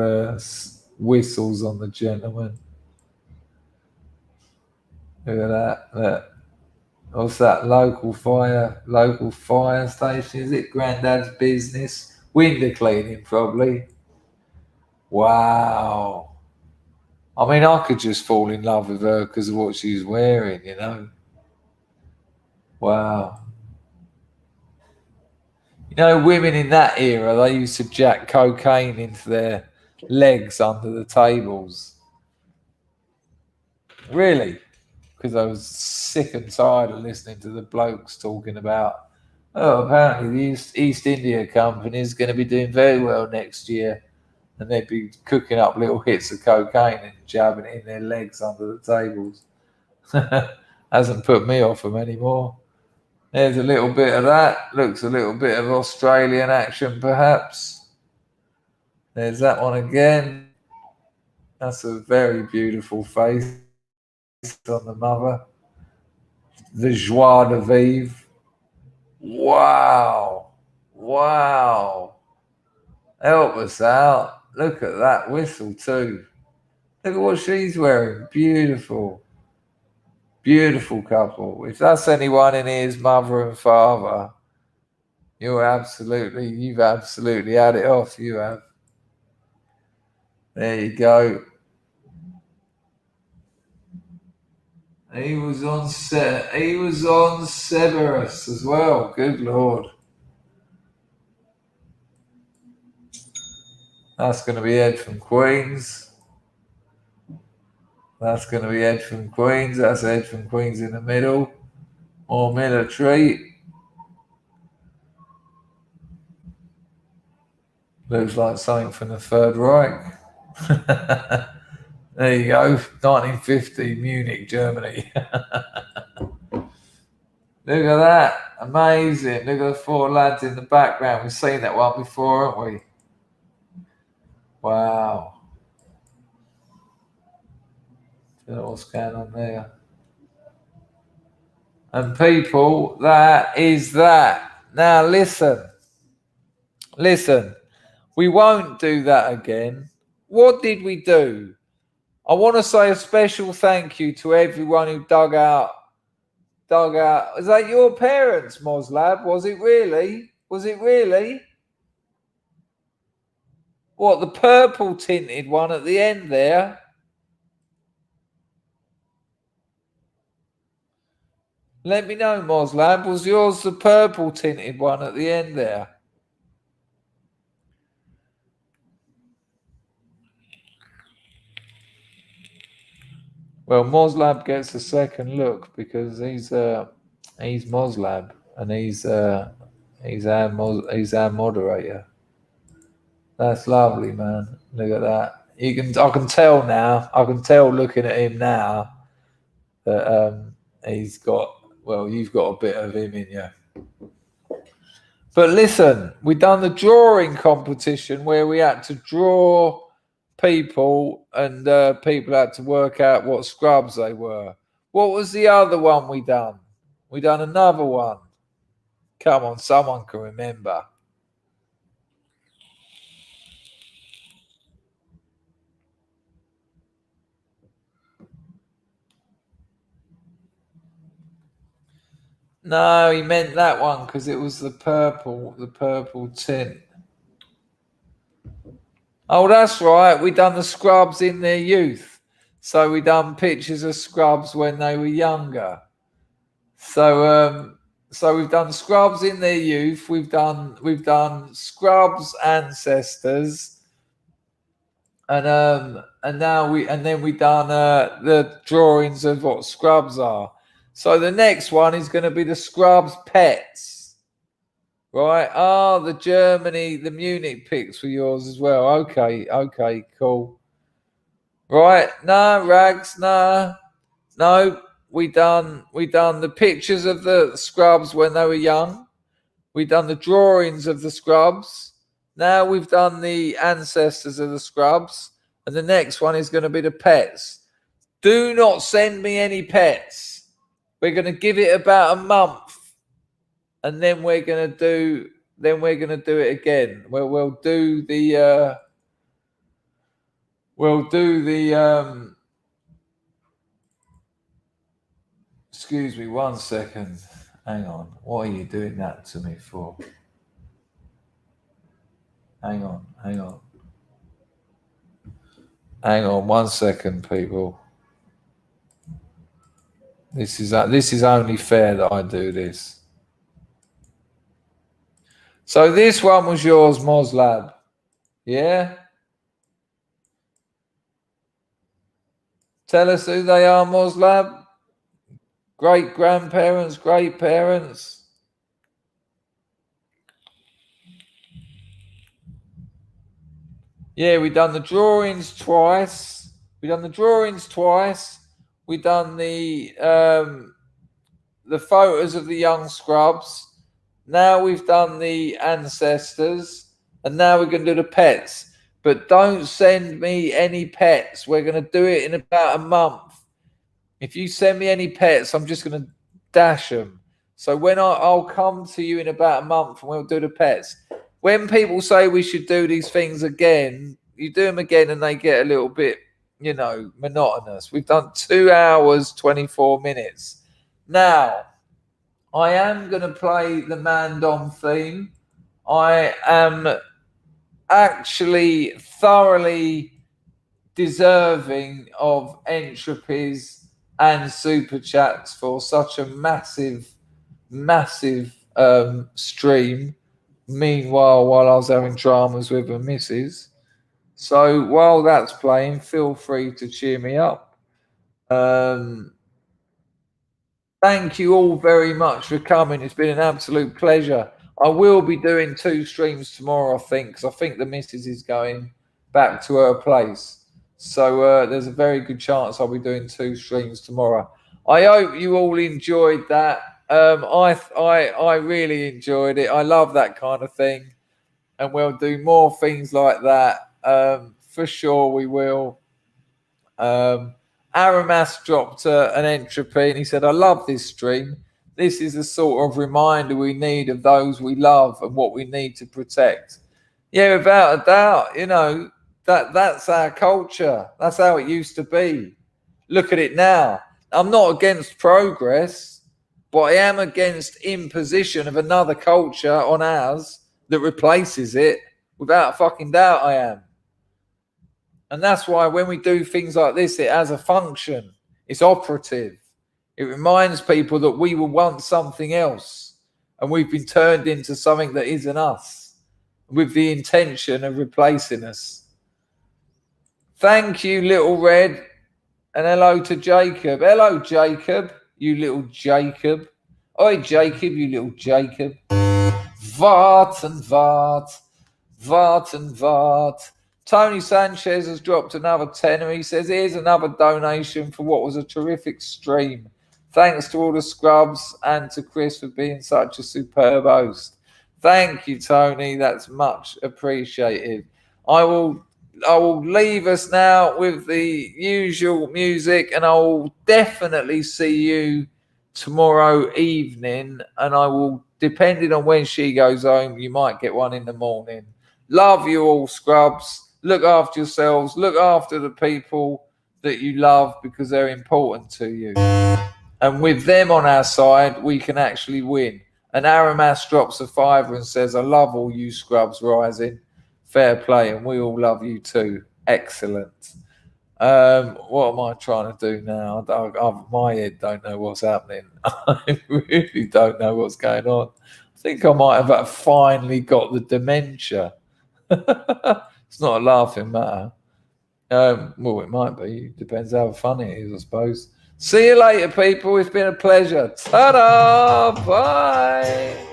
whistles on the gentleman. Look at that. Look. What's that? Local fire station. Is it Grandad's business? Window cleaning, probably. Wow. I mean, I could just fall in love with her because of what she's wearing, you know. Wow. You know, women in that era, they used to jack cocaine into their legs under the tables. Really? Because I was sick and tired of listening to the blokes talking about, oh, apparently the East India Company is going to be doing very well next year. And they'd be cooking up little hits of cocaine and jabbing it in their legs under the tables. Hasn't put me off them anymore. There's a little bit of that. Looks a little bit of Australian action, perhaps. There's that one again. That's a very beautiful face on the mother. The joie de vivre. Wow. Wow. Help us out. Look at that whistle too. Look at what she's wearing. Beautiful. Beautiful couple. If that's anyone in here's mother and father, you've absolutely had it off. You have. There you go. He was on Severus as well. Good Lord. That's going to be Ed from Queens. That's going to be Ed from Queens. That's Ed from Queens in the middle. More military. Looks like something from the Third Reich. There you go. 1950, Munich, Germany. Look at that. Amazing. Look at the four lads in the background. We've seen that one before, haven't we? Wow. Don't know what's going on there. And people, that is that. Now listen. Listen. We won't do that again. What did we do? I want to say a special thank you to everyone who dug out. Is that your parents, Moslab? Was it really? Was it really? What, the purple tinted one at the end there? Let me know, Moslab. Was yours the purple tinted one at the end there? Well, Moslab gets a second look because he's Moslab and he's our moderator. That's lovely, man. Look at that. I can tell now. I can tell looking at him now that he's got. Well, you've got a bit of him in you. But listen, we done the drawing competition where we had to draw people and people had to work out what scrubs they were. What was the other one we done? We done another one. Come on, someone can remember. No, he meant that one because it was the purple tint. Oh, that's right. We done the scrubs in their youth. So we done pictures of scrubs when they were younger. So we've done scrubs in their youth. We've done scrubs ancestors, and then we done the drawings of what scrubs are. So the next one is going to be the scrubs pets, right? Oh, the Munich pics were yours as well. Okay, cool. Right? No, Rags, no. We done the pictures of the scrubs when they were young. We done the drawings of the scrubs. Now we've done the ancestors of the scrubs, and the next one is going to be the pets. Do not send me any pets. We're going to give it about a month, and then we're going to do it again. We'll do the excuse me 1 second. Hang on. What are you doing that to me for? Hang on. Hang on 1 second, people. This is only fair that I do this. So this one was yours, Moslab. Yeah? Tell us who they are, Moslab. Great grandparents, great parents. Yeah, we done the drawings twice. We done the photos of the young scrubs. Now we've done the ancestors, and now we're going to do the pets. But don't send me any pets. We're going to do it in about a month. If you send me any pets, I'm just going to dash them. So when I'll come to you in about a month and we'll do the pets. When people say we should do these things again, you do them again and they get a little bit monotonous. We've done 2 hours, 24 minutes. Now, I am going to play the Mandom theme. I am actually thoroughly deserving of entropies and super chats for such a massive stream. Meanwhile, while I was having dramas with a missus. So while that's playing, feel free to cheer me up. Thank you all very much for coming. It's been an absolute pleasure. I will be doing 2 streams tomorrow, I think, because I think the missus is going back to her place. So there's a very good chance I'll be doing 2 streams tomorrow. I hope you all enjoyed that. I really enjoyed it. I love that kind of thing, and we'll do more things like that. For sure, we will. Aramas dropped an entropy and he said, I love this stream. This is the sort of reminder we need of those we love and what we need to protect. Yeah, without a doubt, that's our culture. That's how it used to be. Look at it now. I'm not against progress, but I am against imposition of another culture on ours that replaces it. Without a fucking doubt, I am. And that's why when we do things like this, it has a function. It's operative. It reminds people that we were once something else and we've been turned into something that isn't us with the intention of replacing us. Thank you, Little Red. And hello to Jacob. Hello, Jacob, you little Jacob. Oi, Jacob, you little Jacob. Vart and Vart. Vart and Vart. Tony Sanchez has dropped another tenner. He says, here's another donation for what was a terrific stream. Thanks to all the scrubs and to Chris for being such a superb host. Thank you, Tony. That's much appreciated. I will leave us now with the usual music, and I will definitely see you tomorrow evening. And I will, depending on when she goes home, you might get one in the morning. Love you all, scrubs. Look after yourselves. Look after the people that you love because they're important to you. And with them on our side, we can actually win. And Aramas drops a $5 and says, I love all you scrubs rising. Fair play. And we all love you too. Excellent. What am I trying to do now? My head don't know what's happening. I really don't know what's going on. I think I might have finally got the dementia. It's not a laughing matter. Well, it might be. Depends how funny it is, I suppose. See you later, people. It's been a pleasure. Ta-da! Bye!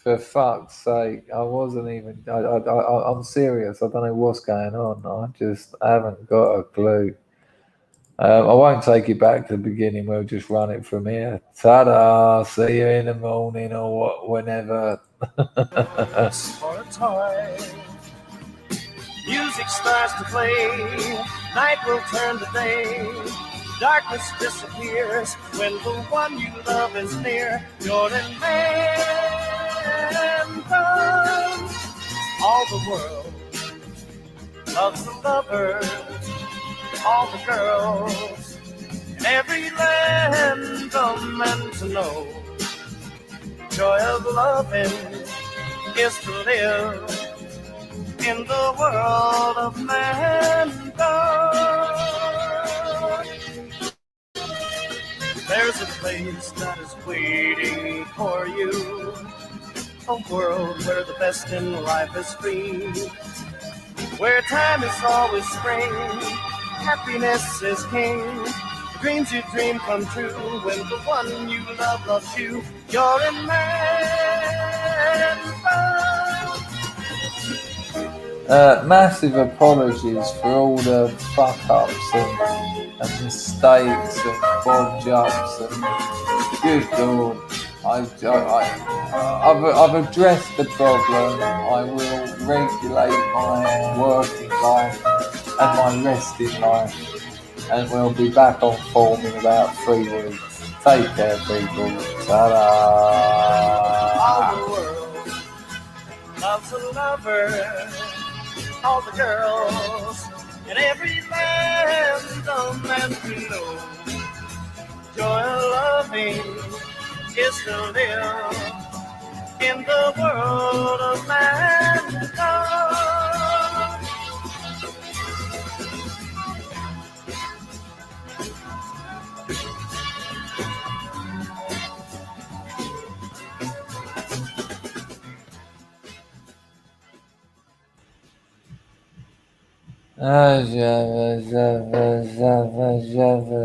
For fuck's sake, I wasn't even. I'm serious. I don't know what's going on. I haven't got a clue. I won't take you back to the beginning. We'll just run it from here. Ta-da! See you in the morning or whenever. For a toy. Music starts to play. Night will turn to day. Darkness disappears when the one you love is near. You're in man comes. All the world loves the lovers, all the girls in every land are meant to know. Joy of loving is to live in the world of mankind. There's a place that is waiting for you, a world where the best in life is free, where time is always spring, happiness is king, the Dreams you dream come true when the one you love loves you. You're in Massive apologies for all the fuck ups and mistakes and bodge ups and good lord. I've addressed the problem. I will regulate my working life and my resting life, and we'll be back on form in about 3 weeks. Take care, people. Ta-da! all the world loves a lover. All the girls in every land, a man to know. Joy of loving is to live in the world of mankind. Java.